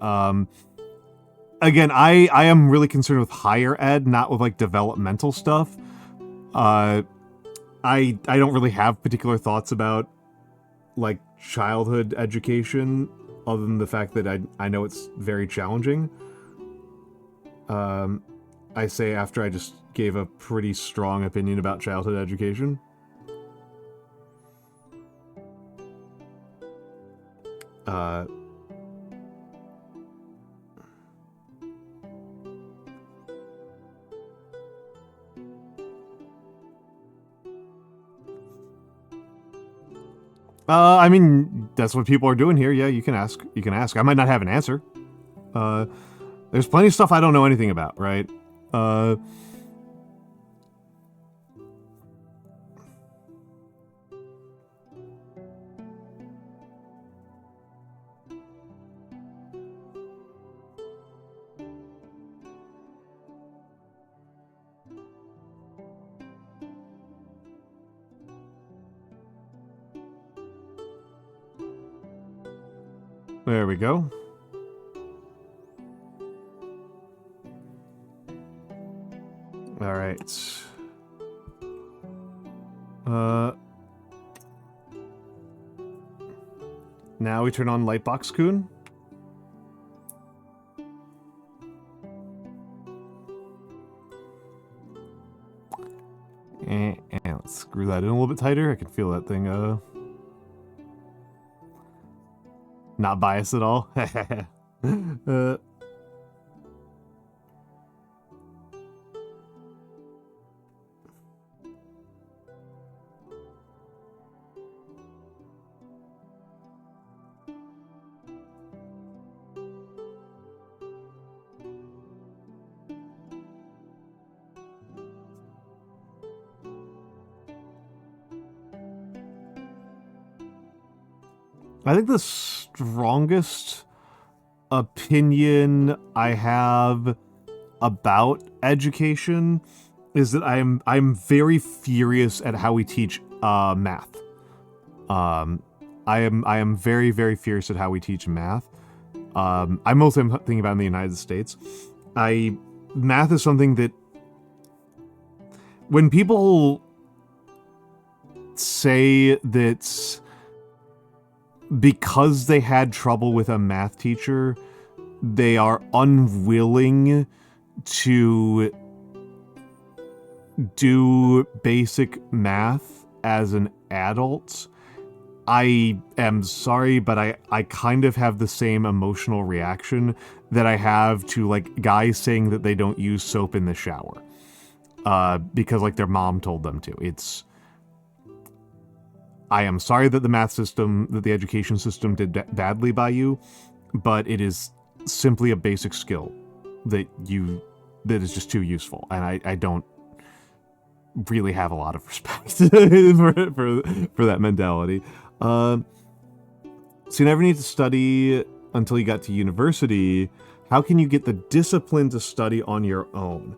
Again, I am really concerned with higher ed, not with, like, developmental stuff. I don't really have particular thoughts about, like, childhood education, other than the fact that I know it's very challenging. I say after I just gave a pretty strong opinion about childhood education. I mean, that's what people are doing here. Yeah, you can ask. You can ask. I might not have an answer. There's plenty of stuff I don't know anything about, right? There we go. All right. Now we turn on Lightbox Coon. And let's screw that in a little bit tighter. I can feel that thing, not biased at all. I think the strongest opinion I have about education is that I'm very furious at how we teach math. I am very, very furious at how we teach math. I'm mostly thinking about in the United States. Math is something that when people say that because they had trouble with a math teacher, they are unwilling to do basic math as an adult, I am sorry, but I kind of have the same emotional reaction that I have to, like, guys saying that they don't use soap in the shower. Because, like, their mom told them to. I am sorry that the education system did badly by you, but it is simply a basic skill that is just too useful, and I don't really have a lot of respect for that mentality. So you never need to study until you got to university. How can you get the discipline to study on your own?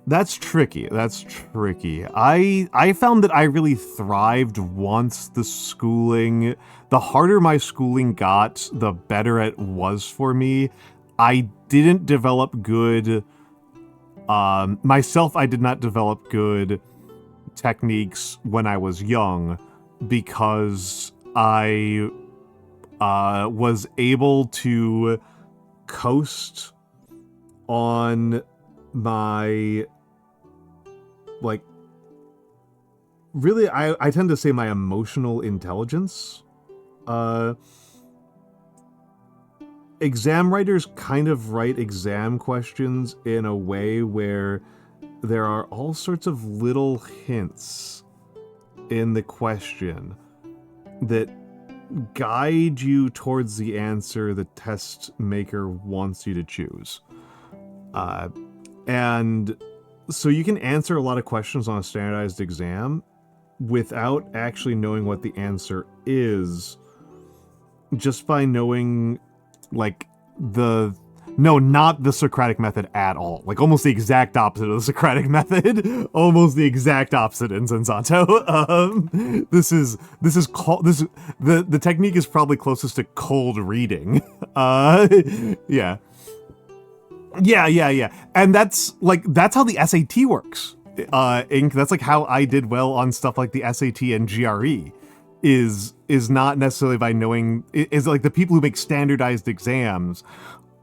That's tricky. I found that I really thrived once the harder my schooling got, the better it was for me. I didn't develop good, I did not develop good techniques when I was young because I was able to coast on my, like, really, I tend to say my emotional intelligence. Exam writers kind of write exam questions in a way where there are all sorts of little hints in the question that guide you towards the answer the test maker wants you to choose. And so you can answer a lot of questions on a standardized exam without actually knowing what the answer is, just by knowing, like, not the Socratic method at all. Like, almost the exact opposite of the Socratic method. Almost the exact opposite in Sensato. The technique is probably closest to cold reading. Yeah. Yeah. And that's how the SAT works. That's like how I did well on stuff like the SAT and GRE. Is not necessarily by knowing, is like the people who make standardized exams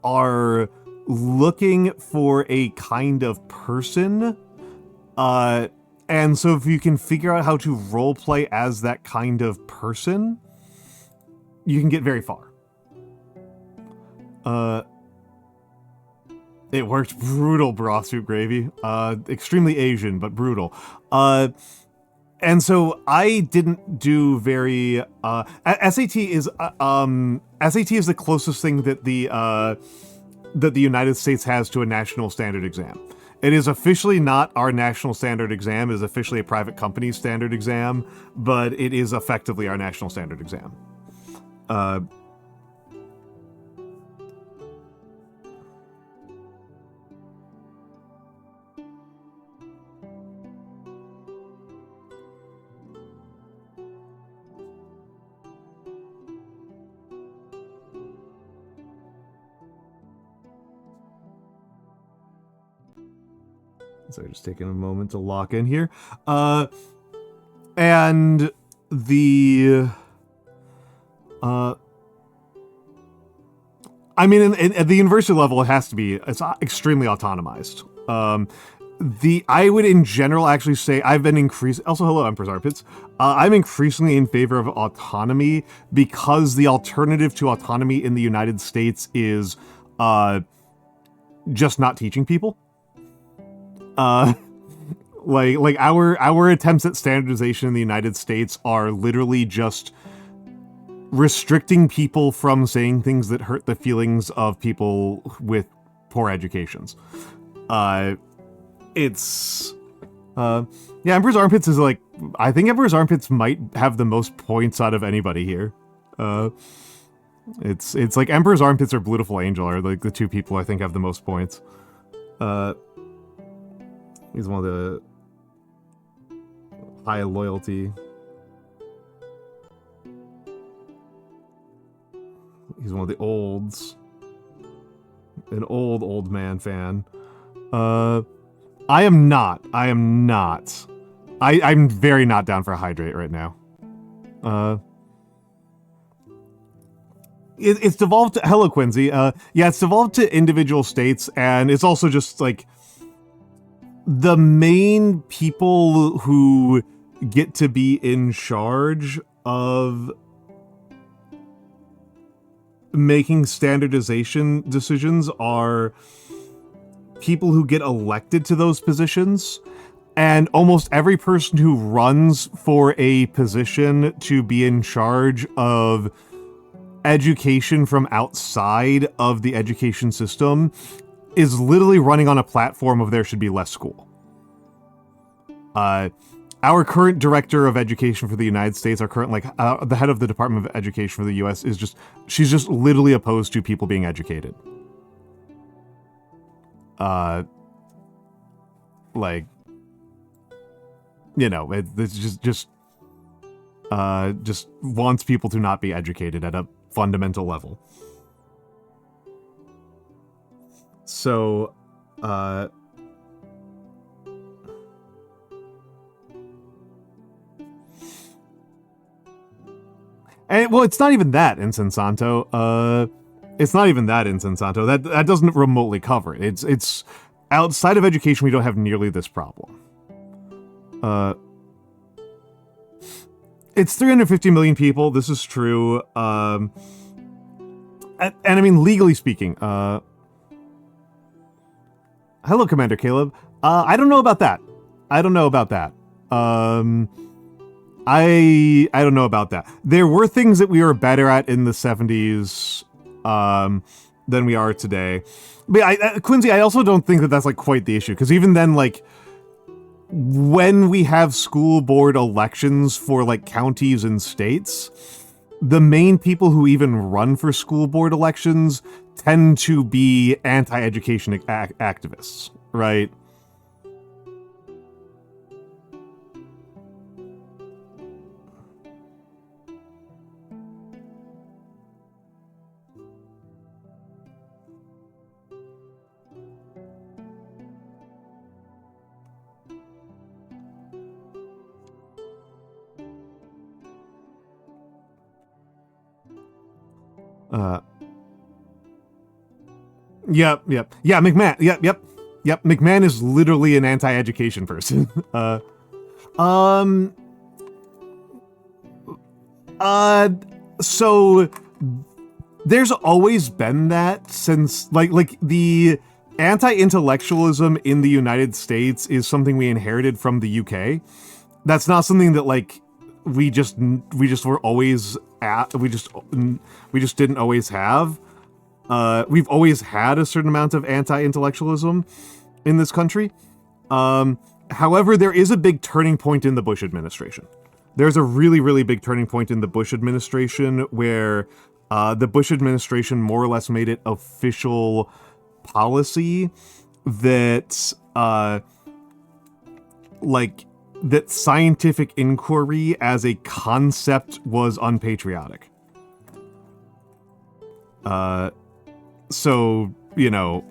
are looking for a kind of person. And so if you can figure out how to roleplay as that kind of person, you can get very far. It worked. Brutal broth soup gravy. Extremely Asian, but brutal. And so I didn't do very, SAT is the closest thing that the United States has to a national standard exam. It is officially not our national standard exam. It is officially a private company's standard exam, but it is effectively our national standard exam. So just taking a moment to lock in here. And the... I mean, at the university level, it has to be, it's extremely autonomized. I would in general actually say I've been also hello, Emperor's Armpits. I'm increasingly in favor of autonomy because the alternative to autonomy in the United States is just not teaching people. Like our attempts at standardization in the United States are literally just restricting people from saying things that hurt the feelings of people with poor educations. Yeah, Emperor's Armpits is like, I think Emperor's Armpits might have the most points out of anybody here. It's like Emperor's Armpits or Beautiful Angel are like the two people I think have the most points. He's one of the high loyalty. He's one of the olds. An old man fan. I am not. I'm very not down for a hydrate right now. It's devolved to... Hello, Quincy. Yeah, it's devolved to individual states, and it's also just, like... The main people who get to be in charge of making standardization decisions are people who get elected to those positions, and almost every person who runs for a position to be in charge of education from outside of the education system is literally running on a platform of there should be less school. Our current director of education for the United States, our current, the head of the Department of Education for the US is she's just literally opposed to people being educated. It's just wants people to not be educated at a fundamental level. So, it's not even that, Insensanto. It's not even that, Insensanto. That doesn't remotely cover it. It's outside of education, we don't have nearly this problem. It's 350 million people. This is true. And I mean, legally speaking, hello, Commander Caleb. I don't know about that. I don't know about that. I don't know about that. There were things that we were better at in the 70s than we are today. But Quincy, I also don't think that that's like quite the issue, because even then, like, when we have school board elections for like counties and states, the main people who even run for school board elections tend to be anti-education activists, right? Yep. Yeah, McMahon. Yep. McMahon is literally an anti-education person. So there's always been that since, like the anti-intellectualism in the United States is something we inherited from the UK. That's not something that, like, we just were always at. We just didn't always have. We've always had a certain amount of anti-intellectualism in this country. However, there is a big turning point in the Bush administration. There's a really, really big turning point in the Bush administration where the Bush administration more or less made it official policy that, that scientific inquiry as a concept was unpatriotic. So, you know,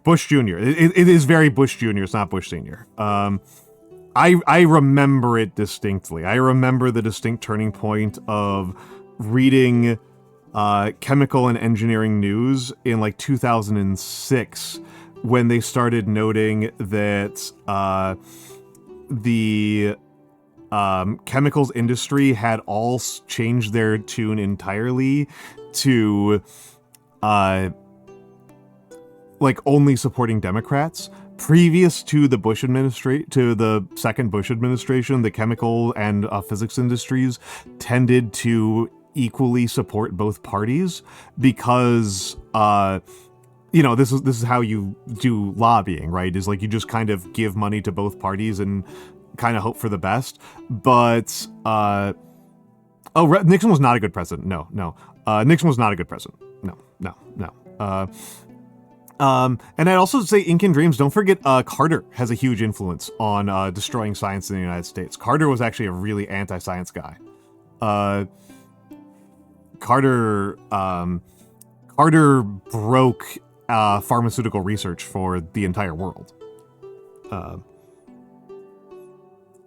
Bush Jr. It is very Bush Jr. It's not Bush Sr. I remember it distinctly. I remember the distinct turning point of reading chemical and engineering news in like 2006 when they started noting that the chemicals industry had all changed their tune entirely to like only supporting Democrats. Previous to the Bush to the second Bush administration, the chemical and physics industries tended to equally support both parties because you know, this is how you do lobbying, right? Is like you just kind of give money to both parties and kind of hope for the best. But Nixon was not a good president. No. Nixon was not a good president. No. And I'd also say Incan Dreams, don't forget Carter has a huge influence on destroying science in the United States. Carter was actually a really anti-science guy. Carter broke pharmaceutical research for the entire world.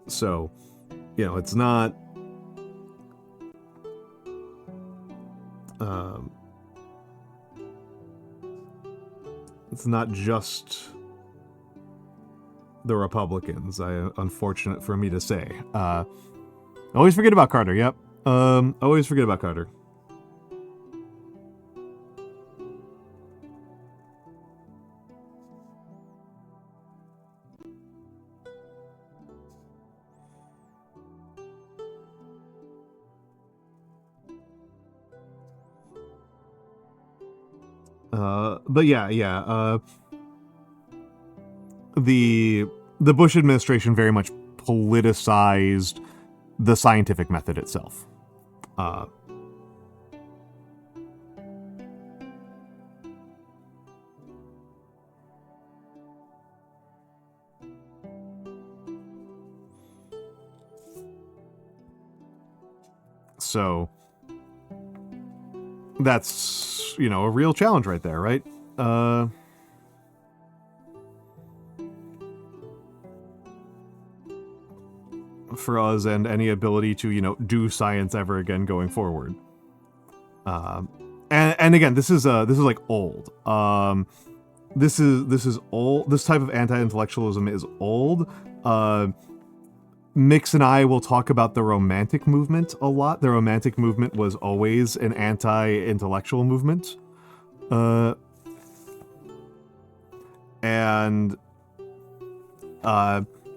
So, you know, it's not... it's not just the Republicans, unfortunate for me to say. Always forget about Carter, yep. Always forget about Carter. But yeah. The Bush administration very much politicized the scientific method itself. So that's, you know, a real challenge right there, right? For us and any ability to, you know, do science ever again going forward. And again, this is like old. This is old. This type of anti-intellectualism is old. Mix and I will talk about the Romantic movement a lot. The Romantic movement was always an anti-intellectual movement. And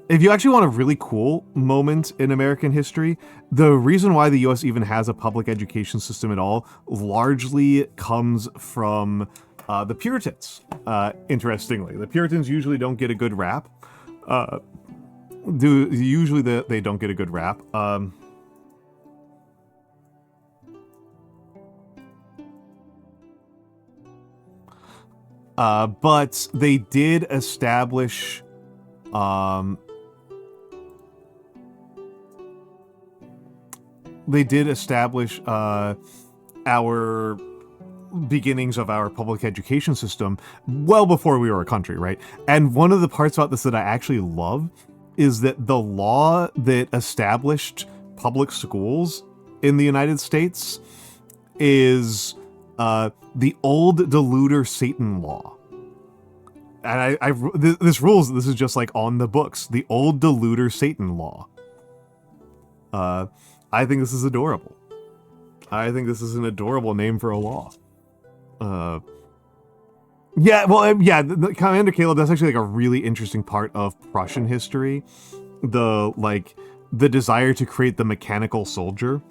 if you actually want a really cool moment in American history, the reason why the US even has a public education system at all largely comes from the Puritans, interestingly. The Puritans usually don't get a good rap. Usually they don't get a good rap. But they did establish our beginnings of our public education system well before we were a country, right? And one of the parts about this that I actually love is that the law that established public schools in the United States is the old deluder Satan law. And this is just like on the books. The old deluder Satan law. I think this is adorable. I think this is an adorable name for a law. Yeah, well, yeah, Commander Caleb, that's actually like a really interesting part of Prussian history. The desire to create the mechanical soldier,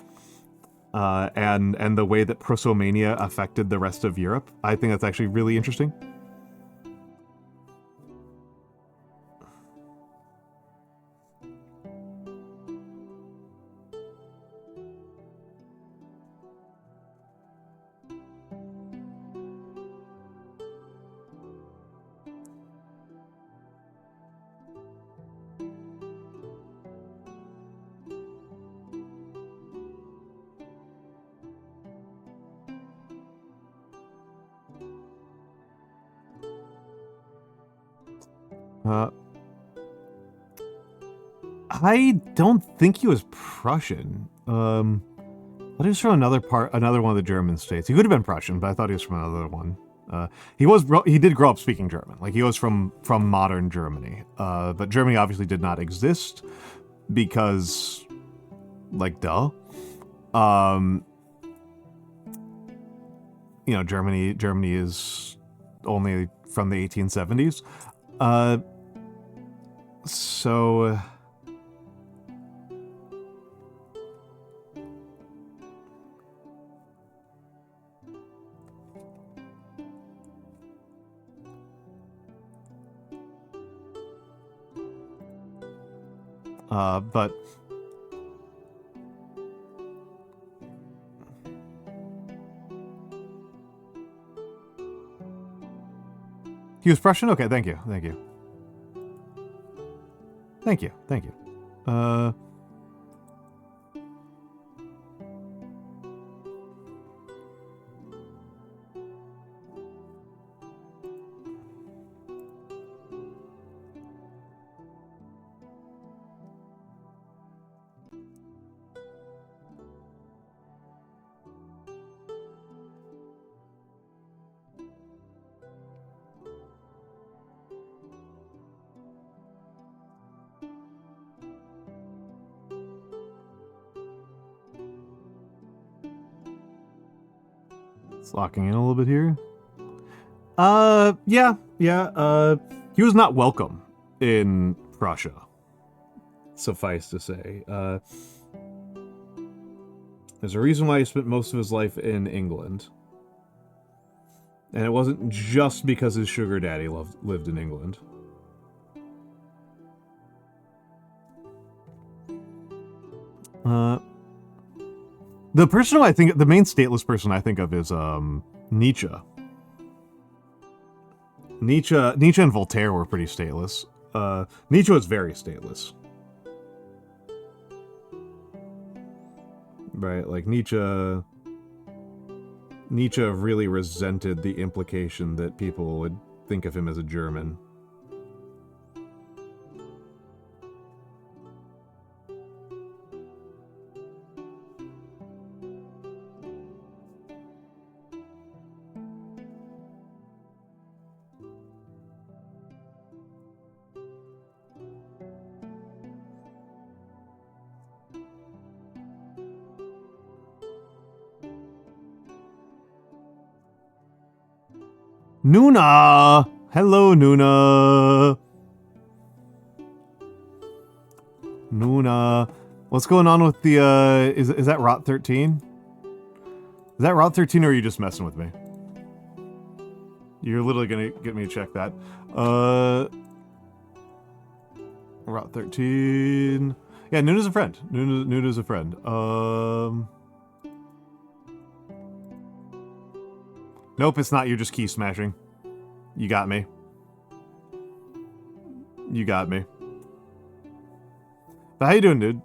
and the way that Prussomania affected the rest of Europe. I think that's actually really interesting. I don't think he was Prussian. I thought he was from another one of the German states. He could have been Prussian, but I thought he was from another one. He did grow up speaking German. Like, he was from modern Germany. But Germany obviously did not exist because, like, duh. You know, Germany is only from the 1870s. So... but he was Prussian? Okay, thank you. Thank you. Thank you. Thank you. It's locking in a little bit here. Yeah. He was not welcome in Prussia, suffice to say. There's a reason why he spent most of his life in England. And it wasn't just because his sugar daddy lived in England. The person the main stateless person I think of is Nietzsche. Nietzsche and Voltaire were pretty stateless. Nietzsche was very stateless. Right, like Nietzsche really resented the implication that people would think of him as a German. Nuna! Hello, Nuna! Nuna. What's going on with the, is that Rot 13? Is that Rot 13 or are you just messing with me? You're literally gonna get me to check that. Rot 13... Yeah, Nuna's a friend. Nuna's a friend. Nope, it's not you just key smashing. You got me. You got me. But how you doing, dude?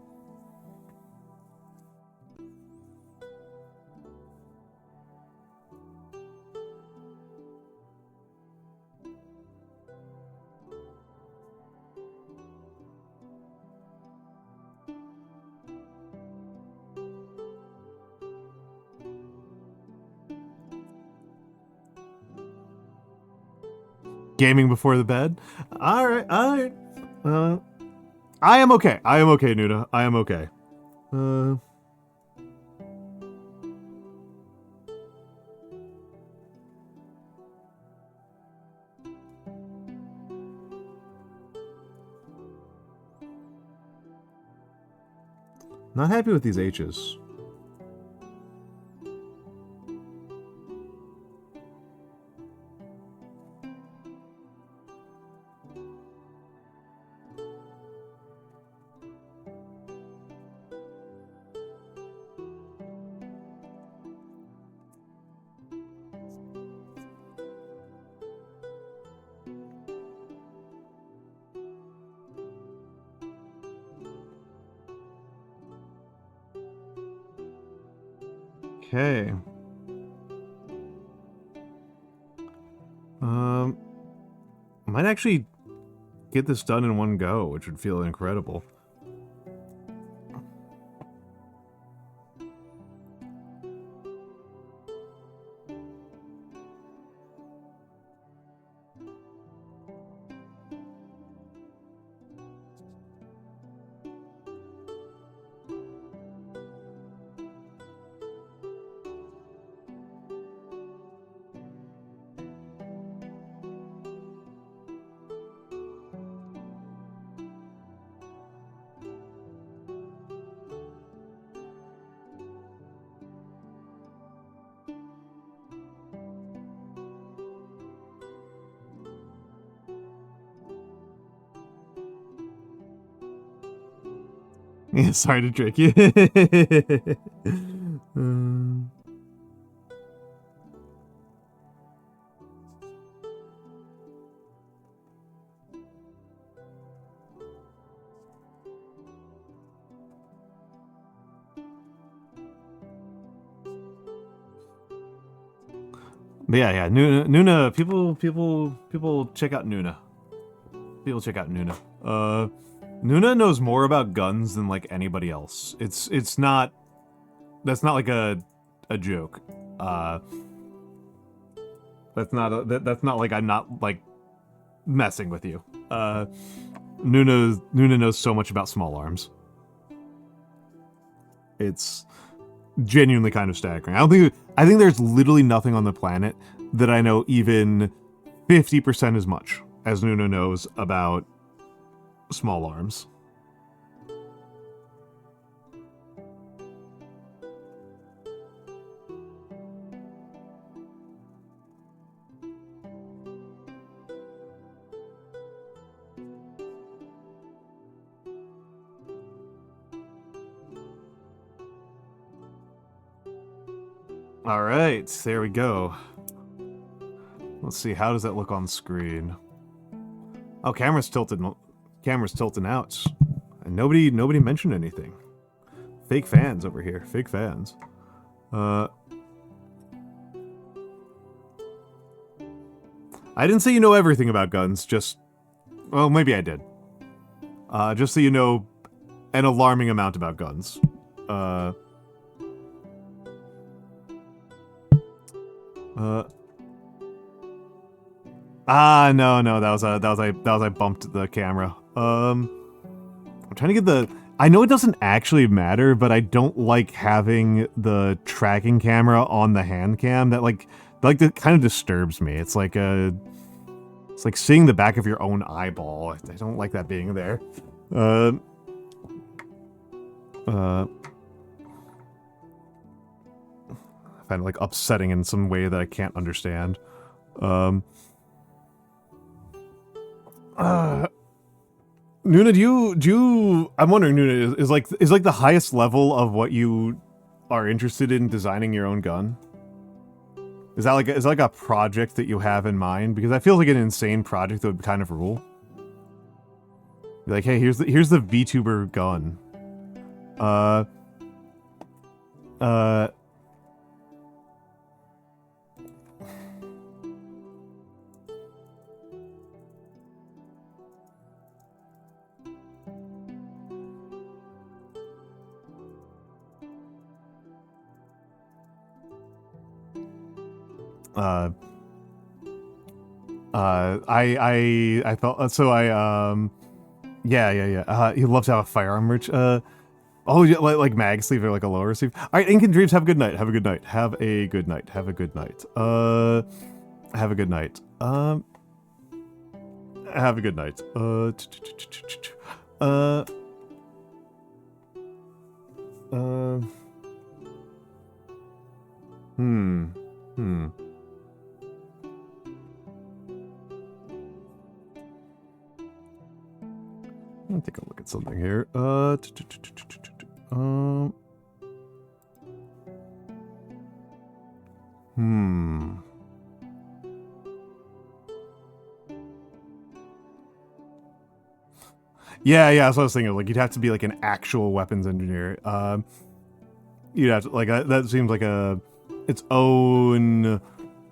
Gaming before the bed. All right, all right. I am okay. I am okay, Nuna. I am okay. Not happy with these H's. Okay. Might actually get this done in one go, which would feel incredible. Yeah, sorry to trick you. But yeah, Nuna, people check out Nuna. People check out Nuna. Nuna knows more about guns than like anybody else. It's not, that's not like a joke. That's not like I'm not like messing with you. Nuna knows so much about small arms. It's genuinely kind of staggering. I think there's literally nothing on the planet that I know even 50% as much as Nuna knows about small arms. All right, there we go. Let's see, how does that look on screen? Oh, camera's tilted. Camera's tilting out. And nobody mentioned anything. Fake fans over here. Fake fans. I didn't say you know everything about guns, just... Well, maybe I did. Just so you know an alarming amount about guns. No, that was I bumped the camera. I'm trying to get the... I know it doesn't actually matter, but I don't like having the tracking camera on the hand cam. That that kind of disturbs me. It's like seeing the back of your own eyeball. I don't like that being there. I find it like upsetting in some way that I can't understand. Nuna, do you I'm wondering, Nuna, is like the highest level of what you are interested in designing your own gun? Is that like a project that you have in mind? Because that feels like an insane project that would kind of rule. Be like, hey, here's the VTuber gun. I felt so yeah. He'd love to have a firearm merch. Oh, yeah, like mag sleeve or like a lower sleeve. All right, Ink and Dreams, have a good night. Have a good night. Have a good night. Have a good night. Have a good night. Have a good night. Let me take a look at something here. Yeah, that's what I was thinking. Like, you'd have to be like an actual weapons engineer. You'd have to, like, that seems like its own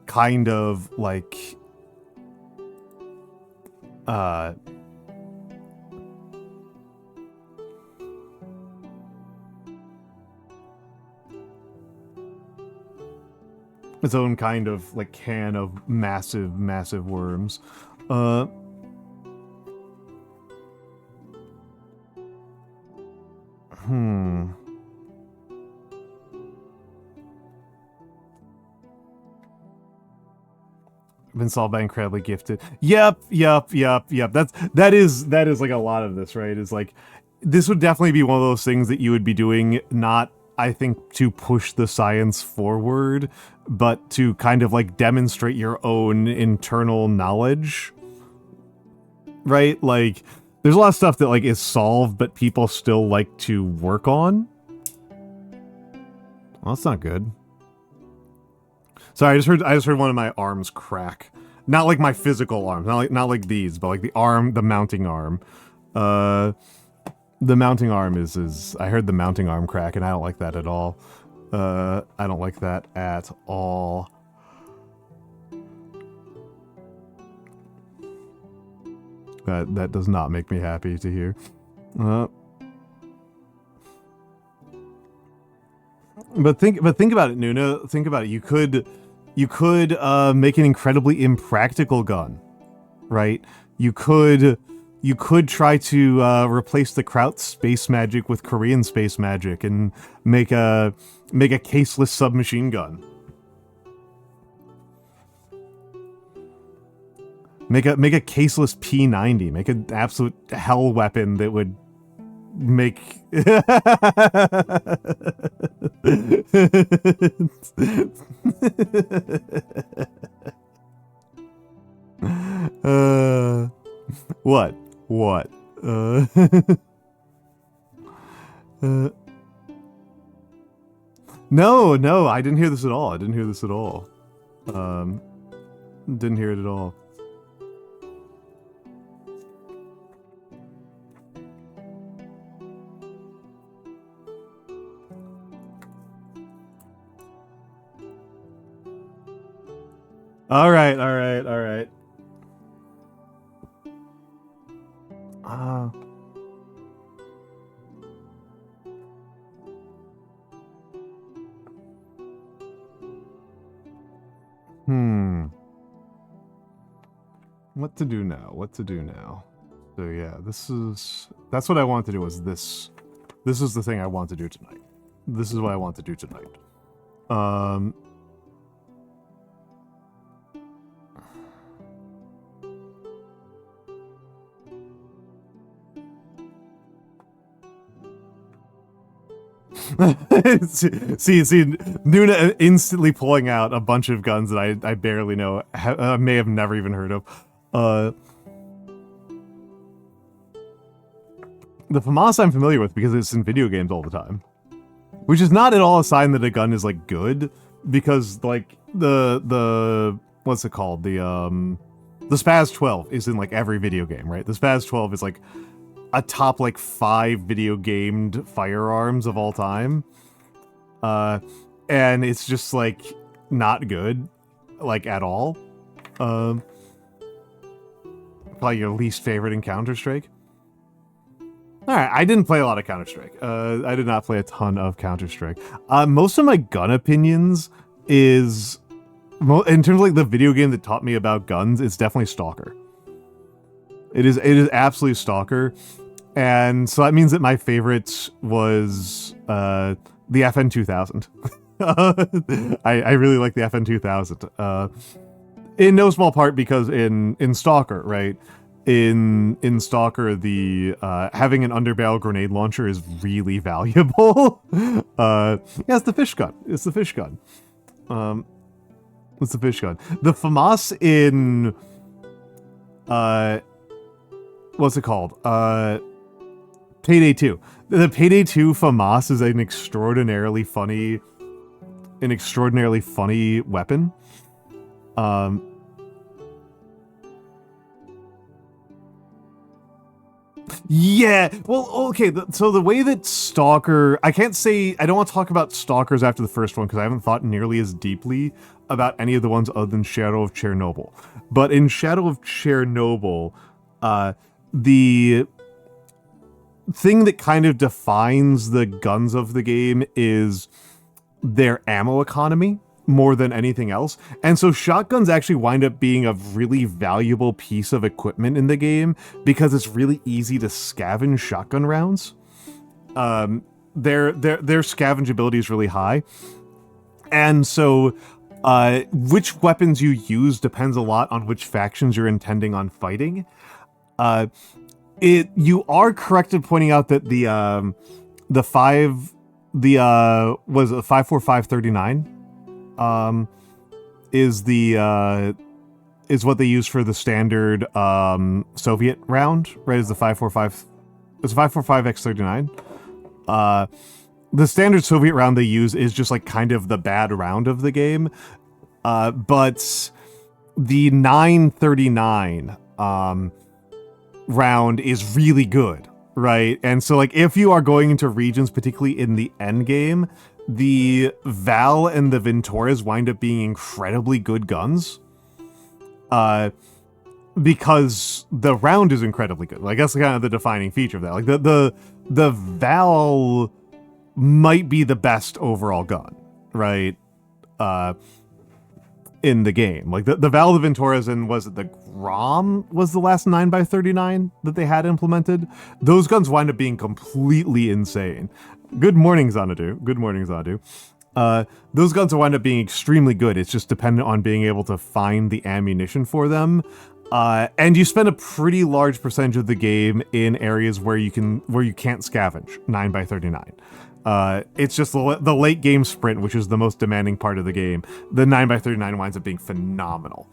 kind of like its own kind of like can of massive worms. Been solved by incredibly gifted. Yep. That is like a lot of this, right? Is like, this would definitely be one of those things that you would be doing, not, I think, to push the science forward, but to kind of like demonstrate your own internal knowledge, right? Like, there's a lot of stuff that like is solved, but people still like to work on. Well, that's not good. Sorry, I just heard one of my arms crack. Not like my physical arms, not like these, but like the mounting arm. The mounting arm is I heard the mounting arm crack, and I don't like that at all. I don't like that at all. That does not make me happy to hear. But think about it, Nuna. Think about it. You could make an incredibly impractical gun, right? You could try to replace the Kraut space magic with Korean space magic and make a caseless submachine gun. Make a caseless P90. Make an absolute hell weapon that would make what no, I didn't hear this at all. Didn't hear it at all. All right. What to do now? So yeah, that's what I want to do. Is this is the thing I want to do tonight. This is what I want to do tonight. see, Nuna instantly pulling out a bunch of guns that I barely know, may have never even heard of. The FAMAS I'm familiar with because it's in video games all the time, which is not at all a sign that a gun is like good, because like the what's it called, the Spaz 12 is in like every video game, right? The Spaz 12 is like a top like 5 video gamed firearms of all time, and it's just like not good, like at all. Probably your least favorite in Counter-Strike. Alright, I didn't play a lot of Counter-Strike. I did not play a ton of Counter-Strike. Most of my gun opinions is in terms of like the video game that taught me about guns, it's definitely Stalker. It is absolutely Stalker. And so that means that my favorite was the FN 2000. I really like the FN 2000. In no small part because in Stalker, right? In Stalker, the having an underbarrel grenade launcher is really valuable. Yeah, it's the fish gun. It's the fish gun. It's the fish gun. The FAMAS in what's it called? Payday 2. The Payday 2 FAMAS is an extraordinarily funny weapon. Yeah, well, okay, so the way that Stalker... I don't want to talk about Stalkers after the first one, because I haven't thought nearly as deeply about any of the ones other than Shadow of Chernobyl. But in Shadow of Chernobyl, the thing that kind of defines the guns of the game is their ammo economy more than anything else. And so shotguns actually wind up being a really valuable piece of equipment in the game because it's really easy to scavenge shotgun rounds. Their scavengeability is really high. And so which weapons you use depends a lot on which factions you're intending on fighting. You are correct in pointing out that the 54539 is what they use for the standard Soviet round, right? Is the 545? It's 545x39. The standard Soviet round they use is just like kind of the bad round of the game, but the 939 round is really good, right? And so like if you are going into regions, particularly in the end game, the Val and the Venturas wind up being incredibly good guns, because the round is incredibly good. Like that's kind of the defining feature of that. Like the Val might be the best overall gun, right? In the game, like the Val, the Venturas, and was it the Grom was the last 9x39 that they had implemented. Those guns wind up being completely insane. Good morning, Xanadu. Good morning, Xanadu. Those guns wind up being extremely good. It's just dependent on being able to find the ammunition for them. And you spend a pretty large percentage of the game in areas where you can't scavenge 9x39. It's just the late game sprint, which is the most demanding part of the game. The 9x39 winds up being phenomenal.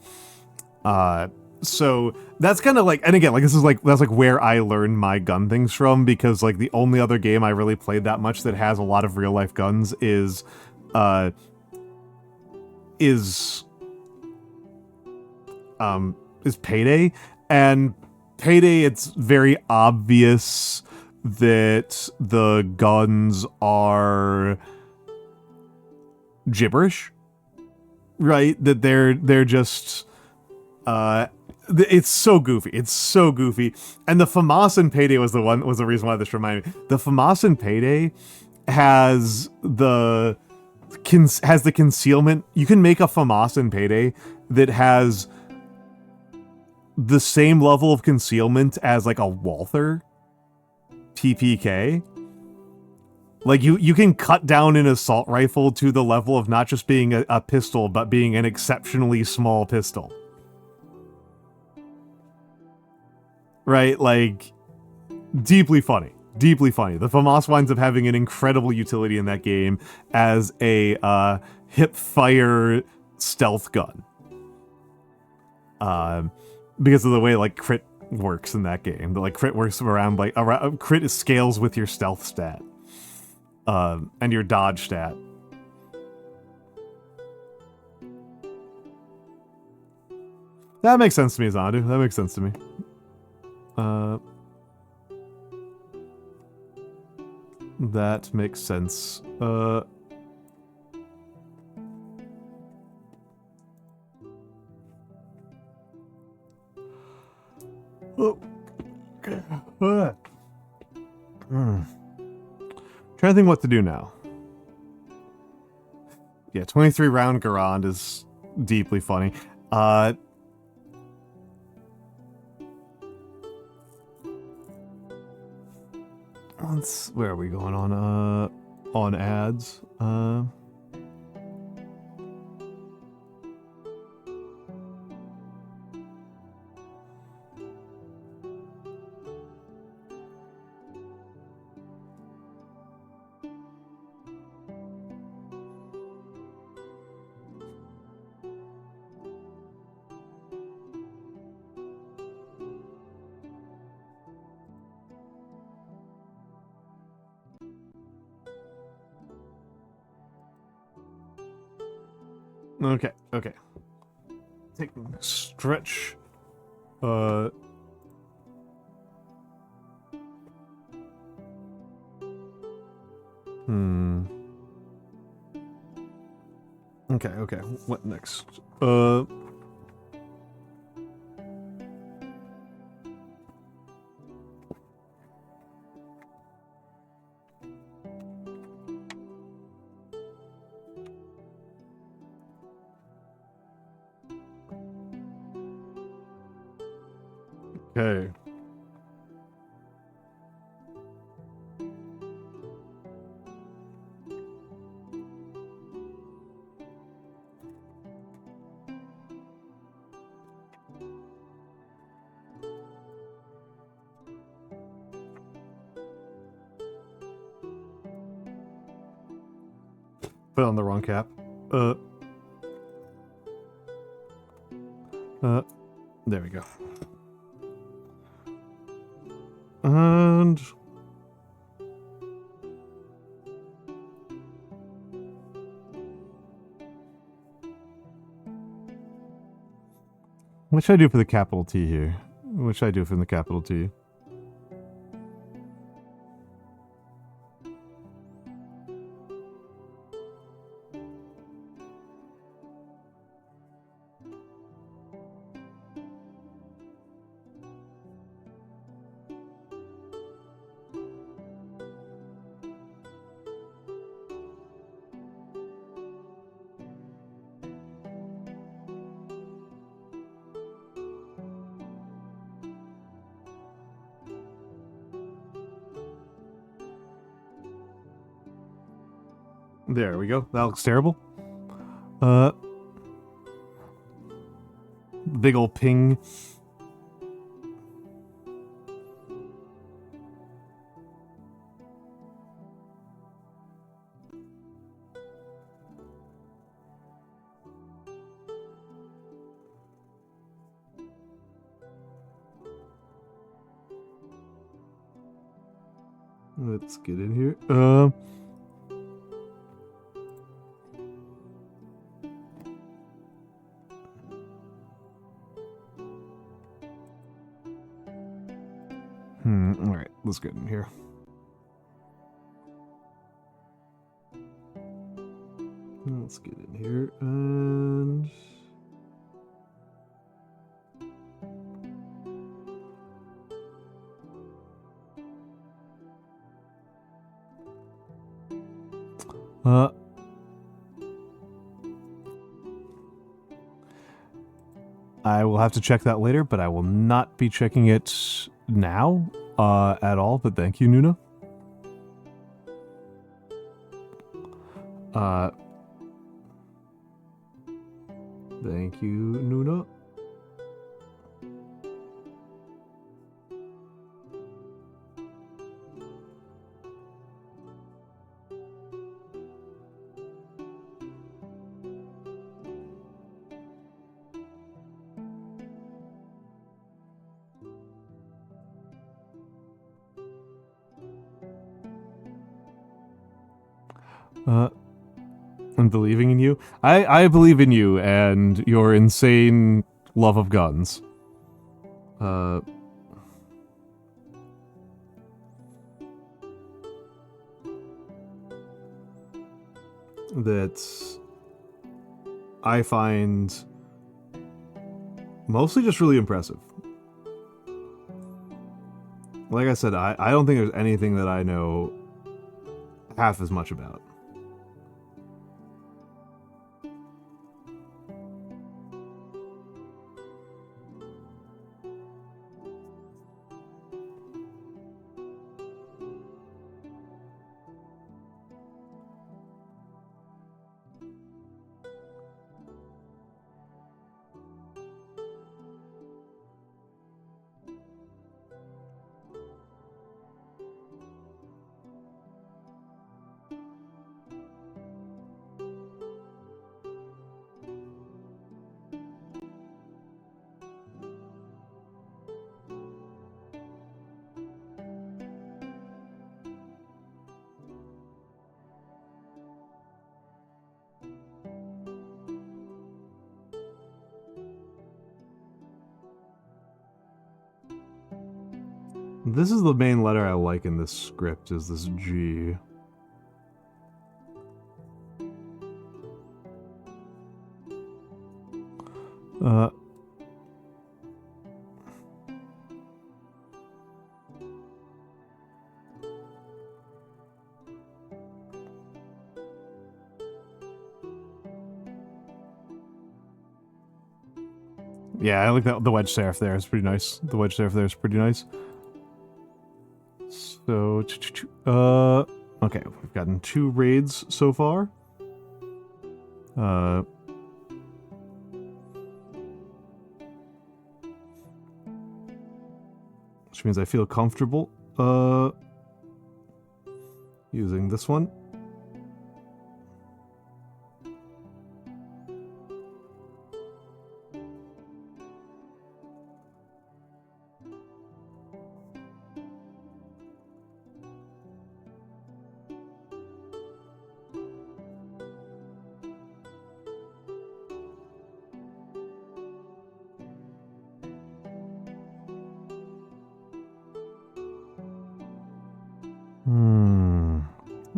So that's kind of like, and again, like that's like where I learned my gun things from, because like the only other game I really played that much that has a lot of real life guns is Payday. And Payday, it's very obvious that the guns are gibberish, right? That they're just it's so goofy. It's so goofy. And the FAMAS in Payday was the reason why this reminded me. The FAMAS in Payday has the concealment. You can make a FAMAS in Payday that has the same level of concealment as like a Walther PPK. Like you can cut down an assault rifle to the level of not just being a pistol, but being an exceptionally small pistol. Right? Like, deeply funny. Deeply funny. The FAMAS winds up having an incredible utility in that game as a hip-fire stealth gun. Because of the way, like, crit works in that game. Like, crit works around crit scales with your stealth stat. And your dodge stat. That makes sense to me, Zandu. That makes sense to me. That makes sense. Oh, okay. Trying to think what to do now. Yeah, 23 round Garand is deeply funny. Where are we going on ads? Okay, okay. Taking a stretch. Okay, okay. What next? Okay. Put on the wrong cap. There we go. And what should I do for the capital T here? What should I do from the capital T? There we go. That looks terrible. Big ol' ping. Let's get in here. Alright, let's get in here. Let's get in here and... I will have to check that later, but I will not be checking it now at all, but thank you, Nuna. Thank you, Nuna. I'm believing in you. I believe in you and your insane love of guns. That I find mostly just really impressive. Like I said, I don't think there's anything that I know half as much about. This is the main letter I like in this script, is this G. Yeah, I like that. The wedge serif there is pretty nice. The wedge serif there is pretty nice. So, okay, we've gotten 2 raids so far. Which means I feel comfortable, using this one.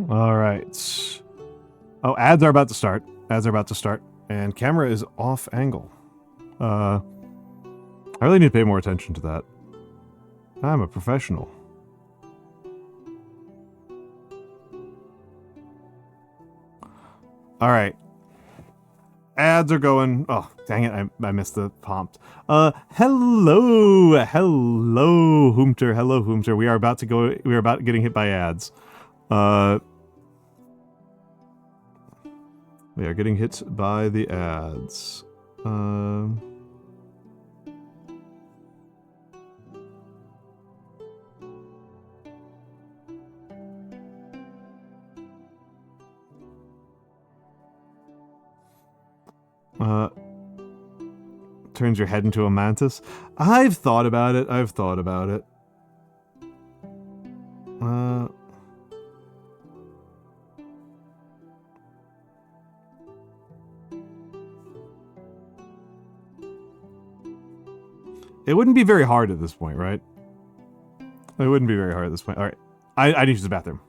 All right. Oh, ads are about to start. Ads are about to start. And camera is off angle. I really need to pay more attention to that. I'm a professional. All right. Ads are going. Oh, dang it. I missed the prompt. Hello, Hoomter. Hello, Hoomter. We are about getting hit by ads. We are getting hit by the ads. Turns your head into a mantis. I've thought about it. It wouldn't be very hard at this point, right? It wouldn't be very hard at this point. All right. I need to use the bathroom.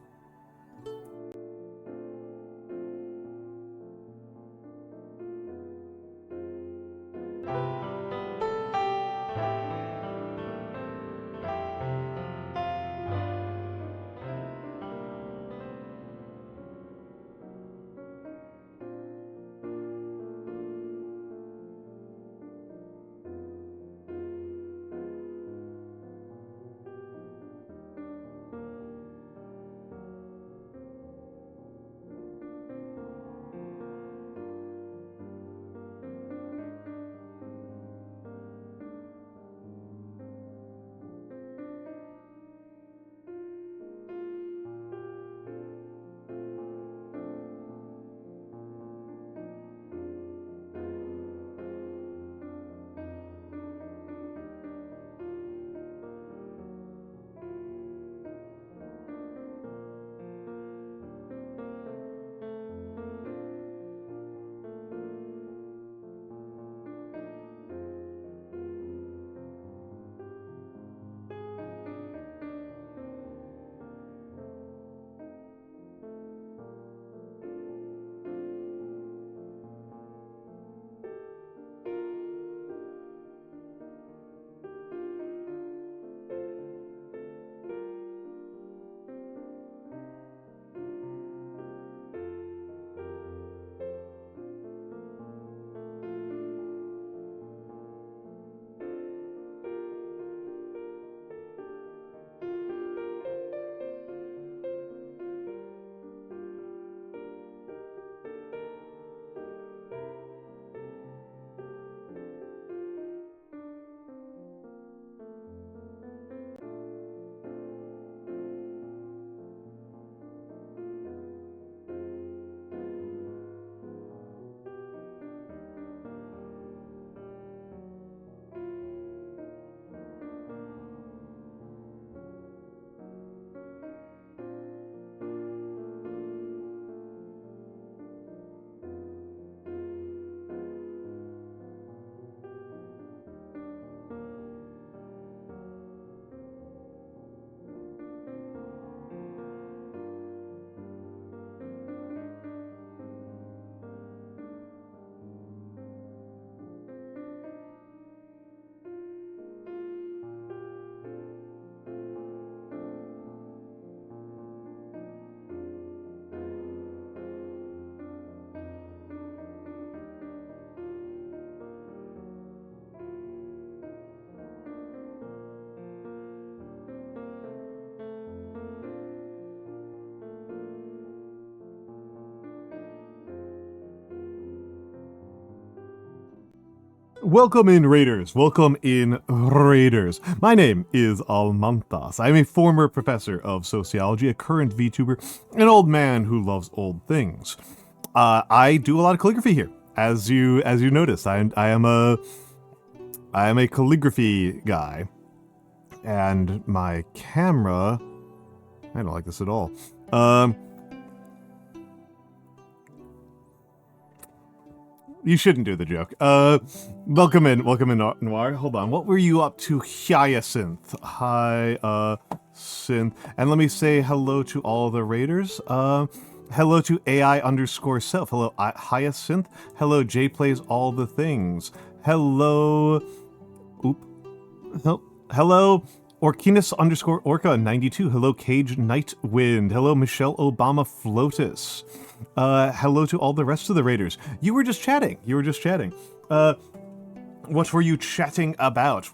Welcome in, Raiders. Welcome in, Raiders. My name is Almantas. I'm a former professor of sociology, a current VTuber, an old man who loves old things. I do a lot of calligraphy here, as you notice. I am a calligraphy guy, and my camera. I don't like this at all. You shouldn't do the joke. Welcome in, Noir. Hold on, what were you up to, Hyacinth? Synth. And let me say hello to all the raiders. Hello to AI_self. Hello, Hyacinth. Hello, Jay Plays All the Things. Hello... Hello, Orkinus_Orca92. Hello, Cage Nightwind. Hello, Michelle Obama Flotus. Hello to all the rest of the raiders. You were just chatting. What were you chatting about?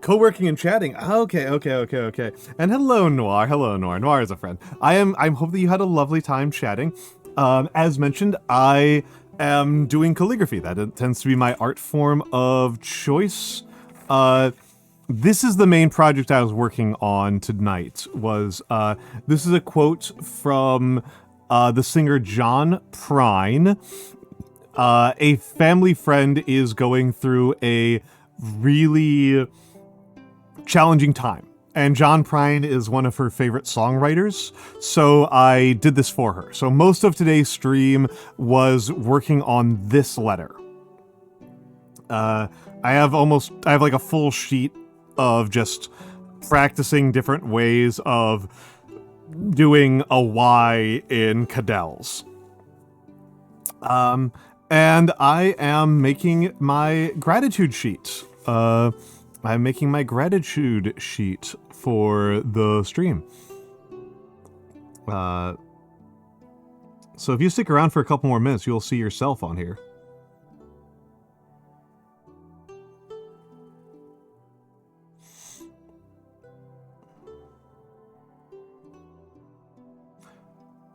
Co-working and chatting. Okay. And hello, Noir. Noir is a friend. I'm hope that you had a lovely time chatting. As mentioned, I am doing calligraphy. That tends to be my art form of choice. This is the main project I was working on tonight. This is a quote from the singer John Prine. A family friend is going through a really challenging time, and John Prine is one of her favorite songwriters, so I did this for her. So most of today's stream was working on this letter. I have like a full sheet of just practicing different ways of doing a Y in Cadell's. And I am making my gratitude sheet. I'm making my gratitude sheet for the stream. So if you stick around for a couple more minutes, you'll see yourself on here.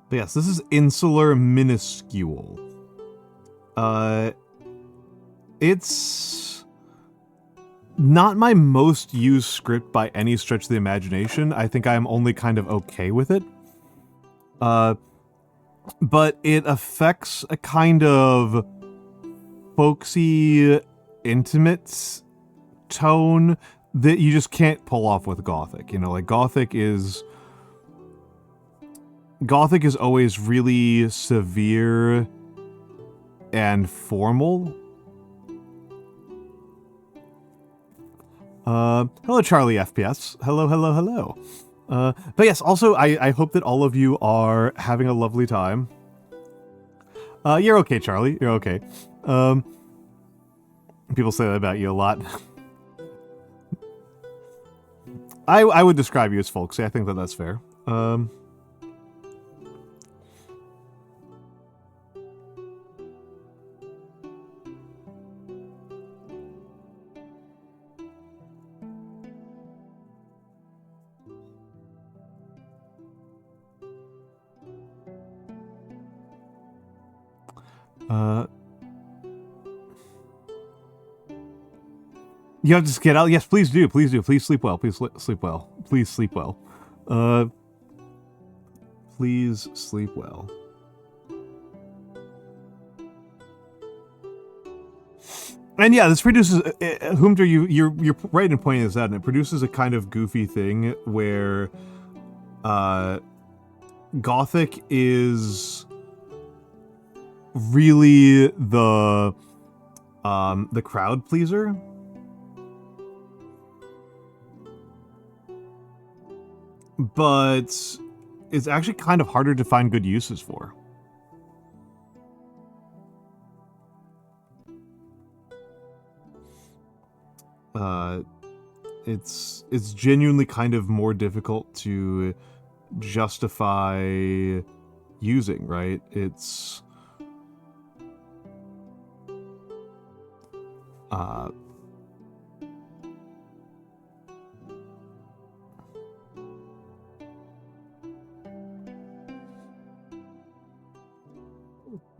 But yes, this is Insular Minuscule. It's not my most used script by any stretch of the imagination. I think I'm only kind of okay with it. But it affects a kind of folksy, intimate tone that you just can't pull off with Gothic. You know, like Gothic is always really severe and formal. Hello, Charlie FPS. Hello. But yes, also, I hope that all of you are having a lovely time. You're okay, Charlie. You're okay. People say that about you a lot. I would describe you as folksy. I think that that's fair. You have to just get out. Yes, please do. Please sleep well. Please sleep well. Please sleep well. Please sleep well. And yeah, this produces. Whomter, you're right in pointing this out, and it produces a kind of goofy thing where, Gothic is really the crowd pleaser. But it's actually kind of harder to find good uses for. It's genuinely kind of more difficult to justify using, right? It's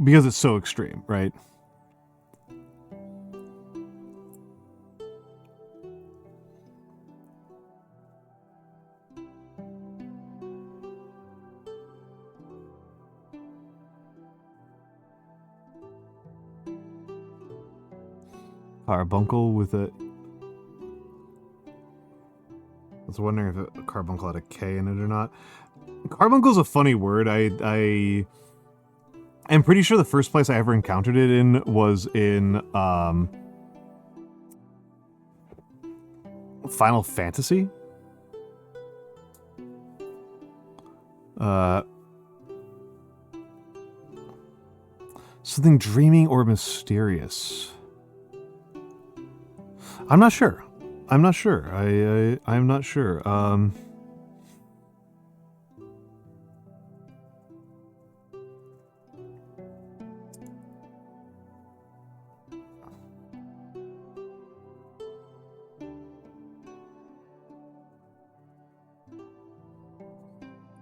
because it's so extreme, right? Carbuncle with a... I was wondering if a carbuncle had a K in it or not. Carbuncle's a funny word. I'm pretty sure the first place I ever encountered it in was in Final Fantasy. Something dreaming or mysterious. I'm not sure. I'm not sure. I'm not sure. I'm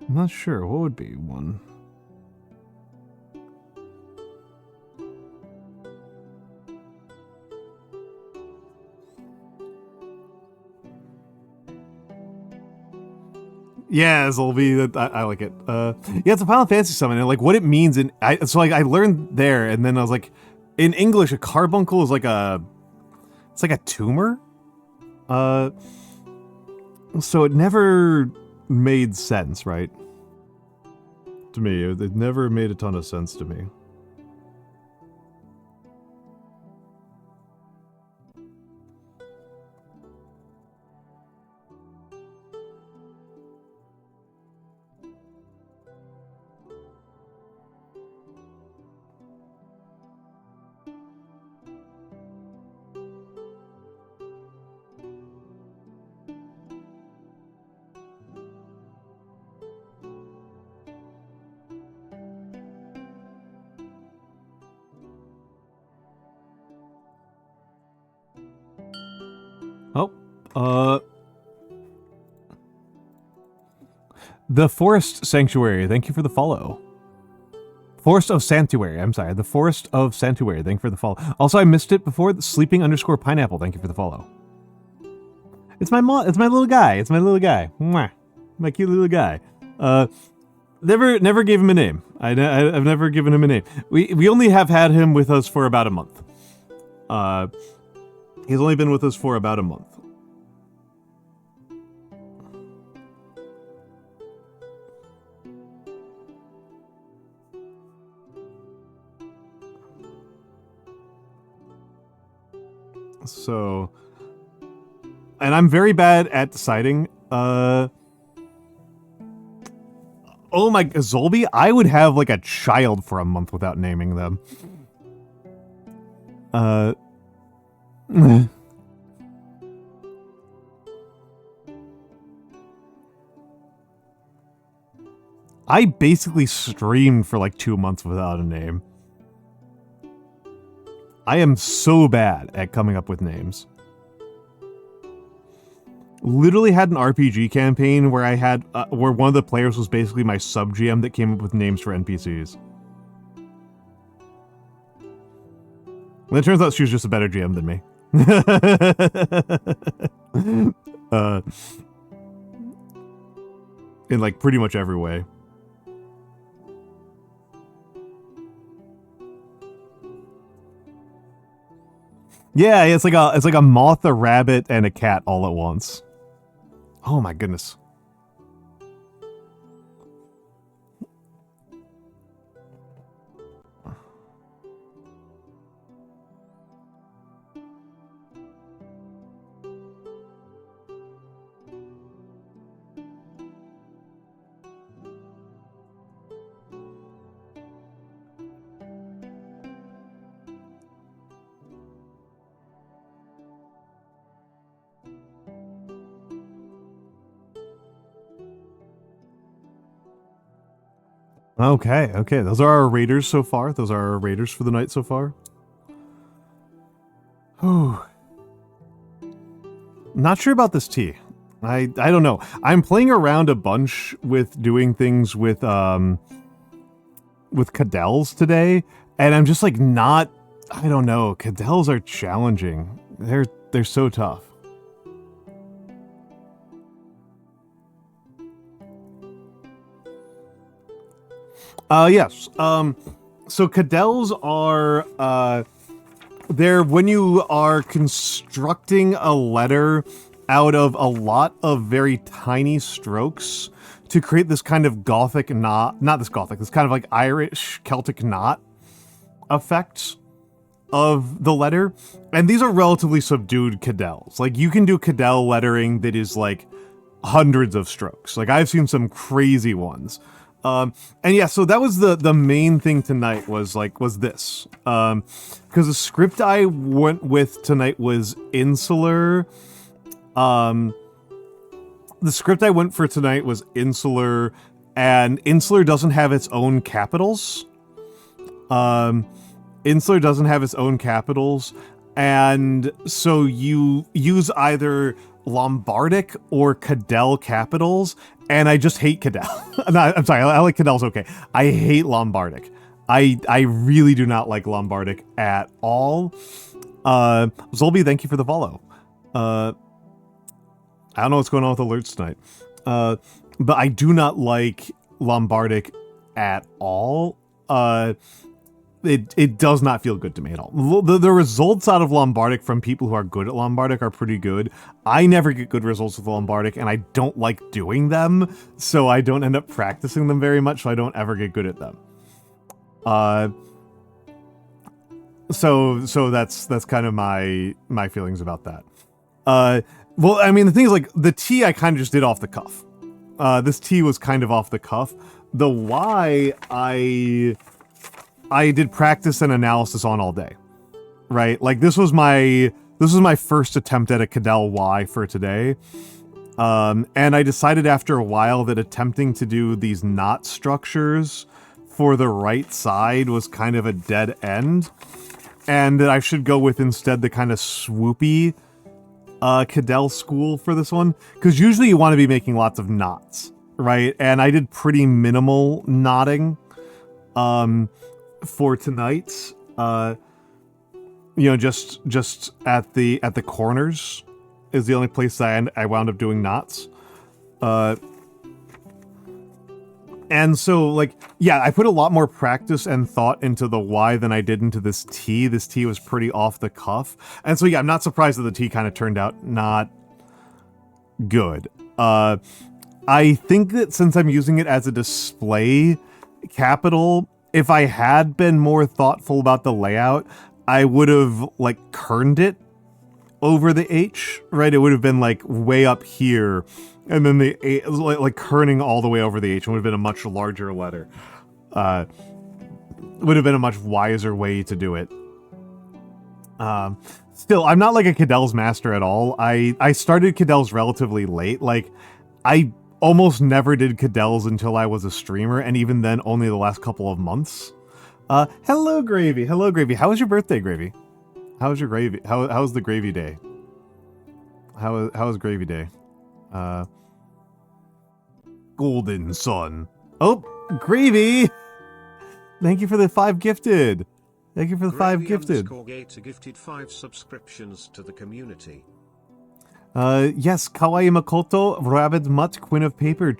not sure. What would be one? Yeah, Zolby, I like it. Yeah, it's a Final Fantasy summon, and like what it means in so like I learned there, and then I was like, in English, a carbuncle is like a tumor. So it never made sense, right? To me, it never made a ton of sense to me. The Forest Sanctuary, thank you for the follow. Forest of Sanctuary, I'm sorry. The Forest of Sanctuary, thank you for the follow. Also, I missed it before. Sleeping_pineapple, thank you for the follow. It's my little guy. It's my little guy. Mwah. My cute little guy. Never gave him a name. I've never given him a name. We only have had him with us for about a month. He's only been with us for about a month. So, and I'm very bad at deciding. Oh my, Zolby, I would have like a child for a month without naming them. I basically streamed for like 2 months without a name. I am so bad at coming up with names. Literally had an RPG campaign where I had where one of the players was basically my sub GM that came up with names for NPCs. And it turns out she was just a better GM than me. In like pretty much every way. Yeah, it's like a moth, a rabbit, and a cat all at once. Oh my goodness. Okay, okay. Those are our raiders so far. Those are our raiders for the night so far. Whew. Not sure about this tea. I don't know. I'm playing around a bunch with doing things with Cadell's today, And I'm just like not, I don't know, Cadels are challenging. They're so tough. Yes. So Cadels are, they're when you are constructing a letter out of a lot of very tiny strokes to create this kind of Gothic knot, not this Gothic, this kind of like Irish Celtic knot effect of the letter. And these are relatively subdued Cadels. Like you can do Cadel lettering that is like hundreds of strokes. Like I've seen some crazy ones. And yeah, so that was the main thing tonight was this. Because the script I went with tonight was Insular. The script I went for tonight was Insular, and Insular doesn't have its own capitals. Insular doesn't have its own capitals, and so you use either Lombardic or Cadel capitals, and I just hate Cadel. No, I'm sorry, I like Cadel's okay. I hate Lombardic. I really do not like Lombardic at all. Zolby, thank you for the follow. I don't know what's going on with alerts tonight. But I do not like Lombardic at all. It does not feel good to me at all. The results out of Lombardic from people who are good at Lombardic are pretty good. I never get good results with Lombardic, and I don't like doing them, so I don't end up practicing them very much, so I don't ever get good at them. So that's kind of my feelings about that. Well, I mean, the thing is, like, the T I kind of just did off the cuff. This T was kind of off the cuff. The Y I did practice and analysis on all day, right? Like this was my first attempt at a Cadel Y for today. And I decided after a while that attempting to do these knot structures for the right side was kind of a dead end, and that I should go with instead the kind of swoopy Cadel school for this one, because usually you want to be making lots of knots, right? And I did pretty minimal knotting for tonight. You know, just at the corners is the only place that I wound up doing knots. And so, like, yeah, I put a lot more practice and thought into the Y than I did into this T. This T was pretty off the cuff. And so, yeah, I'm not surprised that the T kind of turned out not good. I think that since I'm using it as a display capital, if I had been more thoughtful about the layout, I would have, like, kerned it over the H, right? It would have been, like, way up here, and then the A, like kerning all the way over the H, would have been a much larger letter. Would have been a much wiser way to do it. Still, I'm not like a Cadell's master at all. I started Cadell's relatively late. Like, I almost never did Cadell's until I was a streamer, and even then, only the last couple of months. Hello, Gravy. Hello, Gravy. How was your birthday, Gravy? How was your gravy? How was the gravy day? How was gravy day? Golden Sun. Oh, Gravy! Thank you for the 5 gifted. Thank you for the 5 gifted. Gator gifted 5 subscriptions to the community. Yes, Kawaii Makoto, Rabid Mutt, Queen of Paper,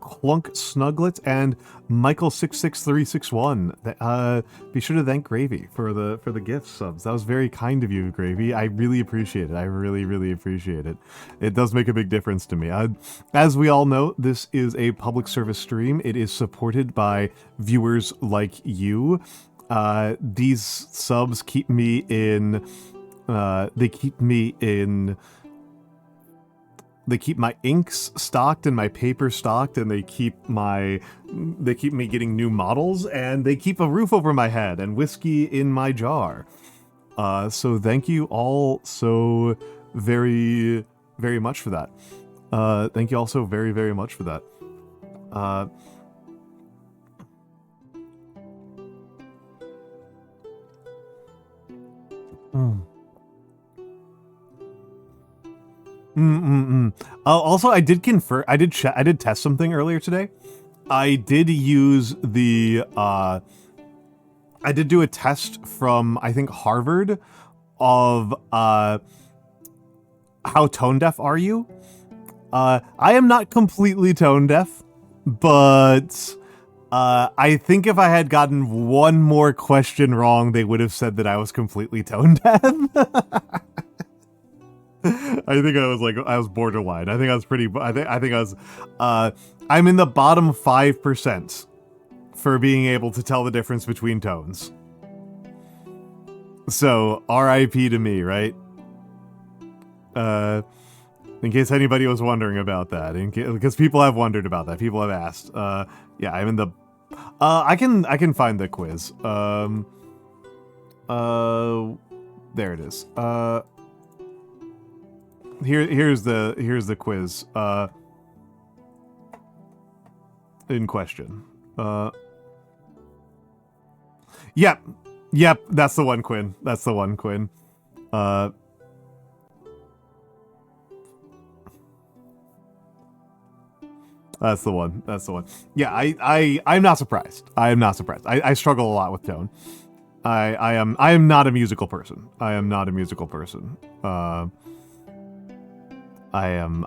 Clunk Snuglet, and Michael66361. Be sure to thank Gravy for the gift subs. That was very kind of you, Gravy. I really appreciate it. I really, really appreciate it. It does make a big difference to me. As we all know, this is a public service stream. It is supported by viewers like you. These subs keep me in... They keep my inks stocked and my paper stocked, and they keep me getting new models, and they keep a roof over my head and whiskey in my jar. So thank you all so very, very much for that. Thank you all so very, very much for that. Also, I did test something earlier today. I did use the I did do a test from, I think, Harvard of how tone deaf are you? I am not completely tone deaf, but I think if I had gotten one more question wrong, they would have said that I was completely tone deaf. I think I was borderline. I think I was pretty. I think I was. I'm in the bottom 5% for being able to tell the difference between tones. So R.I.P. to me, right? In case anybody was wondering about that, because people have wondered about that, people have asked. Yeah, I'm in the. I can find the quiz. There it is. Here's the quiz. In question. Yep, that's the one, Quinn. That's the one, Quinn. That's the one. That's the one. Yeah, I'm not surprised. I am not surprised. I struggle a lot with tone. I am not a musical person. I am not a musical person. I am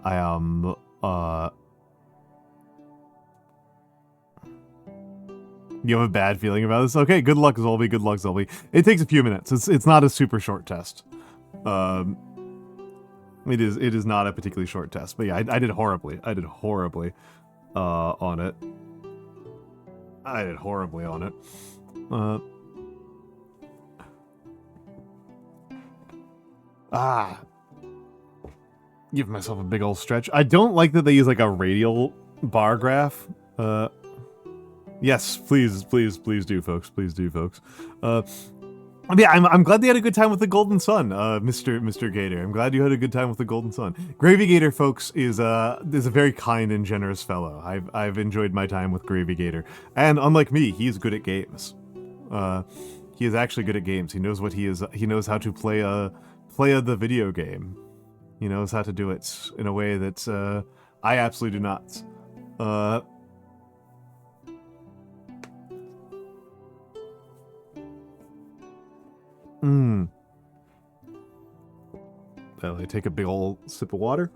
you have a bad feeling about this? Okay, good luck, Zolby. Good luck, Zolby. It takes a few minutes. It's not a super short test. It is not a particularly short test. But yeah, I did horribly. I did horribly on it. I did horribly on it. Give myself a big old stretch. I don't like that they use like a radial bar graph. Yes, please do, folks. Please do, folks. Yeah, I'm glad they had a good time with the Golden Sun, Mr. Gator. I'm glad you had a good time with the Golden Sun. Gravy Gator, folks, is a very kind and generous fellow. I've enjoyed my time with Gravy Gator, and unlike me, he's good at games. He is actually good at games. He knows what he is. He knows how to play the video game. He knows how to do it in a way that I absolutely do not. Well, I take a big old sip of water.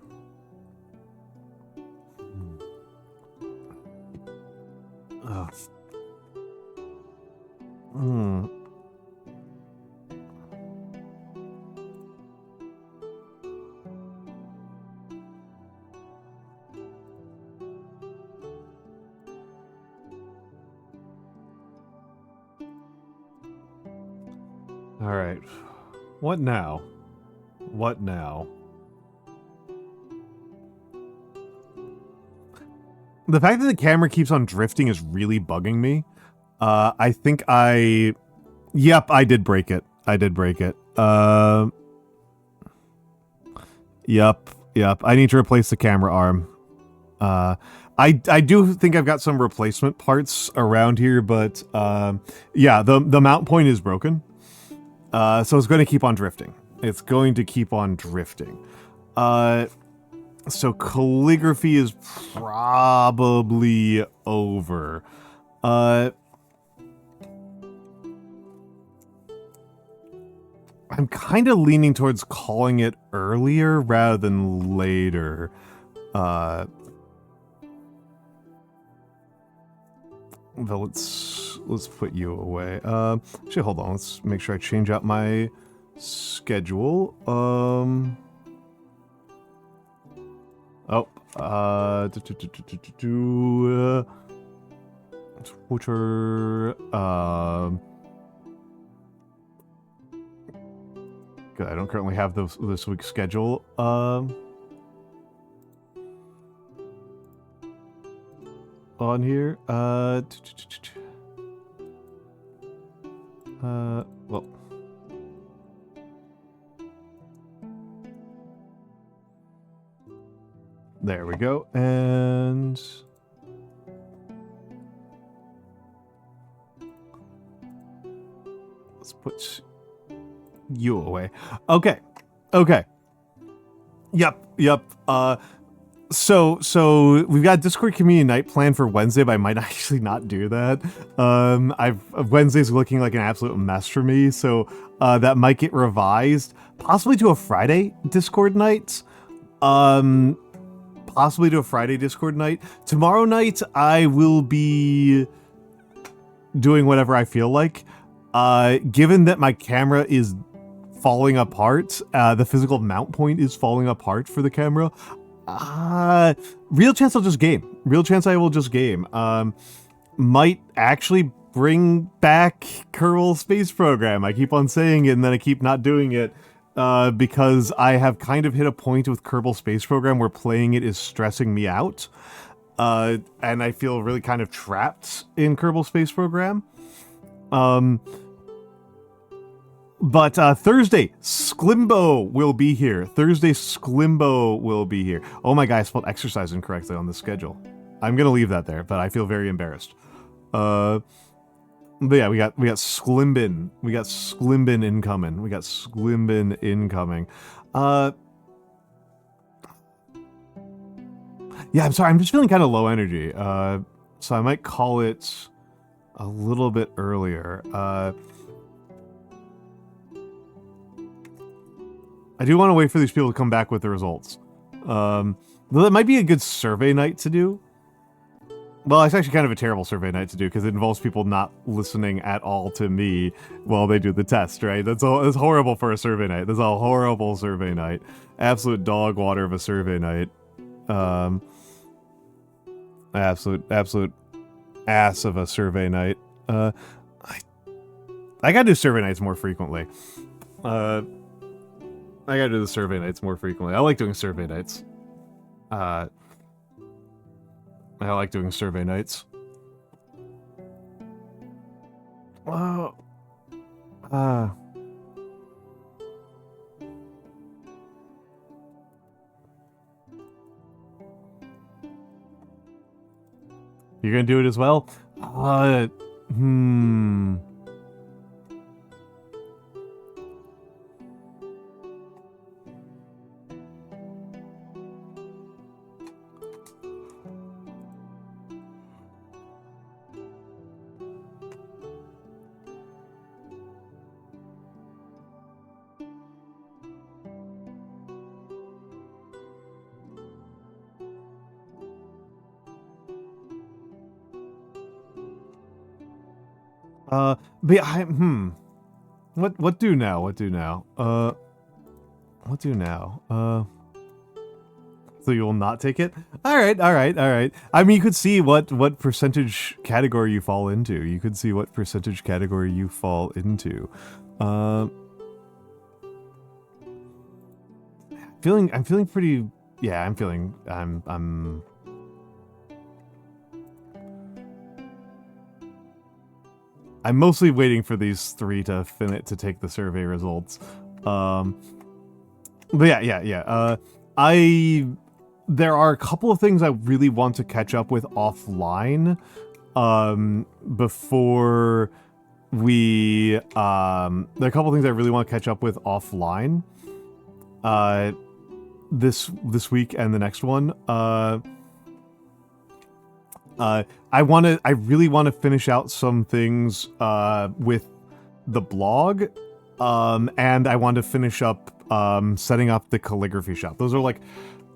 All right. What now? What now? The fact that the camera keeps on drifting is really bugging me. I think Yep, I did break it. I did break it. Yep. I need to replace the camera arm. I do think I've got some replacement parts around here, but yeah, the mount point is broken. So it's going to keep on drifting. It's going to keep on drifting. So calligraphy is probably over. I'm kind of leaning towards calling it earlier rather than later. But let's put you away. Actually, hold on. Let's make sure I change out my schedule. Twitter. Good. I don't currently have this week's schedule. On here. Well. There we go. And let's put you away. Okay. Yep. So we've got Discord community night planned for Wednesday, but I might actually not do that. Wednesday's looking like an absolute mess for me, so that might get revised, possibly to a Friday Discord night. Possibly to a Friday Discord night. Tomorrow night I will be doing whatever I feel like. Given that my camera is falling apart, the physical mount point is falling apart for the camera. Real chance I'll just game. Real chance I will just game. Might actually bring back Kerbal Space Program. I keep on saying it and then I keep not doing it, because I have kind of hit a point with Kerbal Space Program where playing it is stressing me out. And I feel really kind of trapped in Kerbal Space Program. But Thursday, Sklimbo will be here. Thursday, Sklimbo will be here. Oh my god, I spelled exercise incorrectly on the schedule. I'm gonna leave that there, but I feel very embarrassed. But yeah, we got Sklimbin. We got Sklimbin incoming. We got Sklimbin incoming. Yeah, I'm sorry. I'm just feeling kind of low energy. So I might call it a little bit earlier. I do want to wait for these people to come back with the results. Though that might be a good survey night to do. Well, it's actually kind of a terrible survey night to do because it involves people not listening at all to me while they do the test, right? That's horrible for a survey night. That's a horrible survey night. Absolute dog water of a survey night. Absolute ass of a survey night. I gotta do survey nights more frequently. I gotta do the survey nights more frequently. I like doing survey nights. I like doing survey nights. Well, you're gonna do it as well? But yeah, what do now? What do now? What do now? So you will not take it? Alright. I mean, you could see what percentage category you fall into. You could see what percentage category you fall into. I'm feeling pretty, yeah, I'm mostly waiting for these three to take the survey results. But yeah. There are a couple of things I really want to catch up with offline, before we, there are a couple of things I really want to catch up with offline, this week and the next one. I really want to finish out some things with the blog, and I want to finish up setting up the calligraphy shop.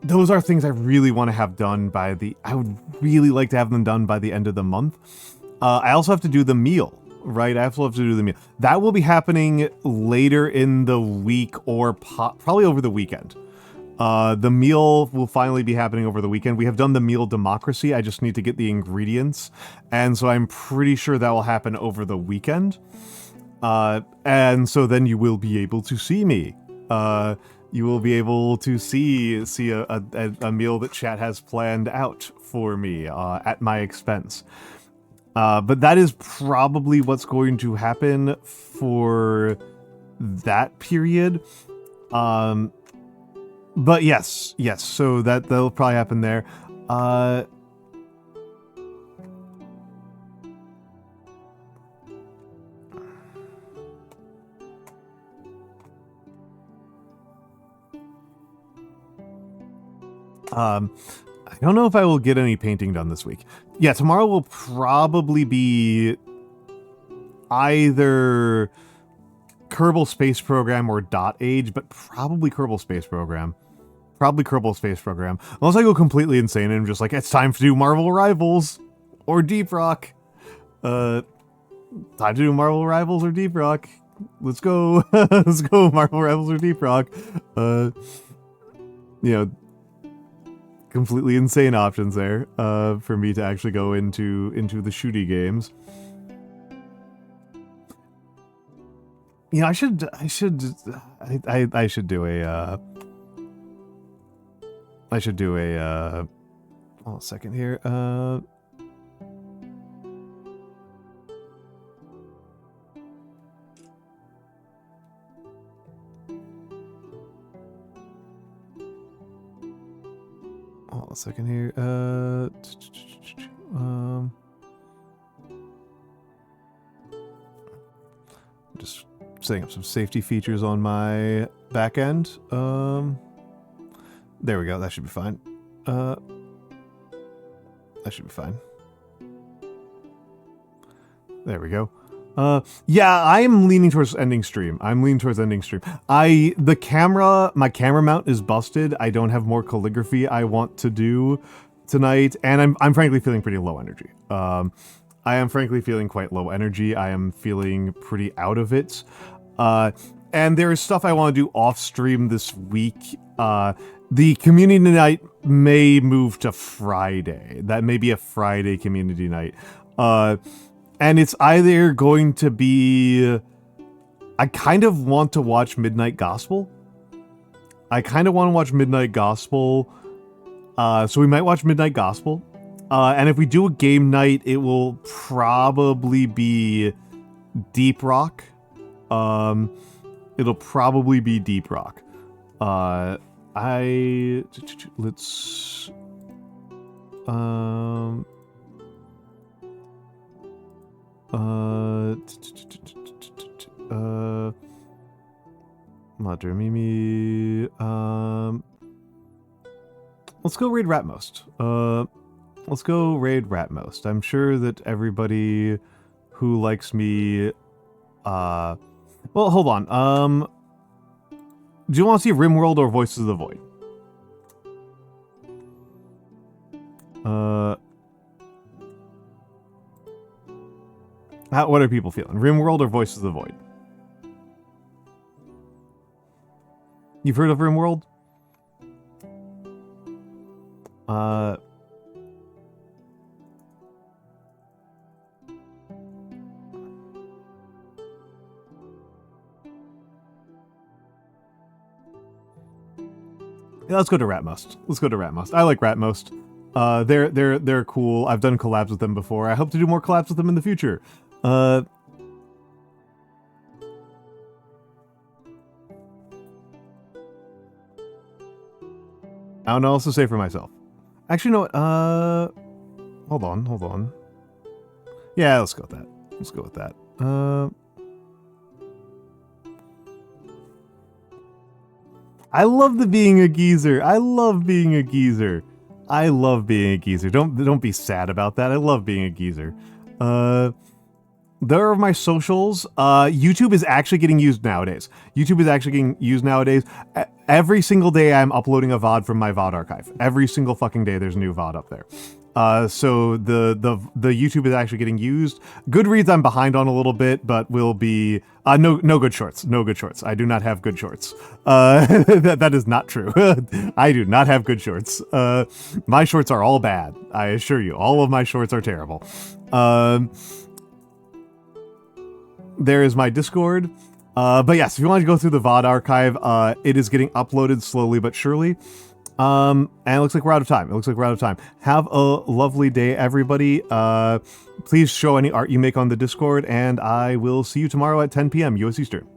Those are things I really want to have done I would really like to have them done by the end of the month. I also have to do the meal, right? I also have to do the meal. That will be happening later in the week or probably over the weekend. The meal will finally be happening over the weekend. We have done the meal democracy. I just need to get the ingredients. And so I'm pretty sure that will happen over the weekend. And so then you will be able to see me. You will be able to see a meal that chat has planned out for me, at my expense. But that is probably what's going to happen for that period. But yes, so that'll probably happen there. I don't know if I will get any painting done this week. Yeah, tomorrow will probably be either Kerbal Space Program or Dot Age, but probably Kerbal Space Program. Probably Kerbal Space Program. Unless I go completely insane and I'm just like, it's time to do Marvel Rivals or Deep Rock. Time to do Marvel Rivals or Deep Rock. Let's go. Let's go Marvel Rivals or Deep Rock. You know, completely insane options there for me to actually go into the shooty games. You know, I should do a hold on a second here. Hold on a second here. Just setting up some safety features on my back end. There we go. That should be fine. That should be fine. There we go. Yeah, I am leaning towards ending stream. My camera mount is busted. I don't have more calligraphy I want to do tonight, and I'm frankly feeling pretty low energy. I am frankly feeling quite low energy. I am feeling pretty out of it. And there is stuff I want to do off stream this week. The community night may move to Friday. That may be a Friday community night. And it's either going to be... I kind of want to watch Midnight Gospel. So we might watch Midnight Gospel. And if we do a game night, it will probably be Deep Rock. It'll probably be Deep Rock. Let's... Madre Mimi. Let's go raid Ratmost. Let's go raid Ratmost. I'm sure that everybody who likes me, well, hold on. Do you want to see RimWorld or Voices of the Void? What are people feeling? RimWorld or Voices of the Void? You've heard of RimWorld? Yeah, let's go to Ratmost. I like Ratmost. They're cool. I've done collabs with them before. I hope to do more collabs with them in the future. I don't know what else to say for myself. Actually, no. Hold on. Yeah, let's go with that. I love the being a geezer. Don't be sad about that. I love being a geezer. There are my socials. YouTube is actually getting used nowadays. Every single day I'm uploading a VOD from my VOD archive. Every single fucking day there's a new VOD up there. So the YouTube is actually getting used. Goodreads I'm behind on a little bit, but will be no good shorts. I do not have good shorts. That is not true. I do not have good shorts. My shorts are all bad. I assure you, all of my shorts are terrible. There is my Discord. But yes, if you want to go through the VOD archive, it is getting uploaded slowly but surely. And it looks like we're out of time. Have a lovely day, everybody. Please show any art you make on the Discord, and I will see you tomorrow at 10 p.m. US Eastern.